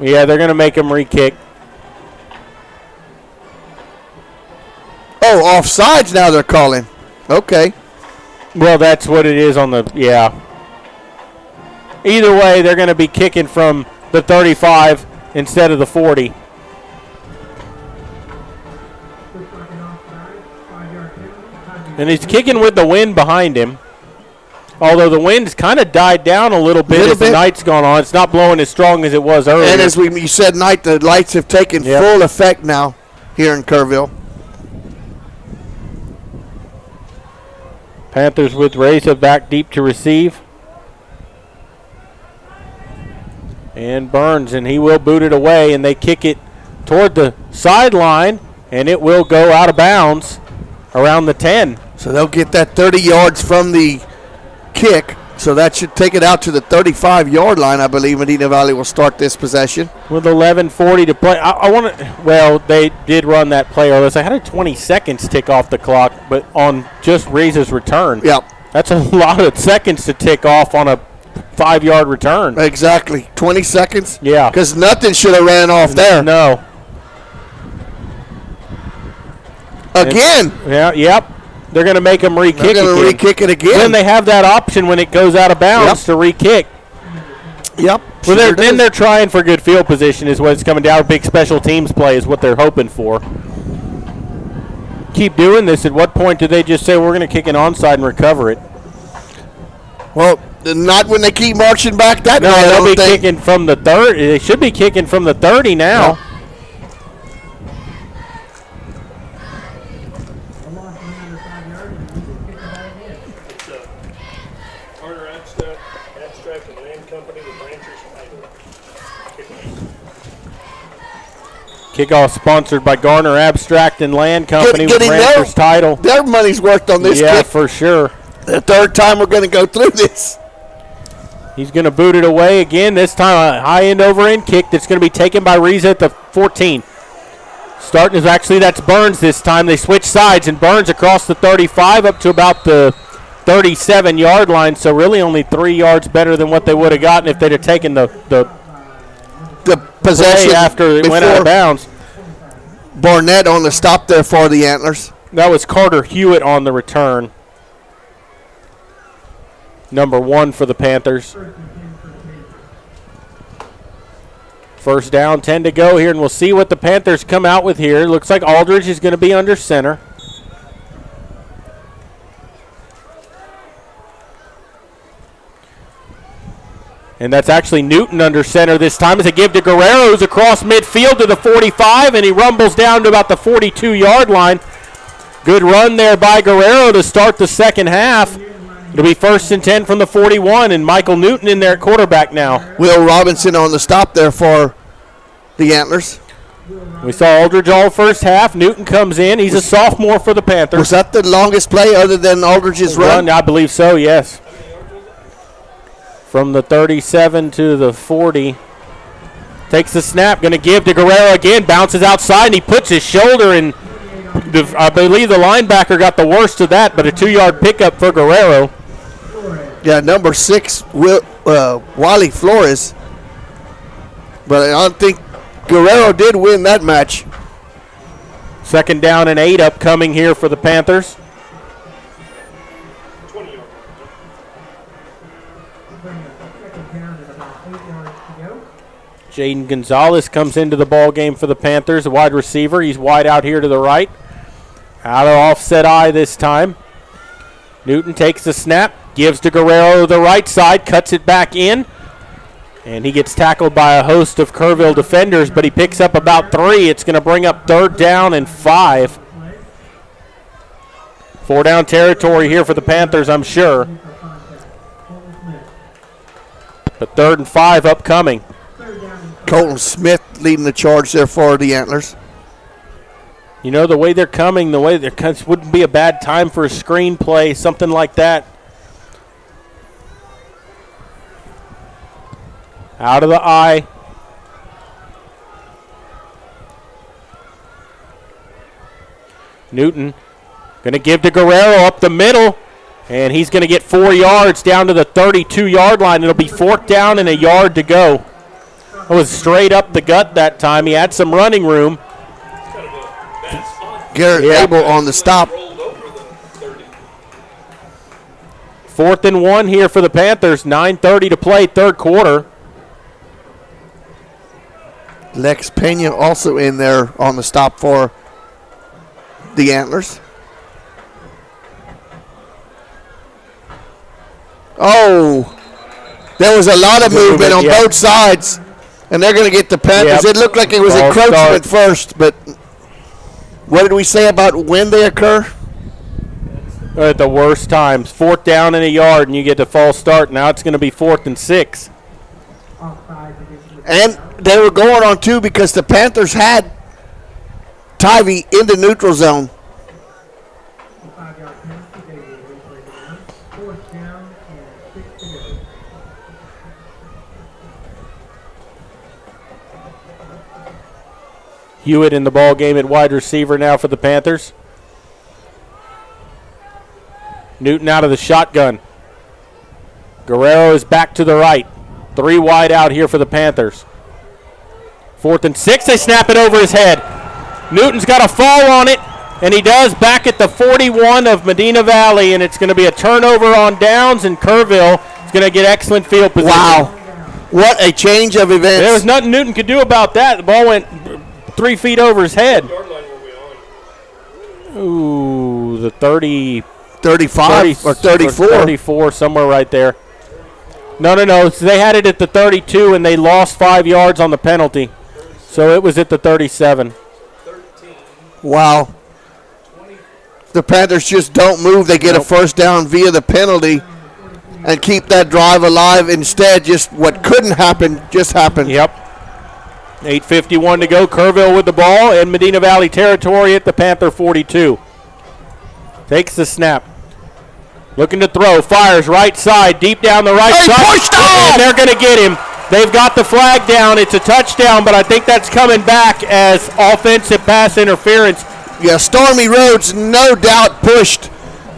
A: Yeah, they're going to make him re-kick.
B: Oh, offsides now they're calling. Okay.
A: Well, that's what it is on the, yeah. Either way, they're going to be kicking from the 35 instead of the 40. And he's kicking with the wind behind him. Although the wind's kind of died down a little bit as the night's gone on. It's not blowing as strong as it was earlier.
B: And as you said, night, the lights have taken full effect now here in Kerrville.
A: Panthers with Reza back deep to receive. And Burns, and he will boot it away, and they kick it toward the sideline, and it will go out of bounds around the 10.
B: So they'll get that 30 yards from the kick, so that should take it out to the 35-yard line. I believe Medina Valley will start this possession.
A: With 11:40 to play. I want to, well, they did run that play earlier. So I had 20 seconds tick off the clock, but on just Reza's return.
B: Yep.
A: That's a lot of seconds to tick off on a 5-yard return.
B: Exactly. 20 seconds?
A: Yeah.
B: Because nothing should have ran off there.
A: No.
B: Again.
A: Yep. They're going to make them re-kick it again.
B: They're going to re-kick it again.
A: Then they have that option when it goes out of bounds to re-kick.
B: Yep.
A: Well, then they're trying for good field position is what it's coming down. Big special teams play is what they're hoping for. Keep doing this. At what point do they just say we're going to kick an onside and recover it?
B: Well, not when they keep marching back that way.
A: No, they'll be kicking from the 30. They should be kicking from the 30 now.
B: Yeah.
A: Kickoff sponsored by Garner Abstract and Land Company with Rancher's Title.
B: Their money's worked on this
A: Yeah,
B: kick.
A: for sure.
B: The third time we're going to go through this.
A: He's going to boot it away again. This time a high end over end kick that's going to be taken by Reza at the 14. Starting is actually, that's Burns this time. They switch sides, and Burns across the 35 up to about the 37-yard line. So really only 3 yards better than what they would have gotten if they'd have taken the
B: possession
A: after it went out of bounds.
B: Barnett on the stop there for the Antlers.
A: That was Carter Hewitt on the return. Number 1 for the Panthers. First down, 10 to go here, and we'll see what the Panthers come out with here. Looks like Aldridge is going to be under center. And that's actually Newton under center this time as they give to Guerrero, who's across midfield to the 45, and he rumbles down to about the 42-yard line. Good run there by Guerrero to start the second half. It'll be 1st and 10 from the 41, and Michael Newton in there at quarterback now.
B: Will Robinson on the stop there for the Antlers.
A: We saw Aldridge all first half. Newton comes in. He's a sophomore for the Panthers.
B: Was that the longest play other than Aldridge's run?
A: I believe so, yes. From the 37 to the 40. Takes the snap, going to give to Guerrero again. Bounces outside, and he puts his shoulder in. I believe the linebacker got the worst of that, but a 2-yard pickup for Guerrero.
B: Yeah, number 6, Wally Flores. But I don't think Guerrero did win that match.
A: 2nd down and 8 upcoming here for the Panthers. Jaden Gonzalez comes into the ball game for the Panthers, a wide receiver. He's wide out here to the right. Out of offset eye this time. Newton takes the snap, gives to Guerrero to the right side, cuts it back in. And he gets tackled by a host of Kerrville defenders, but he picks up about 3. It's going to bring up 3rd down and 5. 4-down territory here for the Panthers, I'm sure. But 3rd and 5 upcoming.
B: Colton Smith leading the charge there for the Antlers.
A: You know, the way they're coming, wouldn't be a bad time for a screen play, something like that. Out of the eye. Newton going to give to Guerrero up the middle, and he's going to get 4 yards down to the 32-yard line. It'll be 4th down and a yard to go. It was straight up the gut that time. He had some running room.
B: Garrett Abel on the stop.
A: 4th and 1 here for the Panthers. 9:30 to play, third quarter.
B: Lex Pena also in there on the stop for the Antlers. Oh, there was a lot of movement on both sides, and they're going to get the Panthers. It looked like it was encroachment first, but what did we say about when they occur?
A: At the worst times. 4th down and a yard, and you get a false start. Now it's going to be 4th and 6.
B: And they were going on, too, because the Panthers had Tivy in the neutral zone.
A: Hewitt in the ball game at wide receiver now for the Panthers. Newton out of the shotgun. Guerrero is back to the right. 3 wide out here for the Panthers. 4th and 6. They snap it over his head. Newton's got a fall on it, and he does back at the 41 of Medina Valley, and it's going to be a turnover on downs, and Kerrville is going to get excellent field position.
B: Wow. What a change of events.
A: There was nothing Newton could do about that. The ball went 3 feet over his head. Ooh, the
B: 35 or 34.
A: 34, somewhere right there. No. So they had it at the 32, and they lost 5 yards on the penalty. So it was at the 37.
B: Wow. The Panthers just don't move. They get a first down via the penalty and keep that drive alive. Instead, just what couldn't happen just happened.
A: Yep. 8:51 to go. Kerrville with the ball in Medina Valley territory at the Panther 42. Takes the snap. Looking to throw. Fires right side. Deep down the right side.
B: Pushed off!
A: And they're going to get him. They've got the flag down. It's a touchdown, but I think that's coming back as offensive pass interference.
B: Yeah, Stormy Rhodes no doubt pushed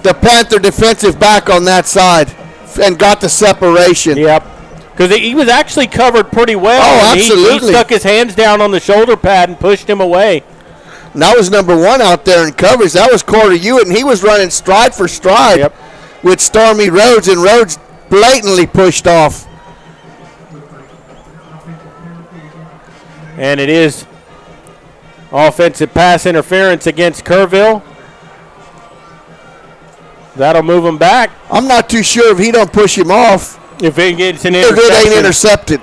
B: the Panther defensive back on that side and got the separation.
A: Yep. Because he was actually covered pretty well.
B: Oh, absolutely.
A: He stuck his hands down on the shoulder pad and pushed him away.
B: And that was number 1 out there in coverage. That was Corey Hewitt, and he was running stride for stride with Stormy Rhodes, and Rhodes blatantly pushed off.
A: And it is offensive pass interference against Kerrville. That'll move him back.
B: I'm not too sure if he don't push him off.
A: If it gets an
B: interception. If it ain't intercepted.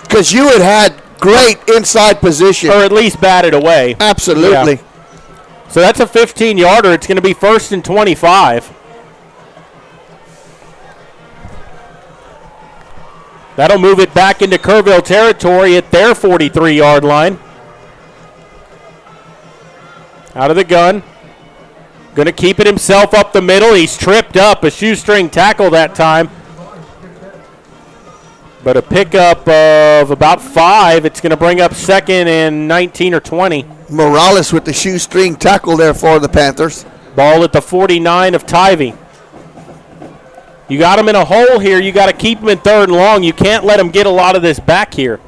B: Because Hewitt had great inside position.
A: Or at least batted away.
B: Absolutely.
A: Yeah. So that's a 15-yarder. It's going to be 1st and 25. That'll move it back into Kerrville territory at their 43-yard line. Out of the gun. Going to keep it himself up the middle. He's tripped up. A shoestring tackle that time. But a pickup of about 5. It's going to bring up 2nd and 19 or 20.
B: Morales with the shoestring tackle there for the Panthers.
A: Ball at the 49 of Tivy. You got him in a hole here. You got to keep him in 3rd and long. You can't let him get a lot of this back here.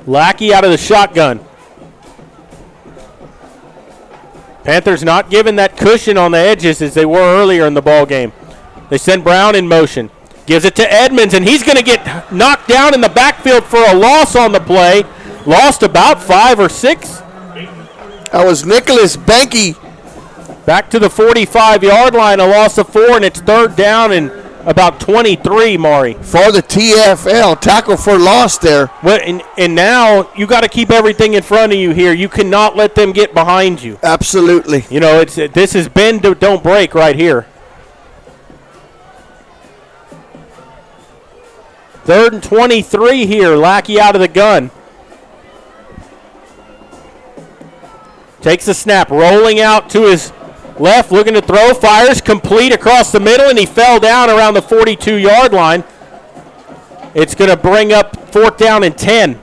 A: Lackey out of the shotgun. Panthers not giving that cushion on the edges as they were earlier in the ball game. They send Brown in motion. Gives it to Edmonds, and he's going to get knocked down in the backfield for a loss on the play. Lost about 5 or 6.
B: That was Nicholas Banky.
A: Back to the 45-yard line, a loss of 4, and it's 3rd down and about 23, Maury.
B: For the TFL, tackle for loss there.
A: Well, and now you got to keep everything in front of you here. You cannot let them get behind you.
B: Absolutely.
A: You know, this is bend, don't break right here. 3rd and 23 here. Lackey out of the gun. Takes the snap, rolling out to his left, looking to throw, fires, complete across the middle, and he fell down around the 42-yard line. It's going to bring up 4th down and 10.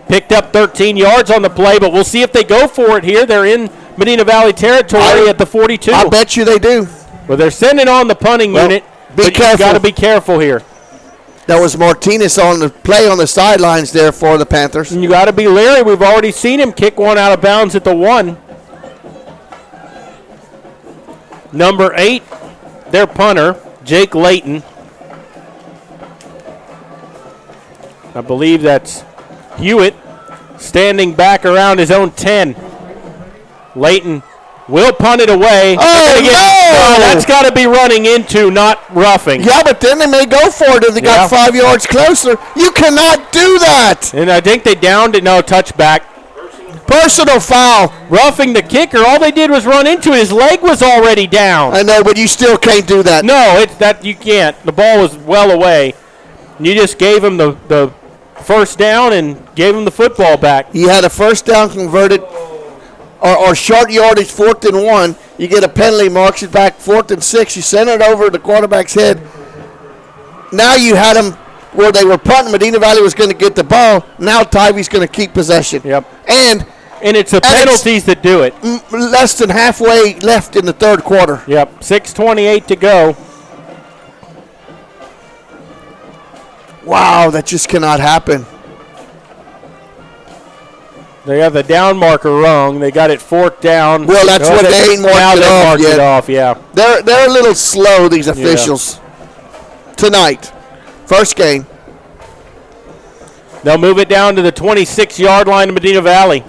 A: Picked up 13 yards on the play, but we'll see if they go for it here. They're in Medina Valley territory at the 42.
B: I bet you they do.
A: Well, they're sending on the punting unit.
B: Be careful.
A: You got to be careful here.
B: That was Martinez on the play on the sidelines there for the Panthers.
A: And you got to be leery. We've already seen him kick one out of bounds at the 1. Number 8, their punter, Jake Layton. I believe that's Hewitt standing back around his own 10. Layton will punt it away.
B: Oh, no!
A: That's got to be running into, not roughing.
B: Yeah, but then they may go for it if they got 5 yards closer. You cannot do that.
A: And I think they downed it. No, touchback.
B: Personal foul.
A: Roughing the kicker. All they did was run into it. His leg was already down.
B: I know, but you still can't do that.
A: No, it's that you can't. The ball was well away. You just gave him the first down and gave him the football back.
B: You had a first down converted or short yardage, 4th and 1. You get a penalty, marks it back 4th and 6. You send it over the quarterback's head. Now you had them where they were punting. Medina Valley was going to get the ball. Now Tivy's going to keep possession.
A: Yep.
B: And
A: it's the penalties that do it.
B: Less than halfway left in the third quarter.
A: Yep. 6:28 to go.
B: Wow, that just cannot happen.
A: They got the down marker wrong. They got it 4th down.
B: Well, that's what they ain't marked it off yet.
A: Yeah.
B: They're a little slow, these officials. Yeah. Tonight. First game.
A: They'll move it down to the 26-yard line of Medina Valley.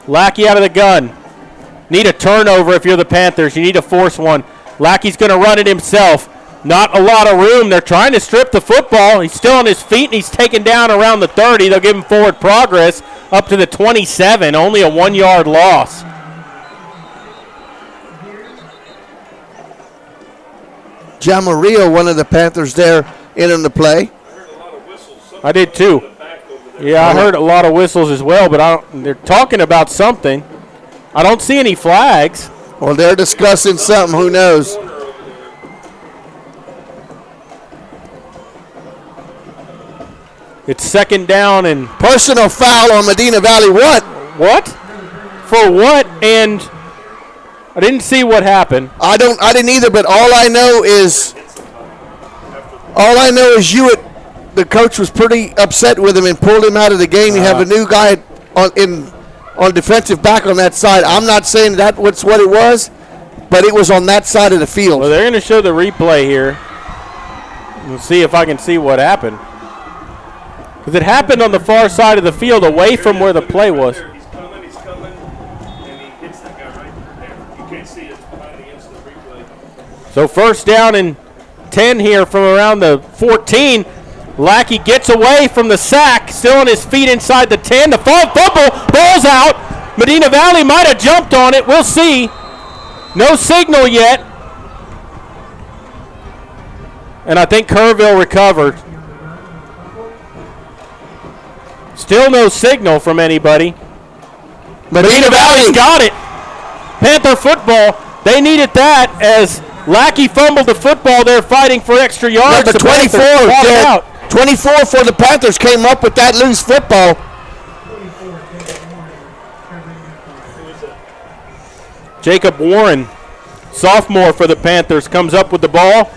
A: Lackey out of the gun. Need a turnover if you're the Panthers. You need to force one. Lackey's going to run it himself. Not a lot of room. They're trying to strip the football. He's still on his feet, and he's taken down around the 30. They'll give him forward progress up to the 27. Only a 1-yard loss.
B: Jamarillo, one of the Panthers there, in the play.
A: I did too. Yeah, I heard a lot of whistles as well, but they're talking about something. I don't see any flags.
B: Well, they're discussing something. Who knows?
A: It's 2nd down and
B: personal foul on Medina Valley.
A: What? For what? And I didn't see what happened.
B: I didn't either. But all I know is Hewitt, the coach, was pretty upset with him and pulled him out of the game. You have a new guy on defensive back on that side. I'm not saying that was what it was, but it was on that side of the field.
A: Well, they're going to show the replay here. We'll see if I can see what happened. Because it happened on the far side of the field, away from where the play was.
L: He's coming, and he hits that guy right there. You can't see it behind the instant replay.
A: So 1st down and 10 here from around the 14. Lackey gets away from the sack, still on his feet inside the 10. The fumble, ball's out. Medina Valley might have jumped on it. We'll see. No signal yet. And I think Kerrville recovered. Still no signal from anybody. Medina Valley's got it. Panther football, they needed that as Lackey fumbled the football. They're fighting for extra yards.
B: Number 24, 24 for the Panthers came up with that loose football.
A: Jacob Warren, sophomore for the Panthers, comes up with the ball.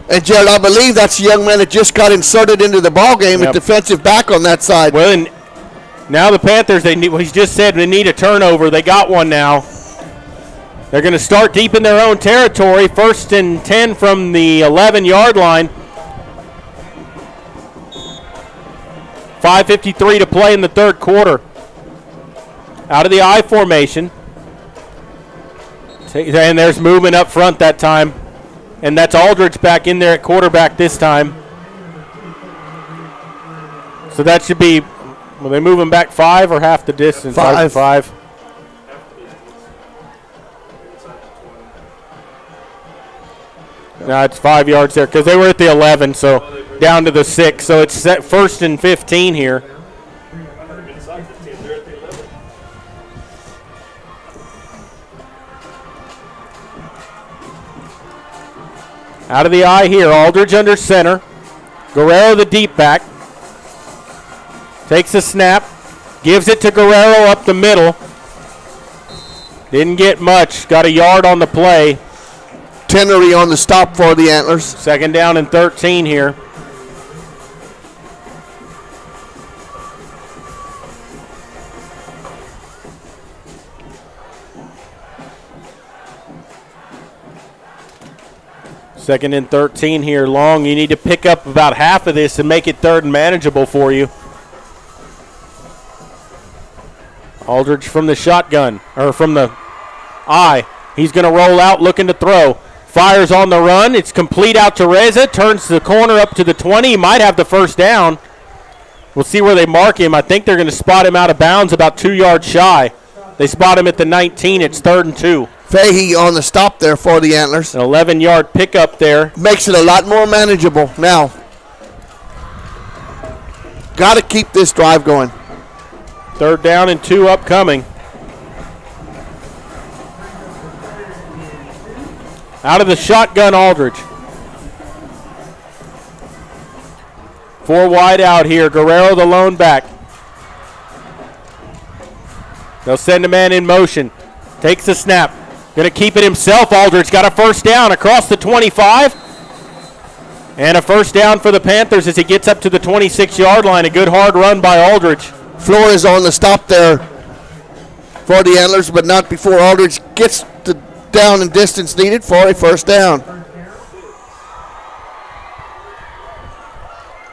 B: And, Jared, I believe that's the young man that just got inserted into the ball game at defensive back on that side.
A: Well, and now the Panthers, he just said they need a turnover. They got one now. They're going to start deep in their own territory. 1st and 10 from the 11-yard line. 5:53 to play in the third quarter. Out of the I formation. And there's movement up front that time. And that's Aldridge back in there at quarterback this time. So that should be, will they move him back 5 or half the distance? 5. No, it's 5 yards there because they were at the 11, so down to the 6. So it's set 1st and 15 here. Out of the I here, Aldridge under center. Guerrero the deep back. Takes a snap. Gives it to Guerrero up the middle. Didn't get much. Got a yard on the play.
B: Tennery on the stop for the Antlers.
A: 2nd down and 13 here. Second and 13 here. Long, you need to pick up about half of this and make it 3rd and manageable for you. Aldridge from the shotgun, or from the eye. He's going to roll out looking to throw. Fires on the run. It's complete out to Reza. Turns the corner up to the 20. He might have the 1st down. We'll see where they mark him. I think they're going to spot him out of bounds about 2 yards shy. They spot him at the 19. It's 3rd and 2.
B: Fahey on the stop there for the Antlers.
A: An 11-yard pickup there.
B: Makes it a lot more manageable now. Got to keep this drive going.
A: 3rd down and 2 upcoming. Out of the shotgun, Aldridge. 4 wide out here. Guerrero the lone back. They'll send a man in motion. Takes the snap. Going to keep it himself. Aldridge got a 1st down across the 25. And a 1st down for the Panthers as he gets up to the 26-yard line. A good hard run by Aldridge.
B: Flores on the stop there for the Antlers, but not before Aldridge gets the down and distance needed for a 1st down.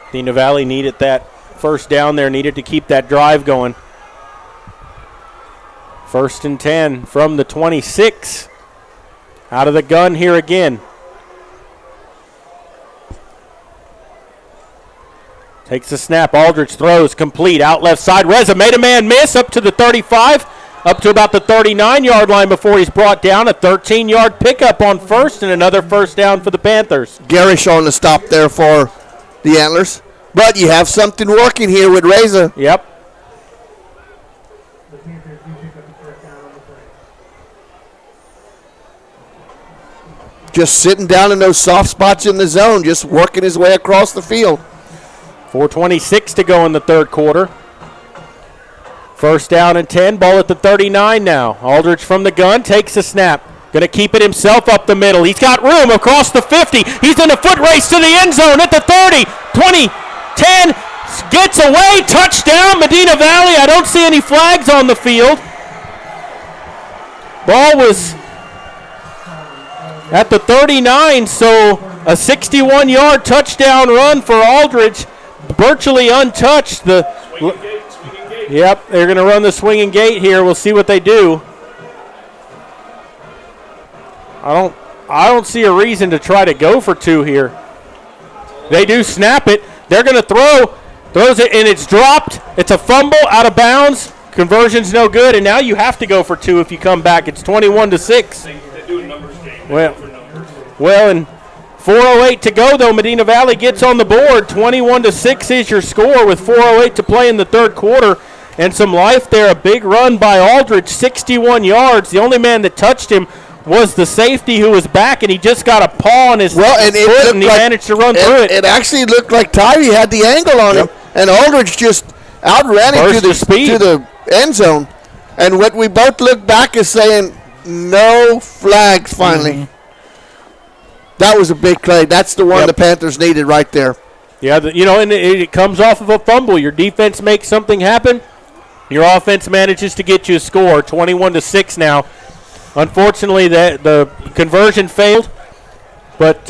A: Medina Valley needed that 1st down there, needed to keep that drive going. 1st and 10 from the 26. Out of the gun here again. Takes the snap. Aldridge throws complete. Out left side. Reza made a man miss up to the 35. Up to about the 39-yard line before he's brought down. A 13-yard pickup on 1st and another 1st down for the Panthers.
B: Garish on the stop there for the Antlers. But you have something working here with Reza.
A: Yep.
B: Just sitting down in those soft spots in the zone, just working his way across the field.
A: 4:26 to go in the 3rd quarter. 1st down and 10. Ball at the 39 now. Aldridge from the gun takes a snap. Going to keep it himself up the middle. He's got room across the 50. He's in a foot race to the end zone at the 30, 20, 10. Gets away. Touchdown, Medina Valley. I don't see any flags on the field. Ball was at the 39, so a 61-yard touchdown run for Aldridge. Virtually untouched. Yep, they're going to run the swinging gate here. We'll see what they do. I don't see a reason to try to go for 2 here. They do snap it. They're going to throw. Throws it, and it's dropped. It's a fumble out of bounds. Conversion's no good, and now you have to go for 2 if you come back. It's 21-6.
L: They do a numbers game.
A: Well, and 4:08 to go, though. Medina Valley gets on the board. 21-6 is your score with 4:08 to play in the 3rd quarter. And some life there. A big run by Aldridge, 61 yards. The only man that touched him was the safety who was back, and he just got a paw on his foot, and he managed to run through it.
B: It actually looked like Tivy had the angle on him, and Aldridge just outran him to the end zone. And what we both looked back is saying, no flags finally. Mm-hmm. That was a big play. That's the one the Panthers needed right there.
A: Yeah, and it comes off of a fumble. Your defense makes something happen. Your offense manages to get you a score, 21-6 now. Unfortunately, the conversion failed, but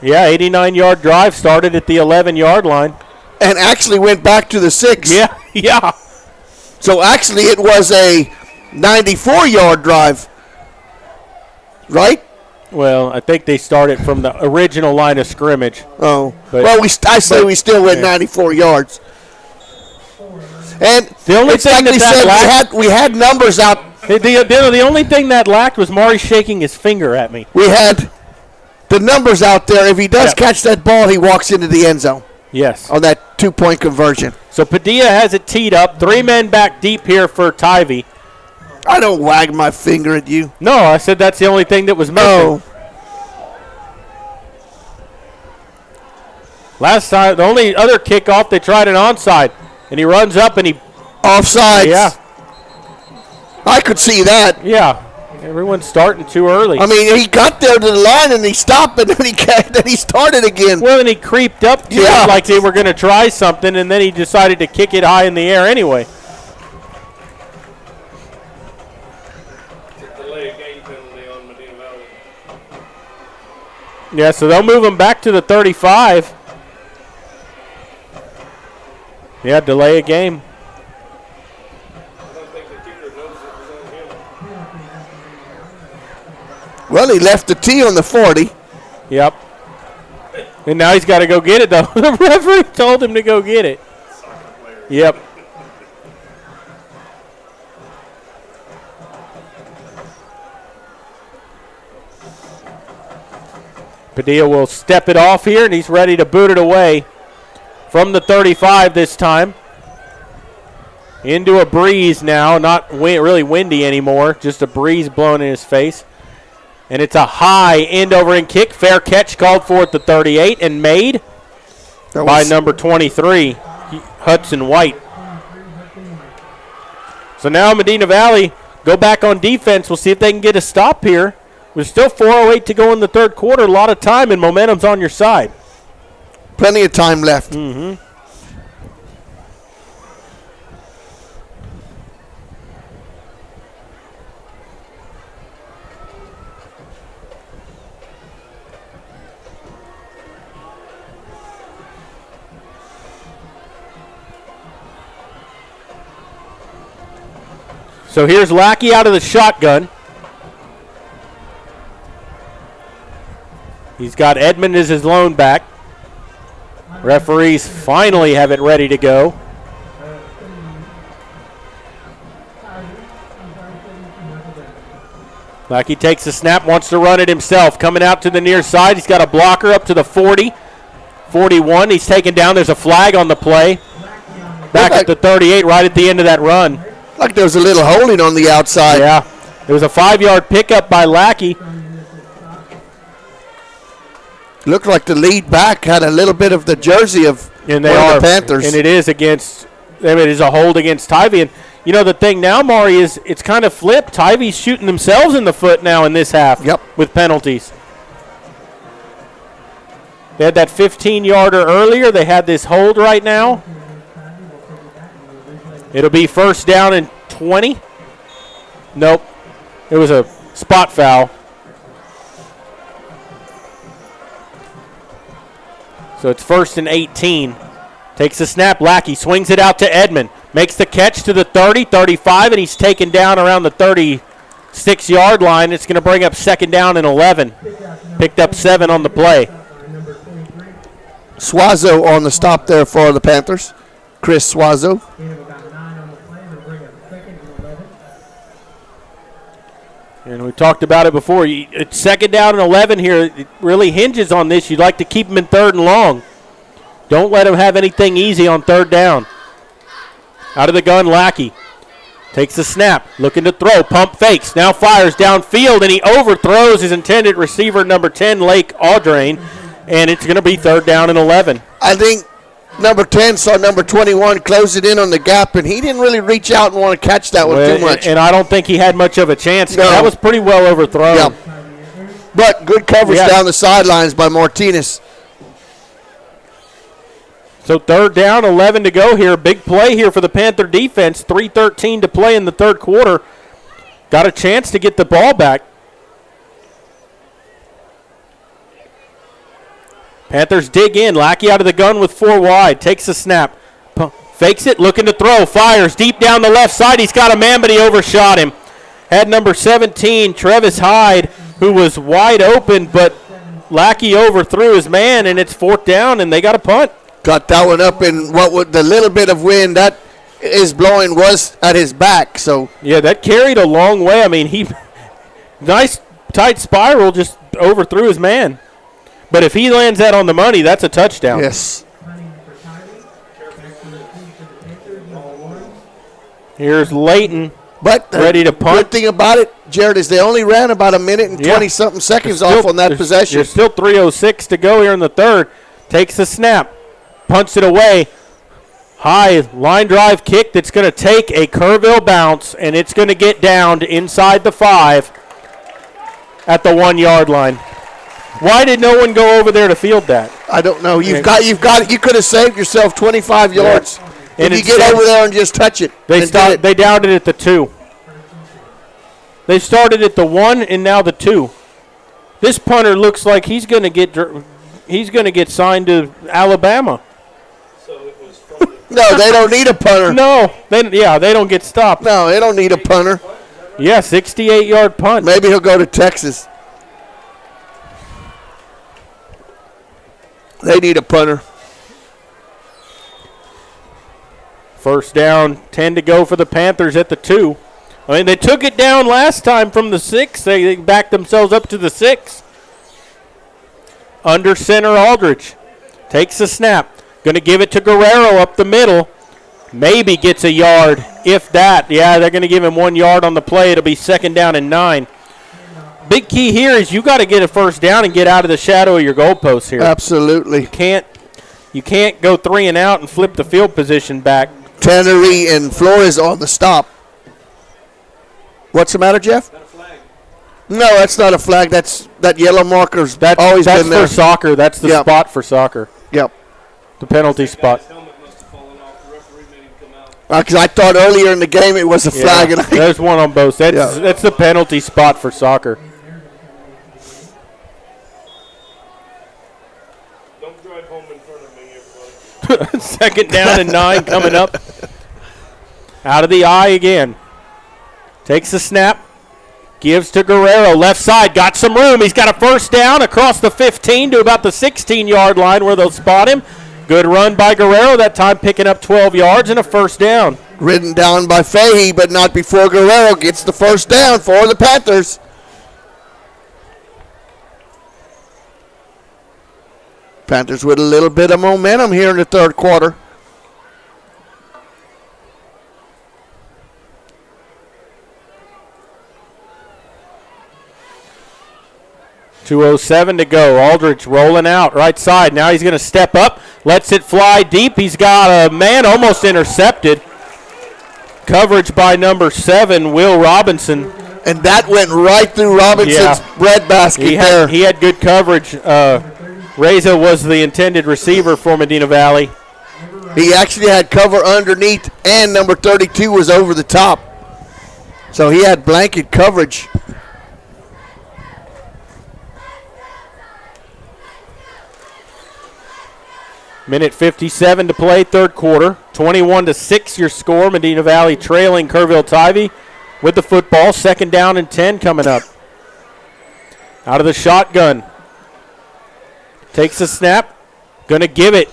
A: 89-yard drive started at the 11-yard line.
B: And actually went back to the 6.
A: Yeah.
B: So actually it was a 94-yard drive, right?
A: Well, I think they started from the original line of scrimmage.
B: Oh. Well, we still went 94 yards. And
A: the only thing
B: like we had numbers out.
A: The only thing that lacked was Maury shaking his finger at me.
B: We had the numbers out there. If he does catch that ball, he walks into the end zone.
A: Yes.
B: On that 2-point conversion.
A: So Padilla has it teed up. 3 men back deep here for Tivy.
B: I don't wag my finger at you.
A: No, I said that's the only thing that was missing.
B: No.
A: Last time, the only other kickoff, they tried an onside. And he runs up and he
B: Offsides.
A: Yeah.
B: I could see that.
A: Yeah. Everyone's starting too early.
B: I mean, he got there to the line and he stopped, and then he started again.
A: Well, then he creeped up to it like they were going to try something, and then he decided to kick it high in the air anyway. Yeah, so they'll move him back to the 35. Yeah, delay a game.
B: Well, he left the tee on the 40.
A: Yep. And now he's got to go get it, though. The referee told him to go get it. Yep. Padilla will step it off here, and he's ready to boot it away from the 35 this time. Into a breeze now, not really windy anymore, just a breeze blowing in his face. And it's a high end over end kick. Fair catch called for at the 38 and made by number 23, Hudson White. So now Medina Valley go back on defense. We'll see if they can get a stop here. There's still 4:08 to go in the third quarter. A lot of time and momentum's on your side.
B: Plenty of time left.
A: Mm-hmm. So here's Lackey out of the shotgun. He's got Edmond as his lone back. Referees finally have it ready to go. Lackey takes the snap, wants to run it himself. Coming out to the near side. He's got a blocker up to the 40. 41. He's taken down. There's a flag on the play. Back at the 38 right at the end of that run.
B: Like there was a little holding on the outside.
A: Yeah. It was a 5-yard pickup by Lackey.
B: Looked like the lead back had a little bit of the jersey of the Panthers.
A: And it is against, it is a hold against Tivy. And, you know, the thing now, Maury, is it's kind of flipped. Tivy's shooting themselves in the foot now in this half with penalties. They had that 15-yarder earlier. They had this hold right now. It'll be first down and 20. Nope. It was a spot foul. So it's first and 18. Takes the snap. Lackey swings it out to Edmond. Makes the catch to the 30, 35, and he's taken down around the 36-yard line. It's going to bring up second down and 11. Picked up 7 on the play.
B: Suazo on the stop there for the Panthers. Chris Suazo.
A: And we talked about it before. It's second down and 11 here. It really hinges on this. You'd like to keep them in third and long. Don't let them have anything easy on third down. Out of the gun, Lackey. Takes the snap. Looking to throw. Pump fakes. Now fires downfield, and he overthrows his intended receiver, number 10, Lake Audrain. And it's going to be third down and 11.
B: I think number 10 saw number 21 close it in on the gap, and he didn't really reach out and want to catch that one too much.
A: And I don't think he had much of a chance. No. That was pretty well overthrown.
B: Yeah. But good coverage down the sidelines by Martinez.
A: So third down, 11 to go here. Big play here for the Panther defense. 3:13 to play in the third quarter. Got a chance to get the ball back. Panthers dig in. Lackey out of the gun with 4 wide. Takes the snap. Fakes it. Looking to throw. Fires deep down the left side. He's got a man, but he overshot him. Had number 17, Travis Hyde, who was wide open, but Lackey overthrew his man, and it's fourth down, and they got a punt.
B: Got that one up in what would the little bit of wind that is blowing was at his back. So
A: yeah, that carried a long way. I mean, he nice tight spiral, just overthrew his man. But if he lands that on the money, that's a touchdown.
B: Yes.
A: Here's Layton,
B: but
A: ready to punt.
B: Good thing about it, Jared, is they only ran about a minute and 20-something seconds off on that possession.
A: There's still 3:06 to go here in the third. Takes the snap, punts it away. High line drive kick that's going to take a Kerrville bounce, and it's going to get down to inside the 5 at the 1 yard line. Why did no one go over there to field that?
B: I don't know. You could have saved yourself 25 yards.
A: And
B: if you get over there and just touch it.
A: They downed it at the 2. They started at the 1 and now the 2. This punter looks like he's going to get signed to Alabama.
B: No, they don't need a punter.
A: No, they don't get stopped.
B: No, they don't need a punter.
A: Yeah, 68-yard punt.
B: Maybe he'll go to Texas. They need a punter.
A: First down, 10 to go for the Panthers at the 2. I mean, they took it down last time from the 6. They backed themselves up to the 6. Under center, Aldridge takes the snap. Going to give it to Guerrero up the middle. Maybe gets a yard, if that. Yeah, they're going to give him 1 yard on the play. It'll be 2nd down and 9. Big key here is you got to get a first down and get out of the shadow of your goalposts here.
B: Absolutely.
A: You can't go 3 and out and flip the field position back.
B: Tannery and Flores on the stop. What's the matter, Jeff? No, that's not a flag. That yellow marker's always been there.
A: That's for soccer. That's the spot for soccer.
B: Yep.
A: The penalty spot.
B: Because I thought earlier in the game it was a flag. And
A: there's one on both. That's the penalty spot for soccer.
L: Don't drive home in front of me, everybody.
A: 2nd down and 9 coming up. Out of the eye again. Takes the snap. Gives to Guerrero. Left side. Got some room. He's got a first down across the 15 to about the 16-yard line where they'll spot him. Good run by Guerrero. That time picking up 12 yards and a first down.
B: Ridden down by Fahey, but not before Guerrero gets the first down for the Panthers. Panthers with a little bit of momentum here in the third quarter.
A: .207 to go. Aldridge rolling out right side. Now he's going to step up. Lets it fly deep. He's got a man almost intercepted. Coverage by number 7, Will Robinson.
B: And that went right through Robinson's breadbasket there.
A: He had good coverage. Reza was the intended receiver for Medina Valley.
B: He actually had cover underneath, and number 32 was over the top. So he had blanket coverage.
A: Minute 57 to play, third quarter. 21-6 your score. Medina Valley trailing Kerrville Tivy with the football. 2nd down and 10 coming up. Out of the shotgun. Takes the snap. Going to give it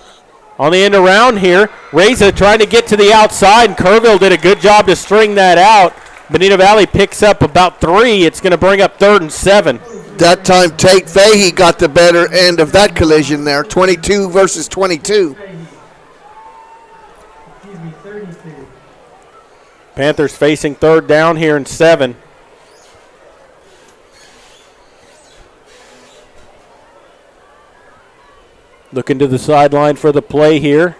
A: on the end around here. Reza trying to get to the outside, and Kerrville did a good job to string that out. Medina Valley picks up about 3. It's going to bring up 3rd and 7.
B: That time Tate Fahey got the better end of that collision there. 22 versus 22.
A: Panthers facing 3rd down here and 7. Looking to the sideline for the play here.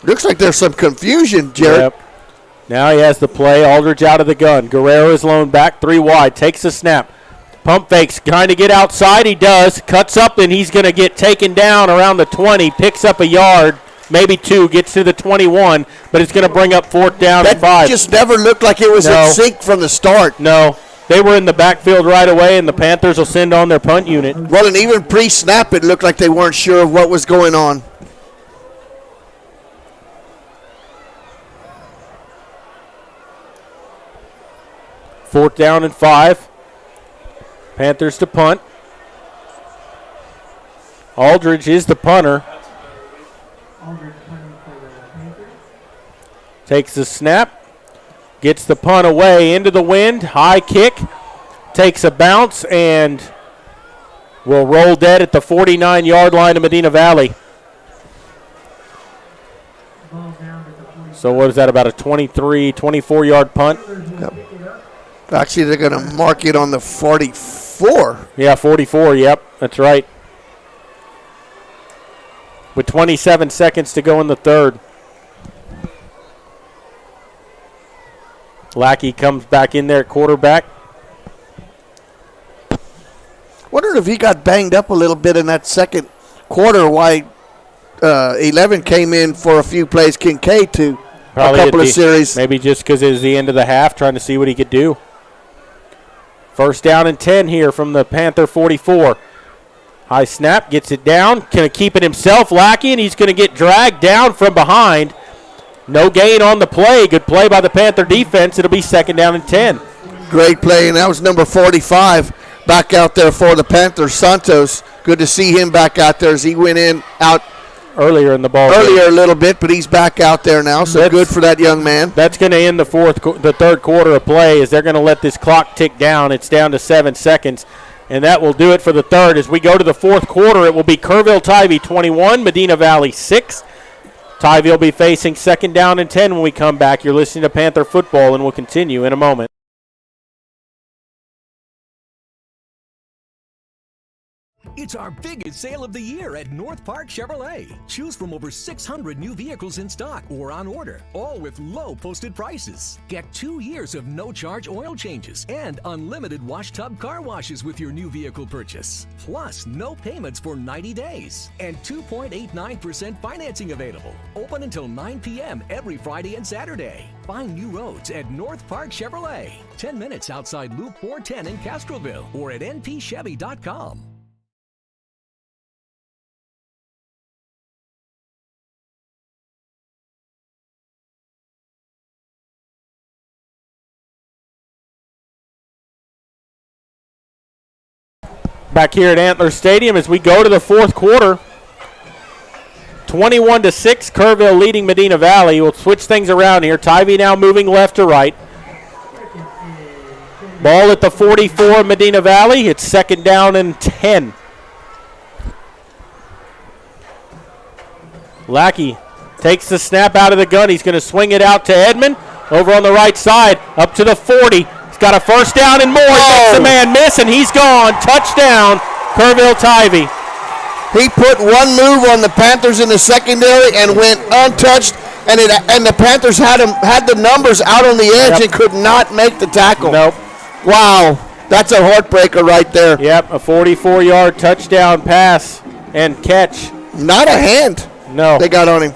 B: Looks like there's some confusion, Jared.
A: Yep. Now he has the play. Aldridge out of the gun. Guerrero is lone back, 3 wide. Takes the snap. Pump fakes, trying to get outside. He does. Cuts up, and he's going to get taken down around the 20. Picks up a yard, maybe 2. Gets to the 21, but it's going to bring up 4th down and 5.
B: That just never looked like it was in sync from the start.
A: No. They were in the backfield right away, and the Panthers will send on their punt unit.
B: Well, and even pre-snap, it looked like they weren't sure of what was going on.
A: Fourth down and 5. Panthers to punt. Aldridge is the punter. Takes the snap. Gets the punt away into the wind. High kick. Takes a bounce and will roll dead at the 49-yard line of Medina Valley. So what is that, about a 23, 24-yard punt?
B: Yep. Actually, they're going to mark it on the 45. 44.
A: Yeah, 44, yep, that's right. With 27 seconds to go in the third. Lackey comes back in there at quarterback.
B: Wondered if he got banged up a little bit in that second quarter, why 11 came in for a few plays, Kincaid too.
A: Probably
B: a couple of series.
A: Maybe just because it was the end of the half, trying to see what he could do. First down and 10 here from the Panther 44. High snap, gets it down. Going to keep it himself, Lackey, and he's going to get dragged down from behind. No gain on the play. Good play by the Panther defense. It'll be second down and 10.
B: Great play, and that was number 45 back out there for the Panthers, Santos. Good to see him back out there as he went out
A: earlier in the ball
B: earlier
A: game.
B: A little bit, but he's back out there now, so that's good for that young man.
A: That's going to end the third quarter of play as they're going to let this clock tick down. It's down to 7 seconds, and that will do it for the third. As we go to the fourth quarter, it will be Kerrville Tivy 21, Medina Valley 6. Tivy will be facing second down and 10 when we come back. You're listening to Panther Football, and we'll continue in a moment.
C: It's our biggest sale of the year at North Park Chevrolet. Choose from over 600 new vehicles in stock or on order, all with low posted prices. Get 2 years of no-charge oil changes and unlimited wash tub car washes with your new vehicle purchase. Plus, no payments for 90 days and 2.89% financing available. Open until 9 p.m. every Friday and Saturday. Find new roads at North Park Chevrolet. 10 minutes outside Loop 410 in Kerrville or at npchevy.com.
A: Back here at Antler Stadium as we go to the fourth quarter. 21-6, Kerrville leading Medina Valley. We'll switch things around here. Tivy now moving left to right. Ball at the 44, Medina Valley. It's second down and 10. Lackey takes the snap out of the gun. He's going to swing it out to Edmond. Over on the right side, up to the 40. Got a first down and more. He makes the man miss, and he's gone. Touchdown, Kerrville Tivy.
B: He put one move on the Panthers in the secondary and went untouched, and the Panthers had the numbers out on the edge and could not make the tackle.
A: Nope.
B: Wow, that's a heartbreaker right there.
A: Yep, a 44-yard touchdown pass and catch.
B: Not a hand.
A: No.
B: They got on him.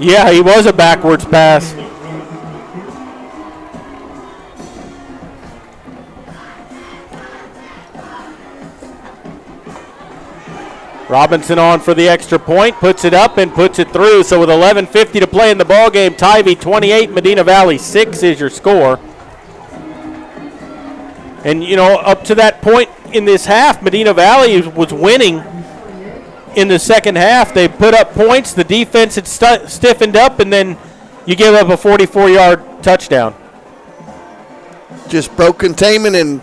A: Yeah, he was a backwards pass. Robinson on for the extra point, puts it up and puts it through. So with 11:50 to play in the ball game, Tivy 28, Medina Valley 6 is your score. And, you know, up to that point in this half, Medina Valley was winning. In the second half, they put up points. The defense had stiffened up, and then you give up a 44-yard touchdown.
B: Just broke containment,
A: and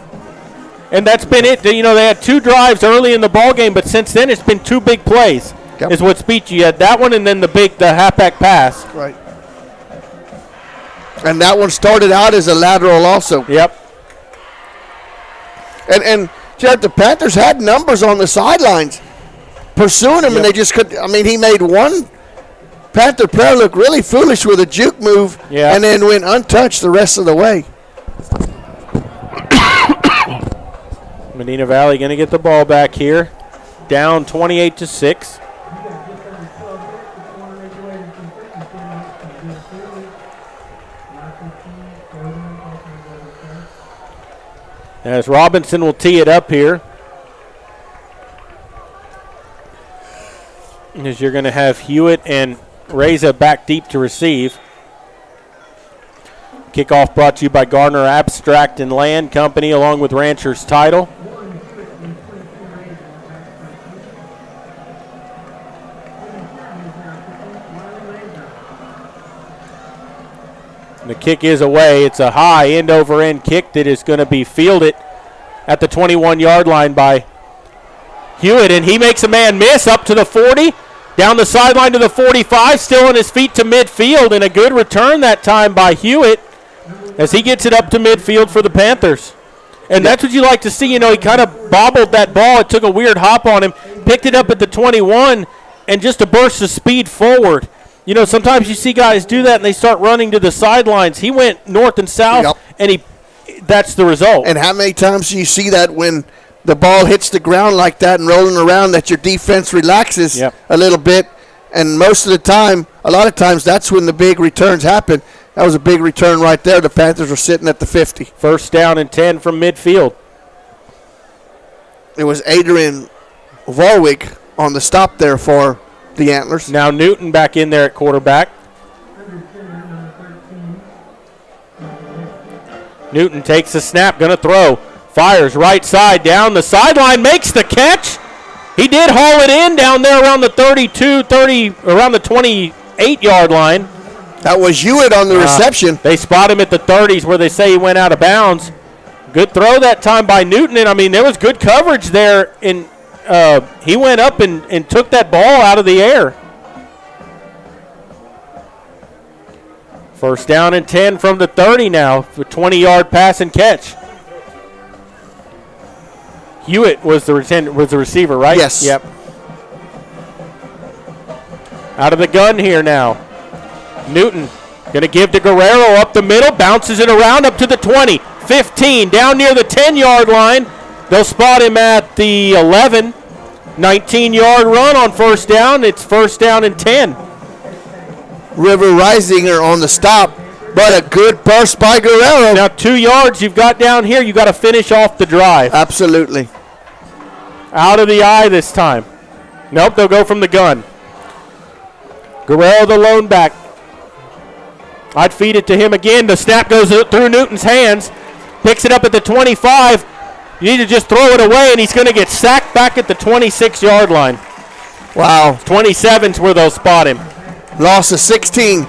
A: that's been it. You know, they had 2 drives early in the ball game, but since then it's been 2 big plays.
B: Yep.
A: Is what's beat you. You had that one, and then the halfback pass.
B: Right. And that one started out as a lateral also.
A: Yep.
B: And Jeff, the Panthers had numbers on the sidelines pursuing him, and they just could. I mean, he made one Panther player look really foolish with a juke move, and then went untouched the rest of the way.
A: Medina Valley going to get the ball back here, down 28-6. As Robinson will tee it up here. As you're going to have Hewitt and Reza back deep to receive. Kickoff brought to you by Garner Abstract and Land Company along with Rancher's Title. The kick is away. It's a high end-over-end kick that is going to be fielded at the 21-yard line by Hewitt, and he makes a man miss up to the 40. Down the sideline to the 45, still on his feet to midfield, and a good return that time by Hewitt. as he gets it up to midfield for the Panthers. And that's what you like to see. He kind of bobbled that ball. It took a weird hop on him, picked it up at the 21, and just a burst of speed forward. Sometimes you see guys do that, and they start running to the sidelines. He went north and south, and that's the result.
B: And how many times do you see that when the ball hits the ground like that and rolling around, that your defense relaxes a little bit? And most of the time, a lot of times, that's when the big returns happen. That was a big return right there. The Panthers were sitting at the 50.
A: First down and 10 from midfield.
B: It was Adrian Warwick on the stop there for the Antlers.
A: Now Newton back in there at quarterback. Newton takes the snap, going to throw. Fires right side, down the sideline, makes the catch. He did haul it in down there around the around the 28-yard line.
B: That was Hewitt on the reception.
A: They spot him at the 30s where they say he went out of bounds. Good throw that time by Newton, and there was good coverage there. And he went up and took that ball out of the air. First down and 10 from the 30 now for 20-yard pass and catch. Hewitt was the receiver, right?
B: Yes.
A: Yep. Out of the gun here now. Newton going to give to Guerrero up the middle, bounces it around up to the 20, 15, down near the 10-yard line. They'll spot him at the 11. 19-yard run on first down. It's first down and 10.
B: River Risinger on the stop, but a good burst by Guerrero.
A: Now 2 yards you've got down here. You've got to finish off the drive.
B: Absolutely.
A: Out of the eye this time. Nope, they'll go from the gun. Guerrero, the lone back. I'd feed it to him again. The snap goes through Newton's hands. Picks it up at the 25. You need to just throw it away, and he's going to get sacked back at the 26-yard line.
B: Wow.
A: 27's where they'll spot him.
B: Loss of 16.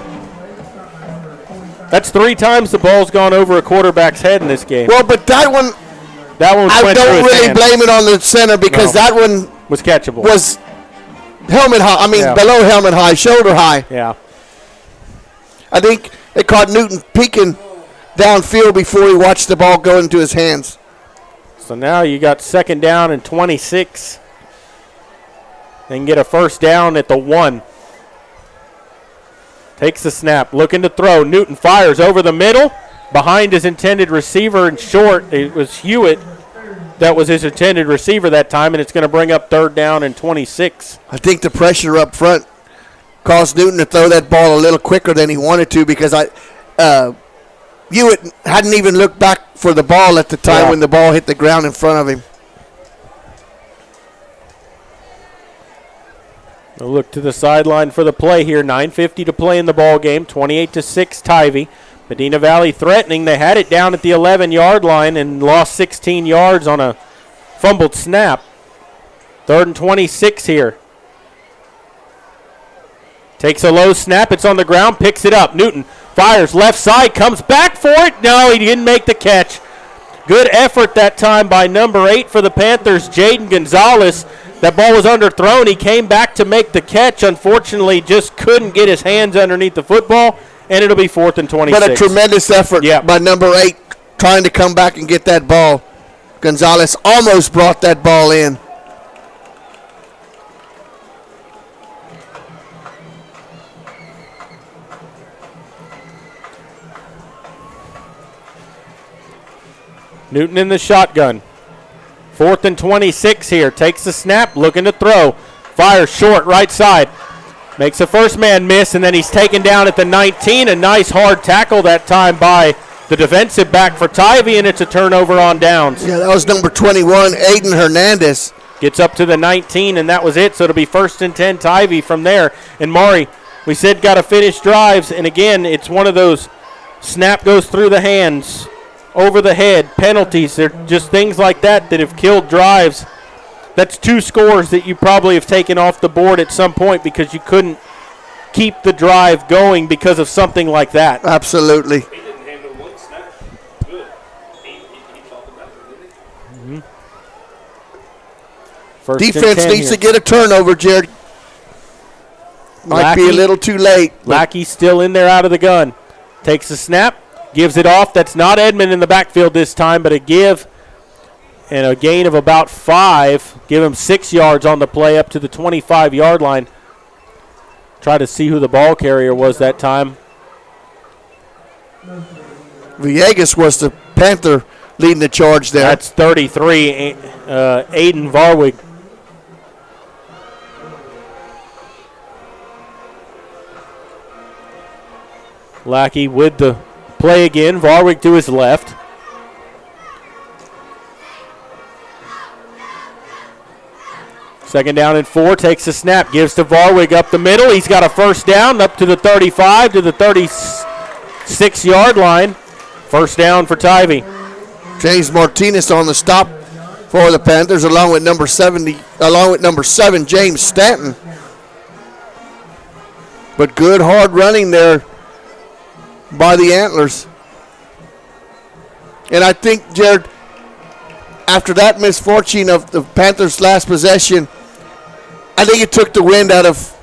A: That's 3 times the ball's gone over a quarterback's head in this game.
B: Well, but that one I don't really blame it on the center because that one
A: was catchable.
B: Was helmet high. Below helmet high, shoulder high.
A: Yeah.
B: I think they caught Newton peeking downfield before he watched the ball go into his hands.
A: So now you got second down and 26. They can get a first down at the 1. Takes the snap, looking to throw. Newton fires over the middle, behind his intended receiver and short. It was Hewitt that was his intended receiver that time, and it's going to bring up third down and 26.
B: I think the pressure up front caused Newton to throw that ball a little quicker than he wanted to because Hewitt hadn't even looked back for the ball at the time when the ball hit the ground in front of him.
A: We'll look to the sideline for the play here. 9:50 to play in the ball game. 28-6 Tivy. Medina Valley threatening. They had it down at the 11-yard line and lost 16 yards on a fumbled snap. Third and 26 here. Takes a low snap. It's on the ground. Picks it up. Newton fires left side. Comes back for it. No, he didn't make the catch. Good effort that time by number 8 for the Panthers, Jaden Gonzalez. That ball was underthrown. He came back to make the catch. Unfortunately, just couldn't get his hands underneath the football, and it'll be 4th and 26.
B: But a tremendous effort by number 8 trying to come back and get that ball. Gonzalez almost brought that ball in.
A: Newton in the shotgun. 4th and 26 here. Takes the snap, looking to throw. Fires short, right side. Makes the first man miss, and then he's taken down at the 19. A nice hard tackle that time by the defensive back for Tivy, and it's a turnover on downs.
B: Yeah, that was number 21, Aiden Hernandez.
A: Gets up to the 19, and that was it. So it'll be 1st and 10 Tivy from there. And Maury, we said got to finish drives, and again, it's one of those snap goes through the hands, over the head, penalties. They're just things like that have killed drives. That's 2 scores that you probably have taken off the board at some point because you couldn't keep the drive going because of something like that.
B: Absolutely.
L: He didn't handle one snap. Good. He thought about it, didn't he?
B: Defense needs to get a turnover, Jared. Might be a little too late.
A: Lackey's still in there out of the gun. Takes the snap. gives it off. That's not Edmond in the backfield this time, but a give and a gain of about 5. Give him 6 yards on the play up to the 25-yard line. Try to see who the ball carrier was that time.
B: Villegas was the Panther leading the charge there.
A: That's 33, Aiden Varwig. Lackey with the play again. Varwig to his left. Second down and 4, takes a snap, gives to Varwig up the middle. He's got a first down up to the 35, to the 36-yard line. First down for Tivy.
B: James Martinez on the stop for the Panthers, along with number 7, James Stanton. But good hard running there by the Antlers. And I think, Jared, after that misfortune of the Panthers' last possession, I think it took the wind out of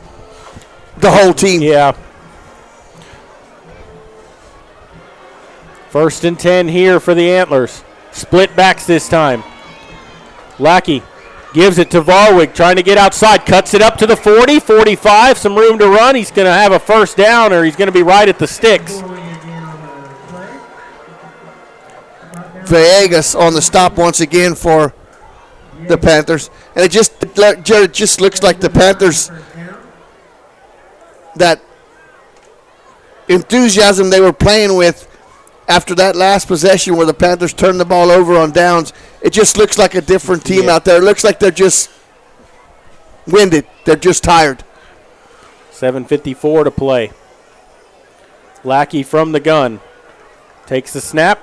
B: the whole team.
A: Yeah. First and 10 here for the Antlers. Split backs this time. Lackey gives it to Varwig, trying to get outside. Cuts it up to the 40, 45. Some room to run. He's going to have a first down, or he's going to be right at the sticks.
B: Villegas on the stop once again for the Panthers. And it just, Jared, just looks like the Panthers, that enthusiasm they were playing with after that last possession where the Panthers turned the ball over on downs, it just looks like a different team out there. It looks like they're just winded. They're just tired.
A: 7:54 to play. Lackey from the gun. Takes the snap.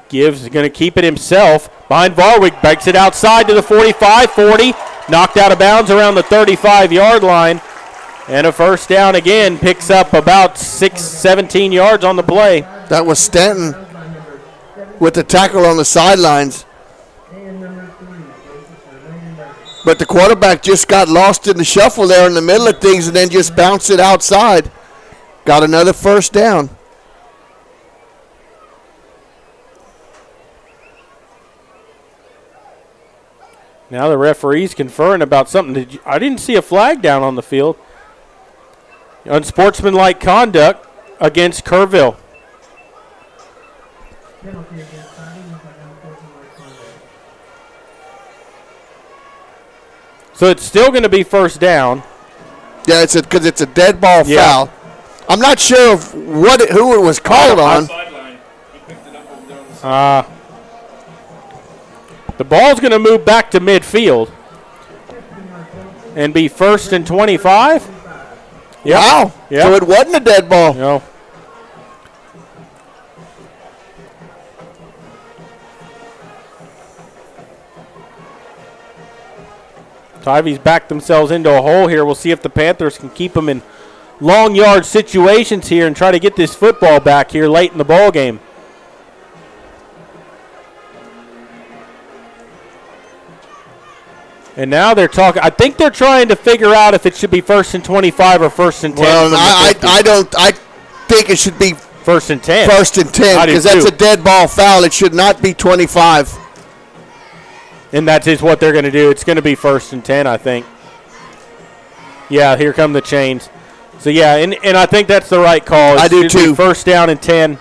A: Going to keep it himself. Behind Varwig, breaks it outside to the 45, 40. Knocked out of bounds around the 35-yard line. And a first down again. Picks up about 17 yards on the play.
B: That was Stanton with the tackle on the sidelines. But the quarterback just got lost in the shuffle there in the middle of things and then just bounced it outside. Got another first down.
A: Now the referee's conferring about something. I didn't see a flag down on the field. Unsportsmanlike conduct against Kerrville. So it's still going to be first down.
B: Yeah, because it's a dead ball foul. I'm not sure of who it was called on.
A: The ball's going to move back to midfield and be first and 25.
B: Yep. Wow. Yep. So it wasn't a dead ball.
A: No. Tivy's backed themselves into a hole here. We'll see if the Panthers can keep them in long yard situations here and try to get this football back here late in the ball game. And now they're talking. I think they're trying to figure out if it should be first and 25 or first and 10.
B: Well, I think it should be
A: first and 10.
B: First and 10, because that's a dead ball foul. It should not be 25.
A: And that is what they're going to do. It's going to be first and 10, I think. Yeah, here come the chains. So, yeah, and I think that's the right call.
B: I do, too.
A: First down and 10.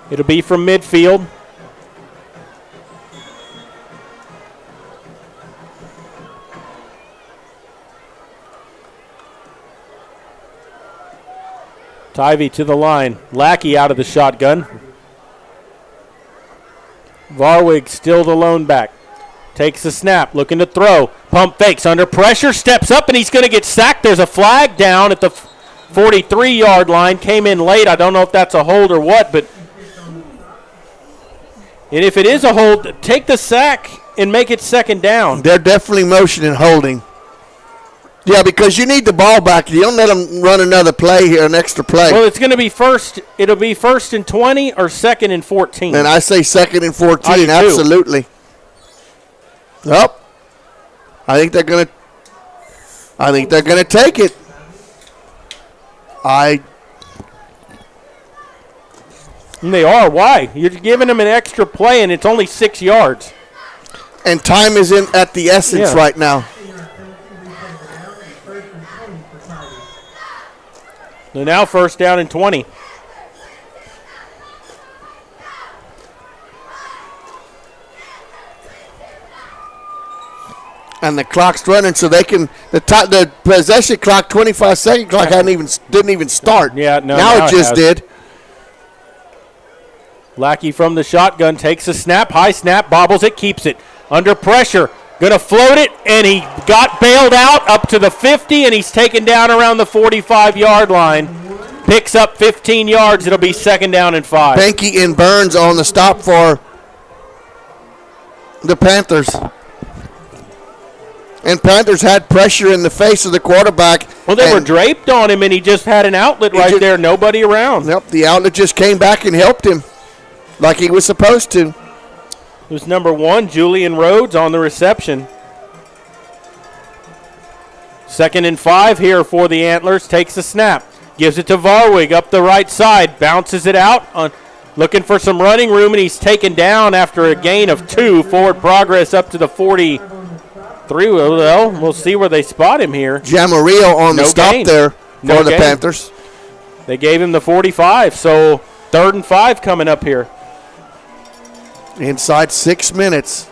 A: It'll be from midfield. Tivy to the line. Lackey out of the shotgun. Varwig still the lone back. Takes the snap, looking to throw. Pump fakes, under pressure, steps up, and he's going to get sacked. There's a flag down at the 43-yard line. Came in late. I don't know if that's a hold or what, but... And if it is a hold, take the sack and make it second down.
B: They're definitely motioning holding. Yeah, because you need the ball back. You don't let them run another play here, an extra play.
A: Well, it's going to be first. It'll be first and 20 or second and 14.
B: And I say second and 14, absolutely. Yep. I think they're going to. I think they're going to take it.
A: And they are. Why? You're giving them an extra play, and it's only 6 yards.
B: And time is at the essence right now.
A: They're now first down and 20.
B: And the clock's running, so they can the possession clock, 25-second clock, didn't even start.
A: Yeah, no.
B: Now it just did.
A: Lackey from the shotgun takes a snap, high snap, bobbles it, keeps it under pressure. Going to float it, and he got bailed out up to the 50, and he's taken down around the 45-yard line. Picks up 15 yards. It'll be 2nd down and 5.
B: Benke and Burns on the stop for the Panthers. And Panthers had pressure in the face of the quarterback.
A: Well, they were draped on him, and he just had an outlet right there, nobody around.
B: Yep, the outlet just came back and helped him like he was supposed to.
A: It was number 1, Julian Rhodes, on the reception. 2nd and 5 here for the Antlers. Takes a snap. Gives it to Varwig up the right side. Bounces it out. Looking for some running room, and he's taken down after a gain of 2. Forward progress up to the 43. Well, we'll see where they spot him here.
B: Jamarillo on the stop there for the Panthers.
A: They gave him the 45, so 3rd and 5 coming up here.
B: Inside 6 minutes.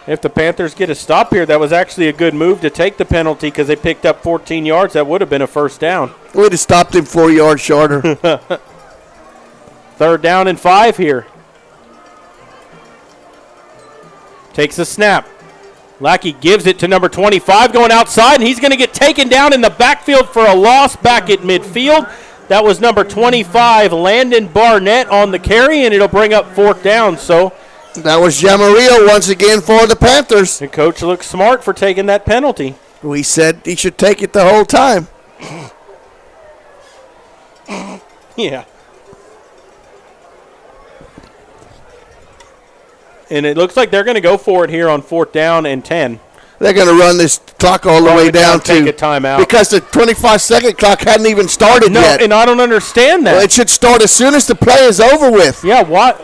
A: If the Panthers get a stop here, that was actually a good move to take the penalty because they picked up 14 yards. That would have been a 1st down.
B: We'd have stopped him 4 yards shorter.
A: 3rd down and 5 here. Takes a snap. Lackey gives it to number 25 going outside, and he's going to get taken down in the backfield for a loss back at midfield. That was number 25, Landon Barnett, on the carry, and it'll bring up 4th down. So
B: that was Jamarillo once again for the Panthers.
A: The coach looks smart for taking that penalty.
B: We said he should take it the whole time.
A: Yeah. And it looks like they're going to go for it here on 4th down and 10.
B: They're going to run this clock all the way down to
A: take a timeout
B: because the 25-second clock hadn't even started yet.
A: No, and I don't understand that.
B: Well, it should start as soon as the play is over with.
A: Yeah, what?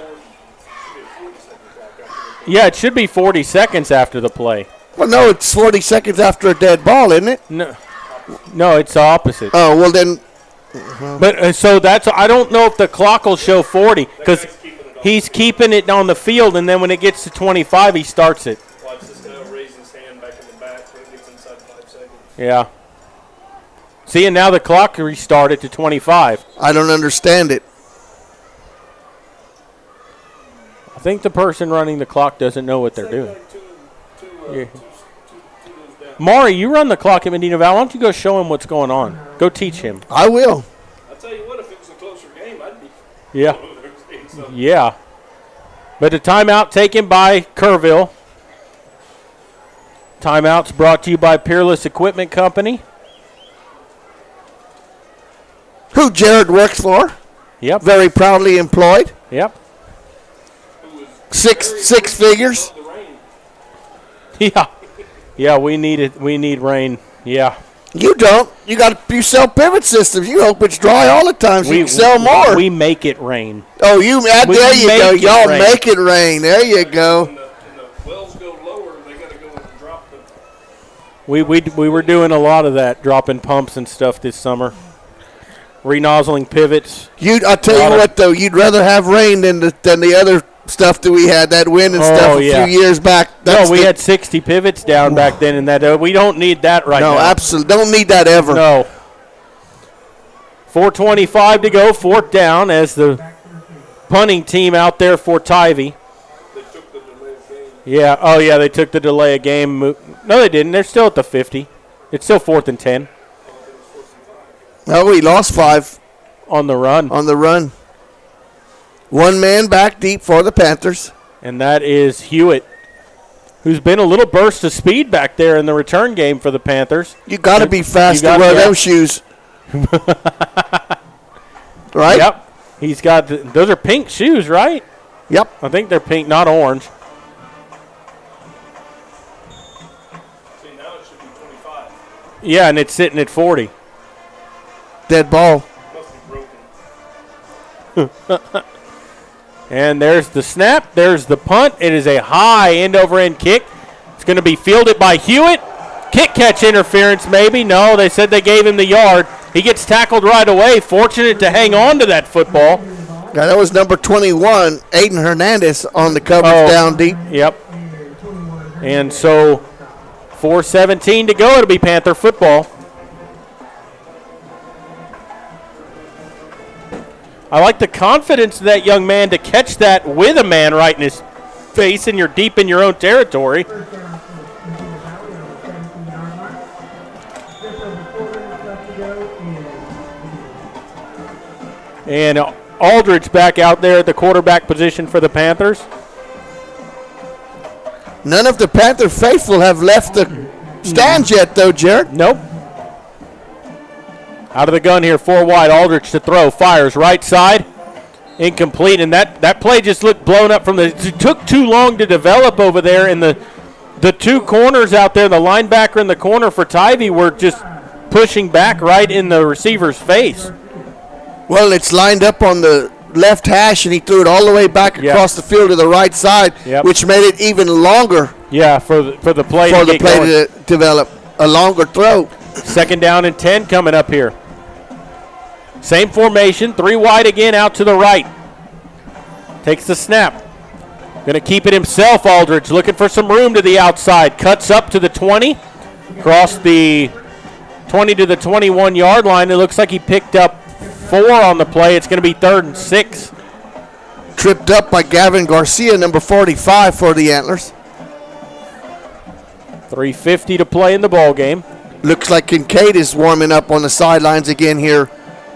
A: Yeah, it should be 40 seconds after the play.
B: Well, no, it's 40 seconds after a dead ball, isn't it?
A: No, it's the opposite.
B: Oh, well then.
A: But so that's, I don't know if the clock will show 40 because he's keeping it on the field, and then when it gets to 25, he starts it.
L: Watch this guy raise his hand back in the back when it gets inside 5 seconds.
A: Yeah. See, and now the clock restarted to 25.
B: I don't understand it.
A: I think the person running the clock doesn't know what they're doing. Yeah. Maury, you run the clock at Medina Valley. Why don't you go show him what's going on? Go teach him.
B: I will.
L: I'll tell you what, if it was a closer game, I'd be.
A: Yeah. Yeah. But a timeout taken by Kerrville. Timeouts brought to you by Peerless Equipment Company.
B: Who Jared works for.
A: Yep.
B: Very proudly employed.
A: Yep.
B: Six figures.
A: Yeah. Yeah, we need rain. Yeah.
B: You don't. You sell pivot systems. You hope it's dry all the time so you can sell more.
A: We make it rain.
B: Oh, there you go. Y'all make it rain. There you go.
L: When the wells go lower, they got to go and drop them.
A: We were doing a lot of that, dropping pumps and stuff this summer. Renozzling pivots.
B: I'll tell you what, though. You'd rather have rain than the other stuff that we had, that wind and stuff a few years back.
A: We had 60 pivots down back then, and that we don't need that right now.
B: No, absolutely. Don't need that ever.
A: No. 4:25 to go, 4th down as the punting team out there for Tivy.
L: They took the delay of game.
A: Yeah. Oh, yeah, they took the delay of game. No, they didn't. They're still at the 50. It's still 4th and 10.
B: No, we lost 5.
A: On the run.
B: One man back deep for the Panthers.
A: And that is Hewitt, who's been a little burst of speed back there in the return game for the Panthers.
B: You got to be fast to wear those shoes. Right?
A: Yep. He's got those are pink shoes, right?
B: Yep.
A: I think they're pink, not orange. Yeah, and it's sitting at 40.
B: Dead ball.
A: And there's the snap. There's the punt. It is a high end-over-end kick. It's going to be fielded by Hewitt. Kick-catch interference maybe. No, they said they gave him the yard. He gets tackled right away. Fortunate to hang on to that football.
B: Yeah, that was number 21, Aiden Hernandez, on the coverage down deep.
A: Yep. And so 4:17 to go. It'll be Panther football. I like the confidence of that young man to catch that with a man right in his face, and you're deep in your own territory. And Aldridge back out there at the quarterback position for the Panthers.
B: None of the Panther faithful have left the stands yet, though, Jared.
A: Nope. Out of the gun here, 4 wide. Aldridge to throw. Fires right side. Incomplete. And that play just looked blown up from the. It took too long to develop over there. And the two corners out there, the linebacker in the corner for Tivy, were just pushing back right in the receiver's face.
B: Well, it's lined up on the left hash, and he threw it all the way back across the field to the right side, which made it even longer.
A: Yeah, for the play
B: to develop a longer throw.
A: 2nd down and 10 coming up here. Same formation, 3 wide again out to the right. Takes the snap. Going to keep it himself, Aldridge, looking for some room to the outside. Cuts up to the 20, across the 20 to the 21-yard line. It looks like he picked up 4 on the play. It's going to be 3rd and 6.
B: Tripped up by Gavin Garcia, number 45 for the Antlers.
A: 3:50 to play in the ball game.
B: Looks like Kincaid is warming up on the sidelines again here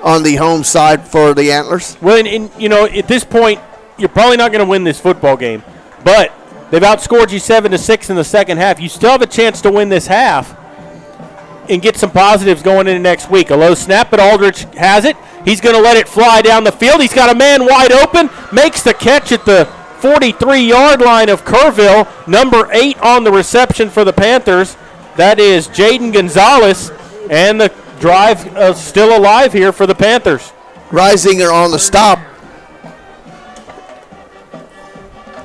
B: on the home side for the Antlers.
A: Well, and you know, at this point, you're probably not going to win this football game, but they've outscored you 7-6 in the second half. You still have a chance to win this half and get some positives going into next week. A low snap, but Aldridge has it. He's going to let it fly down the field. He's got a man wide open, makes the catch at the 43-yard line of Kerrville. Number 8 on the reception for the Panthers. That is Jaden Gonzalez, and the drive still alive here for the Panthers.
B: Reisinger on the stop.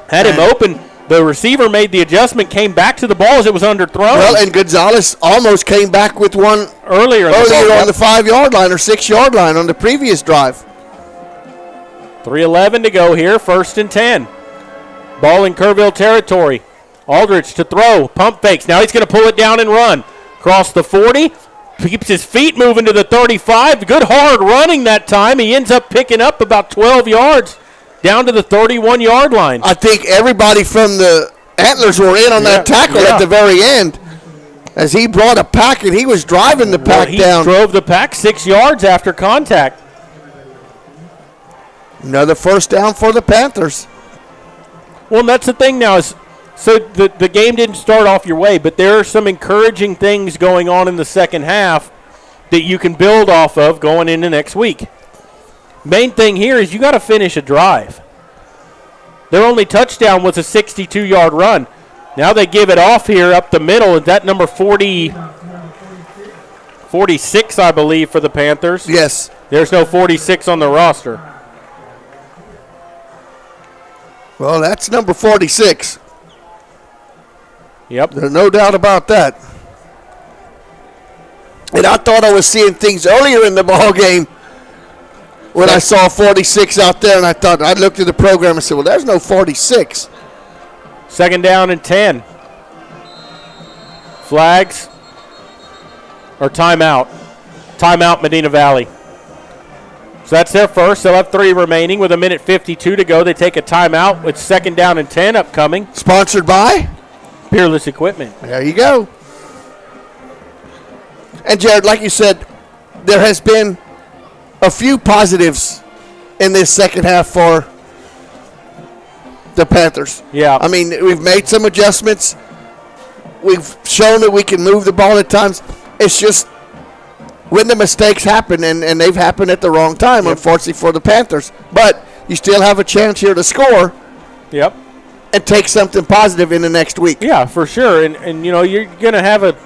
A: Had him open. The receiver made the adjustment, came back to the ball as it was underthrown.
B: Well, and Gonzalez almost came back with one
A: earlier on
B: the 5-yard line or 6-yard line on the previous drive.
A: 3:11 to go here, 1st and 10. Ball in Kerrville territory. Aldridge to throw, pump fakes. Now he's going to pull it down and run. Across the 40, keeps his feet moving to the 35. Good hard running that time. He ends up picking up about 12 yards down to the 31-yard line.
B: I think everybody from the Antlers were in on that tackle at the very end. As he brought a pack and he was driving the pack down.
A: He drove the pack 6 yards after contact.
B: Another 1st down for the Panthers.
A: Well, and that's the thing now is, so the game didn't start off your way, but there are some encouraging things going on in the second half that you can build off of going into next week. Main thing here is you got to finish a drive. Their only touchdown was a 62-yard run. Now they give it off here up the middle. Is that number 46, I believe, for the Panthers?
B: Yes.
A: There's no 46 on the roster.
B: Well, that's number 46.
A: Yep.
B: There's no doubt about that. And I thought I was seeing things earlier in the ball game when I saw 46 out there, and I looked at the program and said, well, there's no 46.
A: 2nd down and 10. Flags or timeout. Timeout, Medina Valley. So that's their first. They'll have 3 remaining with 1:52 to go. They take a timeout with 2nd down and 10 upcoming.
B: Sponsored by
A: Peerless Equipment.
B: There you go. And, Jared, like you said, there has been a few positives in this second half for the Panthers.
A: Yeah.
B: I mean, we've made some adjustments. We've shown that we can move the ball at times. It's just when the mistakes happen, and they've happened at the wrong time, unfortunately, for the Panthers. But you still have a chance here to score.
A: Yep.
B: And take something positive in the next week.
A: Yeah, for sure. And you know, you're going to have a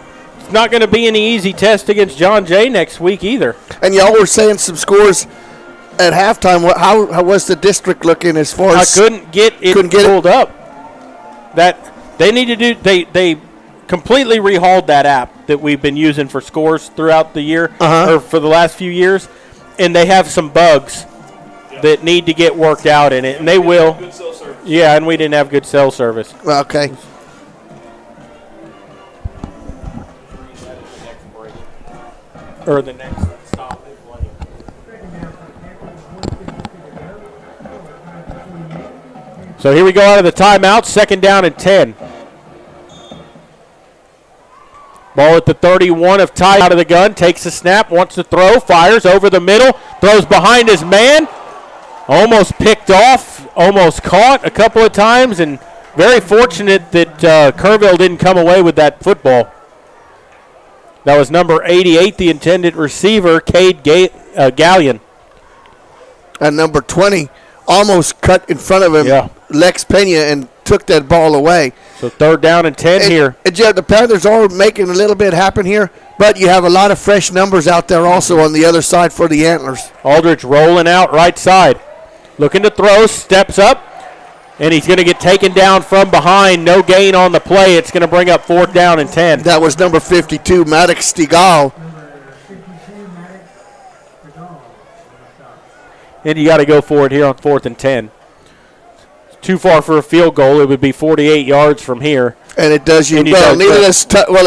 A: it's not going to be any easy test against John Jay next week either.
B: And y'all were saying some scores at halftime. How was the district looking as far as?
A: I couldn't get it pulled up. That they need to do. They completely rehauled that app that we've been using for scores throughout the year or for the last few years, and they have some bugs that need to get worked out in it, and they will. Yeah, and we didn't have good cell service.
B: Okay.
A: Or the next stop. So here we go out of the timeout, 2nd down and 10. Ball at the 31 of Ty out of the gun, takes a snap, wants to throw, fires over the middle, throws behind his man, almost picked off, almost caught a couple of times, and very fortunate that Kerrville didn't come away with that football. That was number 88, the intended receiver, Cade Gallion.
B: And number 20 almost cut in front of him, Lex Pena, and took that ball away.
A: So 3rd down and 10 here.
B: And Jeff, the Panthers are making a little bit happen here, but you have a lot of fresh numbers out there also on the other side for the Antlers.
A: Aldridge rolling out right side. Looking to throw, steps up, and he's going to get taken down from behind. No gain on the play. It's going to bring up 4th down and 10.
B: That was number 52, Maddox Stigall.
A: And you got to go for it here on 4th and 10. Too far for a field goal. It would be 48 yards from here.
B: And it does you well. A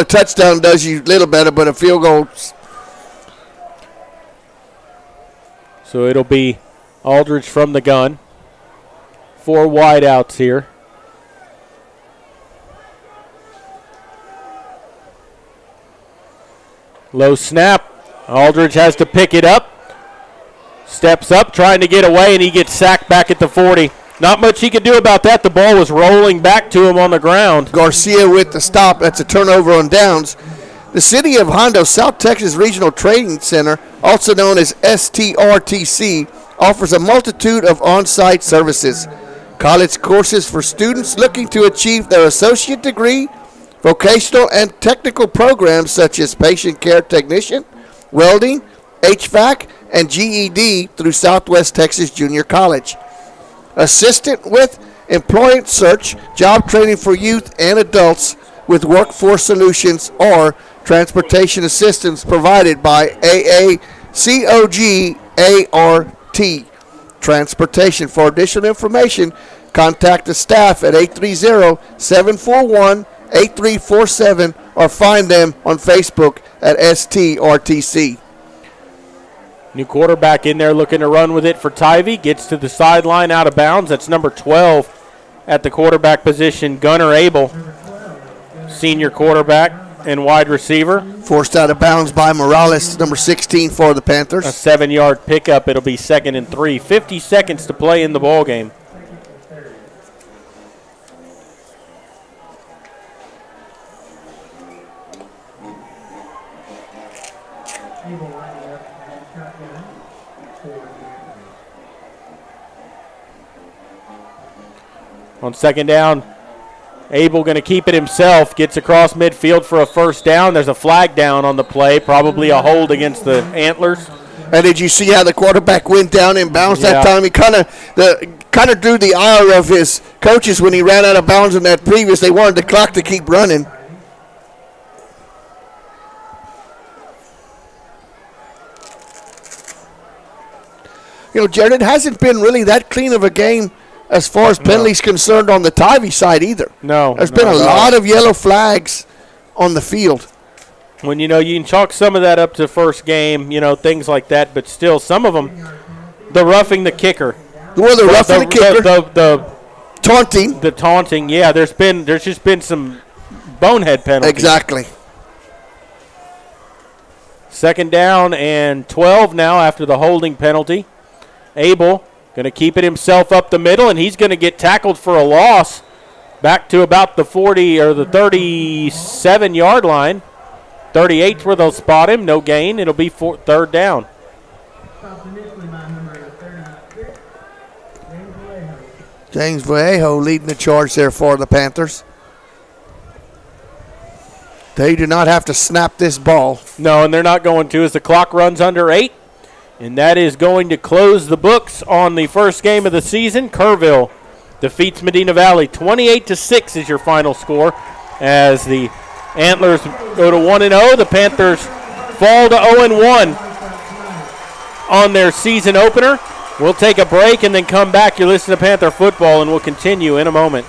B: touchdown does you a little better, but a field goal.
A: So it'll be Aldridge from the gun. 4 wideouts here. Low snap. Aldridge has to pick it up. Steps up, trying to get away, and he gets sacked back at the 40. Not much he could do about that. The ball was rolling back to him on the ground.
B: Garcia with the stop. That's a turnover on downs. The City of Hondo South Texas Regional Training Center, also known as STRTC, offers a multitude of on-site services. College courses for students looking to achieve their associate degree, vocational and technical programs such as patient care technician, welding, HVAC, and GED through Southwest Texas Junior College. Assistant with employment search, job training for youth and adults with workforce solutions, or transportation assistance provided by AACOGART Transportation. For additional information, contact the staff at 830-741-8347 or find them on Facebook at STRTC.
A: New quarterback in there looking to run with it for Tivy. Gets to the sideline out of bounds. That's number 12 at the quarterback position, Gunnar Abel, senior quarterback and wide receiver.
B: Forced out of bounds by Morales, number 16 for the Panthers.
A: A 7-yard pickup. It'll be 2nd and 3. 50 seconds to play in the ball game. On 2nd down, Abel going to keep it himself. Gets across midfield for a 1st down. There's a flag down on the play, probably a hold against the Antlers.
B: And did you see how the quarterback went down and bounced that time? He kind of drew the ire of his coaches when he ran out of bounds in that previous. They wanted the clock to keep running. You know, Jared, it hasn't been really that clean of a game as far as penalties concerned on the Tivy side either.
A: No.
B: There's been a lot of yellow flags on the field.
A: When, you can chalk some of that up to first game, things like that, but still some of them, the roughing the kicker.
B: Well, the roughing the kicker.
A: The
B: taunting.
A: The taunting, yeah. There's just been some bonehead penalties.
B: Exactly.
A: 2nd down and 12 now after the holding penalty. Abel going to keep it himself up the middle, and he's going to get tackled for a loss back to about the 40 or the 37-yard line. 38's where they'll spot him. No gain. It'll be 3rd down.
B: James Vallejo leading the charge there for the Panthers. They do not have to snap this ball.
A: No, and they're not going to as the clock runs under 8. And that is going to close the books on the first game of the season. Kerrville defeats Medina Valley 28-6 is your final score as the Antlers go to 1-0. The Panthers fall to 0-1 on their season opener. We'll take a break and then come back. You're listening to Panther Football, and we'll continue in a moment.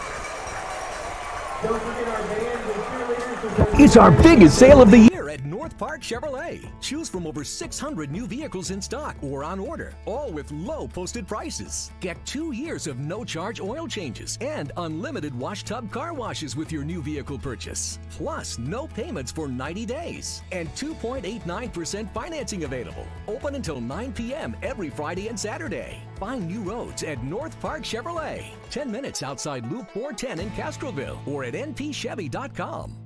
C: It's our biggest sale of the year at North Park Chevrolet. Choose from over 600 new vehicles in stock or on order, all with low posted prices. Get 2 years of no-charge oil changes and unlimited wash tub car washes with your new vehicle purchase. Plus, no payments for 90 days and 2.89% financing available. Open until 9 p.m. every Friday and Saturday. Find new roads at North Park Chevrolet, 10 minutes outside Loop 410 in Kerrville or at npchevy.com.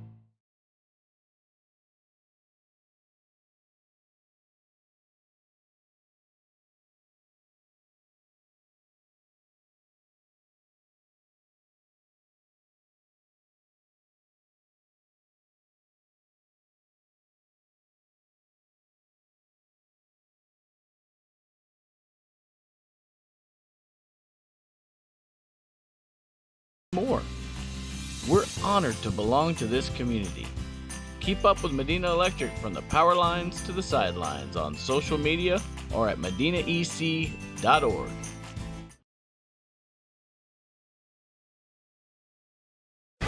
D: More. We're honored to belong to this community. Keep up with Medina Electric from the power lines to the sidelines on social media or at medinaec.org.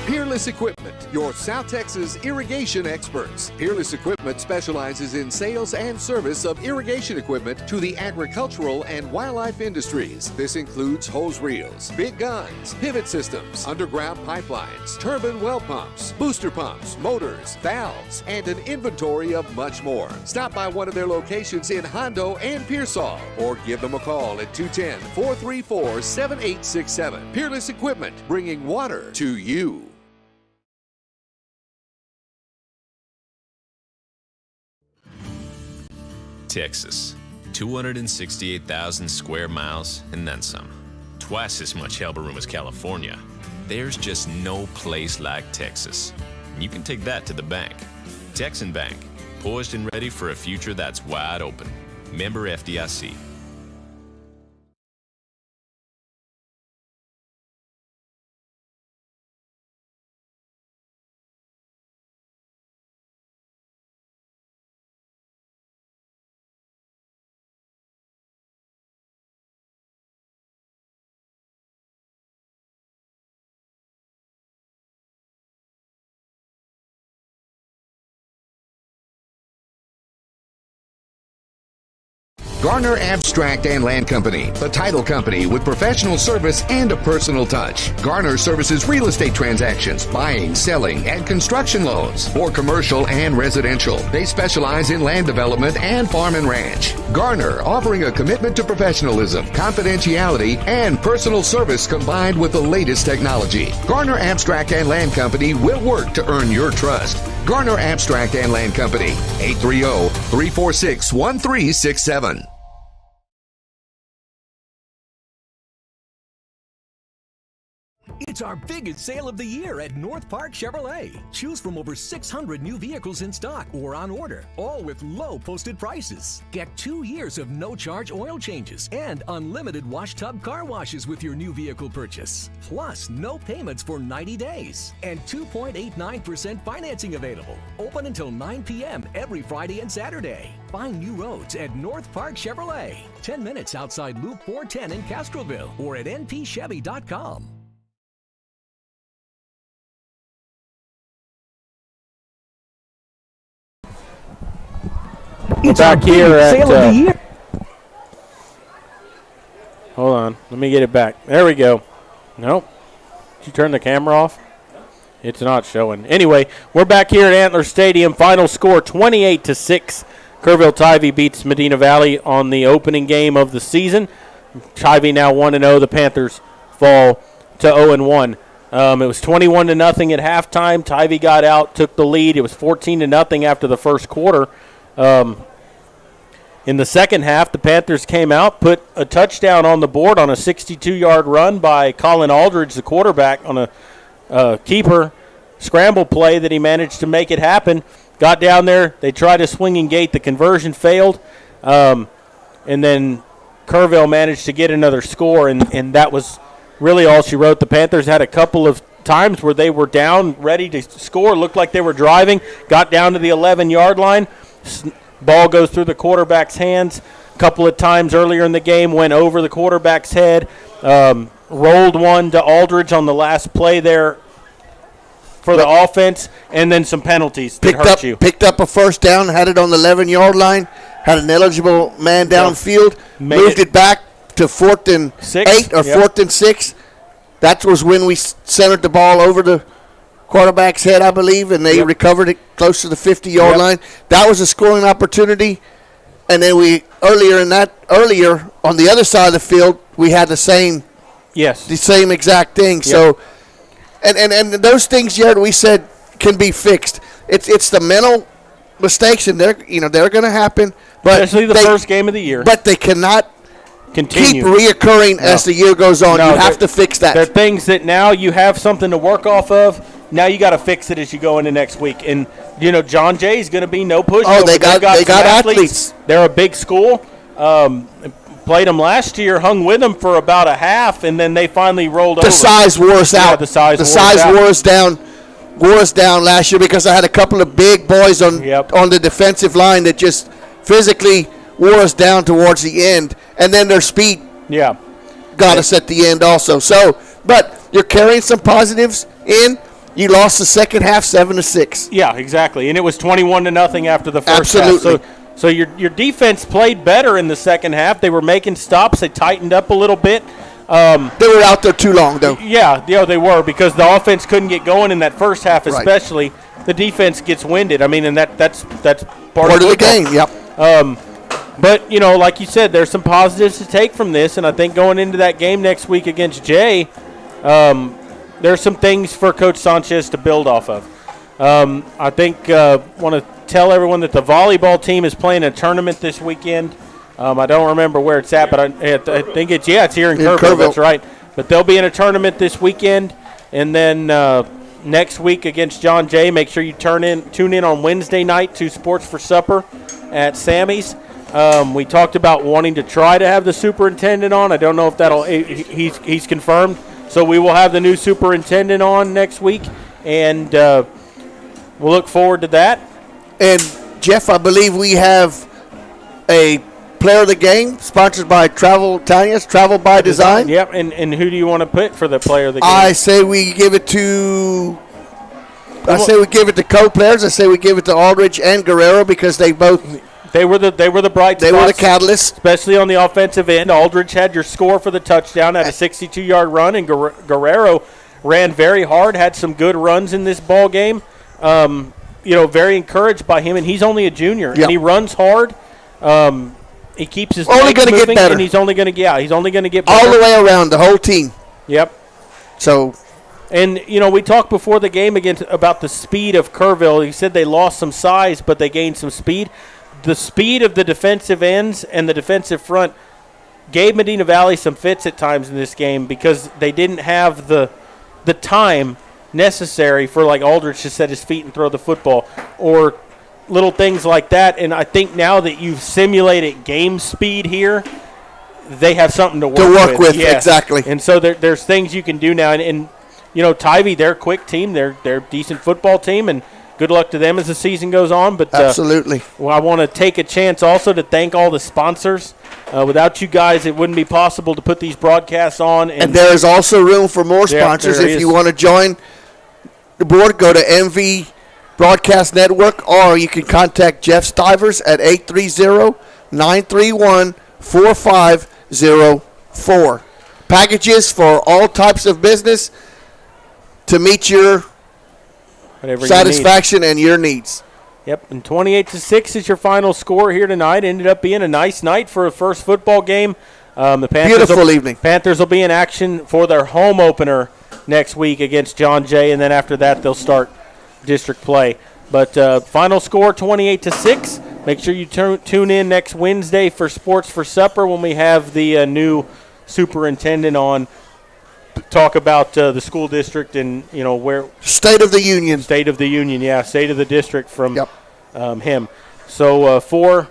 M: Peerless Equipment, your South Texas irrigation experts. Peerless Equipment specializes in sales and service of irrigation equipment to the agricultural and wildlife industries. This includes hose reels, big guns, pivot systems, underground pipelines, turbine well pumps, booster pumps, motors, valves, and an inventory of much more. Stop by one of their locations in Hondo and Pearsall or give them a call at 210-434-7867. Peerless Equipment, bringing water to you.
G: Texas, 268,000 square miles and then some. Twice as much elbow room as California. There's just no place like Texas. And you can take that to the bank. Texan Bank, poised and ready for a future that's wide open. Member FDIC.
E: Garner Abstract and Land Company, the title company with professional service and a personal touch. Garner services real estate transactions, buying, selling, and construction loans for commercial and residential. They specialize in land development and farm and ranch. Garner, offering a commitment to professionalism, confidentiality, and personal service combined with the latest technology. Garner Abstract and Land Company will work to earn your trust. Garner Abstract and Land Company, 830-346-1367.
C: It's our biggest sale of the year at North Park Chevrolet. Choose from over 600 new vehicles in stock or on order, all with low posted prices. Get 2 years of no-charge oil changes and unlimited wash tub car washes with your new vehicle purchase. Plus, no payments for 90 days and 2.89% financing available. Open until 9 p.m. every Friday and Saturday. Find new roads at North Park Chevrolet, 10 minutes outside Loop 410 in Kerrville or at npchevy.com.
A: It's back here at hold on, let me get it back. There we go. Nope. Did you turn the camera off? It's not showing. Anyway, we're back here at Antler Stadium. Final score 28-6. Kerrville Tivy beats Medina Valley on the opening game of the season. Tivy now 1-0. The Panthers fall to 0-1. It was 21-0 at halftime. Tivy got out, took the lead. It was 14-0 after the first quarter. In the second half, the Panthers came out, put a touchdown on the board on a 62-yard run by Colin Aldridge, the quarterback, on a keeper scramble play that he managed to make it happen. Got down there. They tried a swinging gate. The conversion failed. And then Kerrville managed to get another score, and that was really all she wrote. The Panthers had a couple of times where they were down, ready to score, looked like they were driving, got down to the 11-yard line. Ball goes through the quarterback's hands. A couple of times earlier in the game, went over the quarterback's head, rolled one to Aldridge on the last play there for the offense, and then some penalties that hurt you.
B: Picked up a first down, had it on the 11-yard line, had an eligible man downfield, moved it back to 4th and 8 or 4th and 6. That was when we centered the ball over the quarterback's head, I believe, and they recovered it close to the 50-yard line. That was a scoring opportunity. And then earlier on the other side of the field, we had the same exact thing. So, and those things, Jared, we said can be fixed. It's the mental mistakes, and they're going to happen. But
A: especially the first game of the year.
B: But they cannot
A: continue.
B: Keep reoccurring as the year goes on. You have to fix that.
A: There are things that now you have something to work off of. Now you got to fix it as you go into next week. And, John Jay is going to be no pushover.
B: Oh, they got athletes.
A: They're a big school. Played them last year, hung with them for about a half, and then they finally rolled over.
B: The size wore us out.
A: The size
B: wore us down last year because I had a couple of big boys on the defensive line that just physically wore us down towards the end, and then their speed got us at the end also. So, but you're carrying some positives in. You lost the second half 7-6.
A: Yeah, exactly, and it was 21-0 after the first half.
B: Absolutely.
A: So your defense played better in the second half. They were making stops. They tightened up a little bit.
B: They were out there too long, though.
A: Yeah, they were, because the offense couldn't get going in that first half, especially. Right. The defense gets winded. I mean, and that's part of
B: the game. Yep.
A: But like you said, there's some positives to take from this, and I think going into that game next week against Jay, there's some things for Coach Sanchez to build off of. I think want to tell everyone that the volleyball team is playing a tournament this weekend. I don't remember where it's at, but I think it's here in Kerrville. That's right. But they'll be in a tournament this weekend, and then next week against John Jay. Make sure you tune in on Wednesday night to Sports for Supper at Sammy's. We talked about wanting to try to have the superintendent on. I don't know if he's confirmed. So we will have the new superintendent on next week, and we'll look forward to that.
B: And, Jeff, I believe we have a player of the game sponsored by Travel by Design.
A: Yep, and who do you want to put for the player of the game?
B: I say we give it to co-players. I say we give it to Aldridge and Guerrero because they were the
A: bright spots.
B: They were the catalysts.
A: Especially on the offensive end. Aldridge had your score for the touchdown, had a 62-yard run, and Guerrero ran very hard, had some good runs in this ball game. Very encouraged by him, and he's only a junior, and he runs hard. He keeps his
B: only going to get better,
A: and he's only going to get better
B: all the way around the whole team.
A: Yep.
B: So,
A: and we talked before the game about the speed of Kerrville. He said they lost some size, but they gained some speed. The speed of the defensive ends and the defensive front gave Medina Valley some fits at times in this game because they didn't have the time necessary for like Aldridge to set his feet and throw the football or little things like that. And I think now that you've simulated game speed here, they have something to work with.
B: Yeah. Exactly.
A: And so there's things you can do now. And Tivy, they're a quick team. They're a decent football team, and good luck to them as the season goes on. But
B: absolutely.
A: I want to take a chance also to thank all the sponsors. Without you guys, it wouldn't be possible to put these broadcasts on.
B: And there is also room for more sponsors. If you want to join the board, go to MV Broadcast Network, or you can contact Jeff Stivers at 830-931-4504. Packages for all types of business to meet your satisfaction and your needs.
A: Yep, and 28-6 is your final score here tonight. Ended up being a nice night for a first football game. The
B: Beautiful evening.
A: Panthers will be in action for their home opener next week against John Jay, and then after that they'll start district play. But final score 28-6. Make sure you tune in next Wednesday for Sports for Supper when we have the new superintendent on talk about the school district and, where.
B: State of the Union.
A: State of the Union, yeah. State of the district from him. So for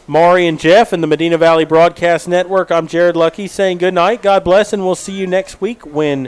A: Maury and Jeff and the Medina Valley Broadcast Network, I'm Jared Lucky saying good night. God bless, and we'll see you next week when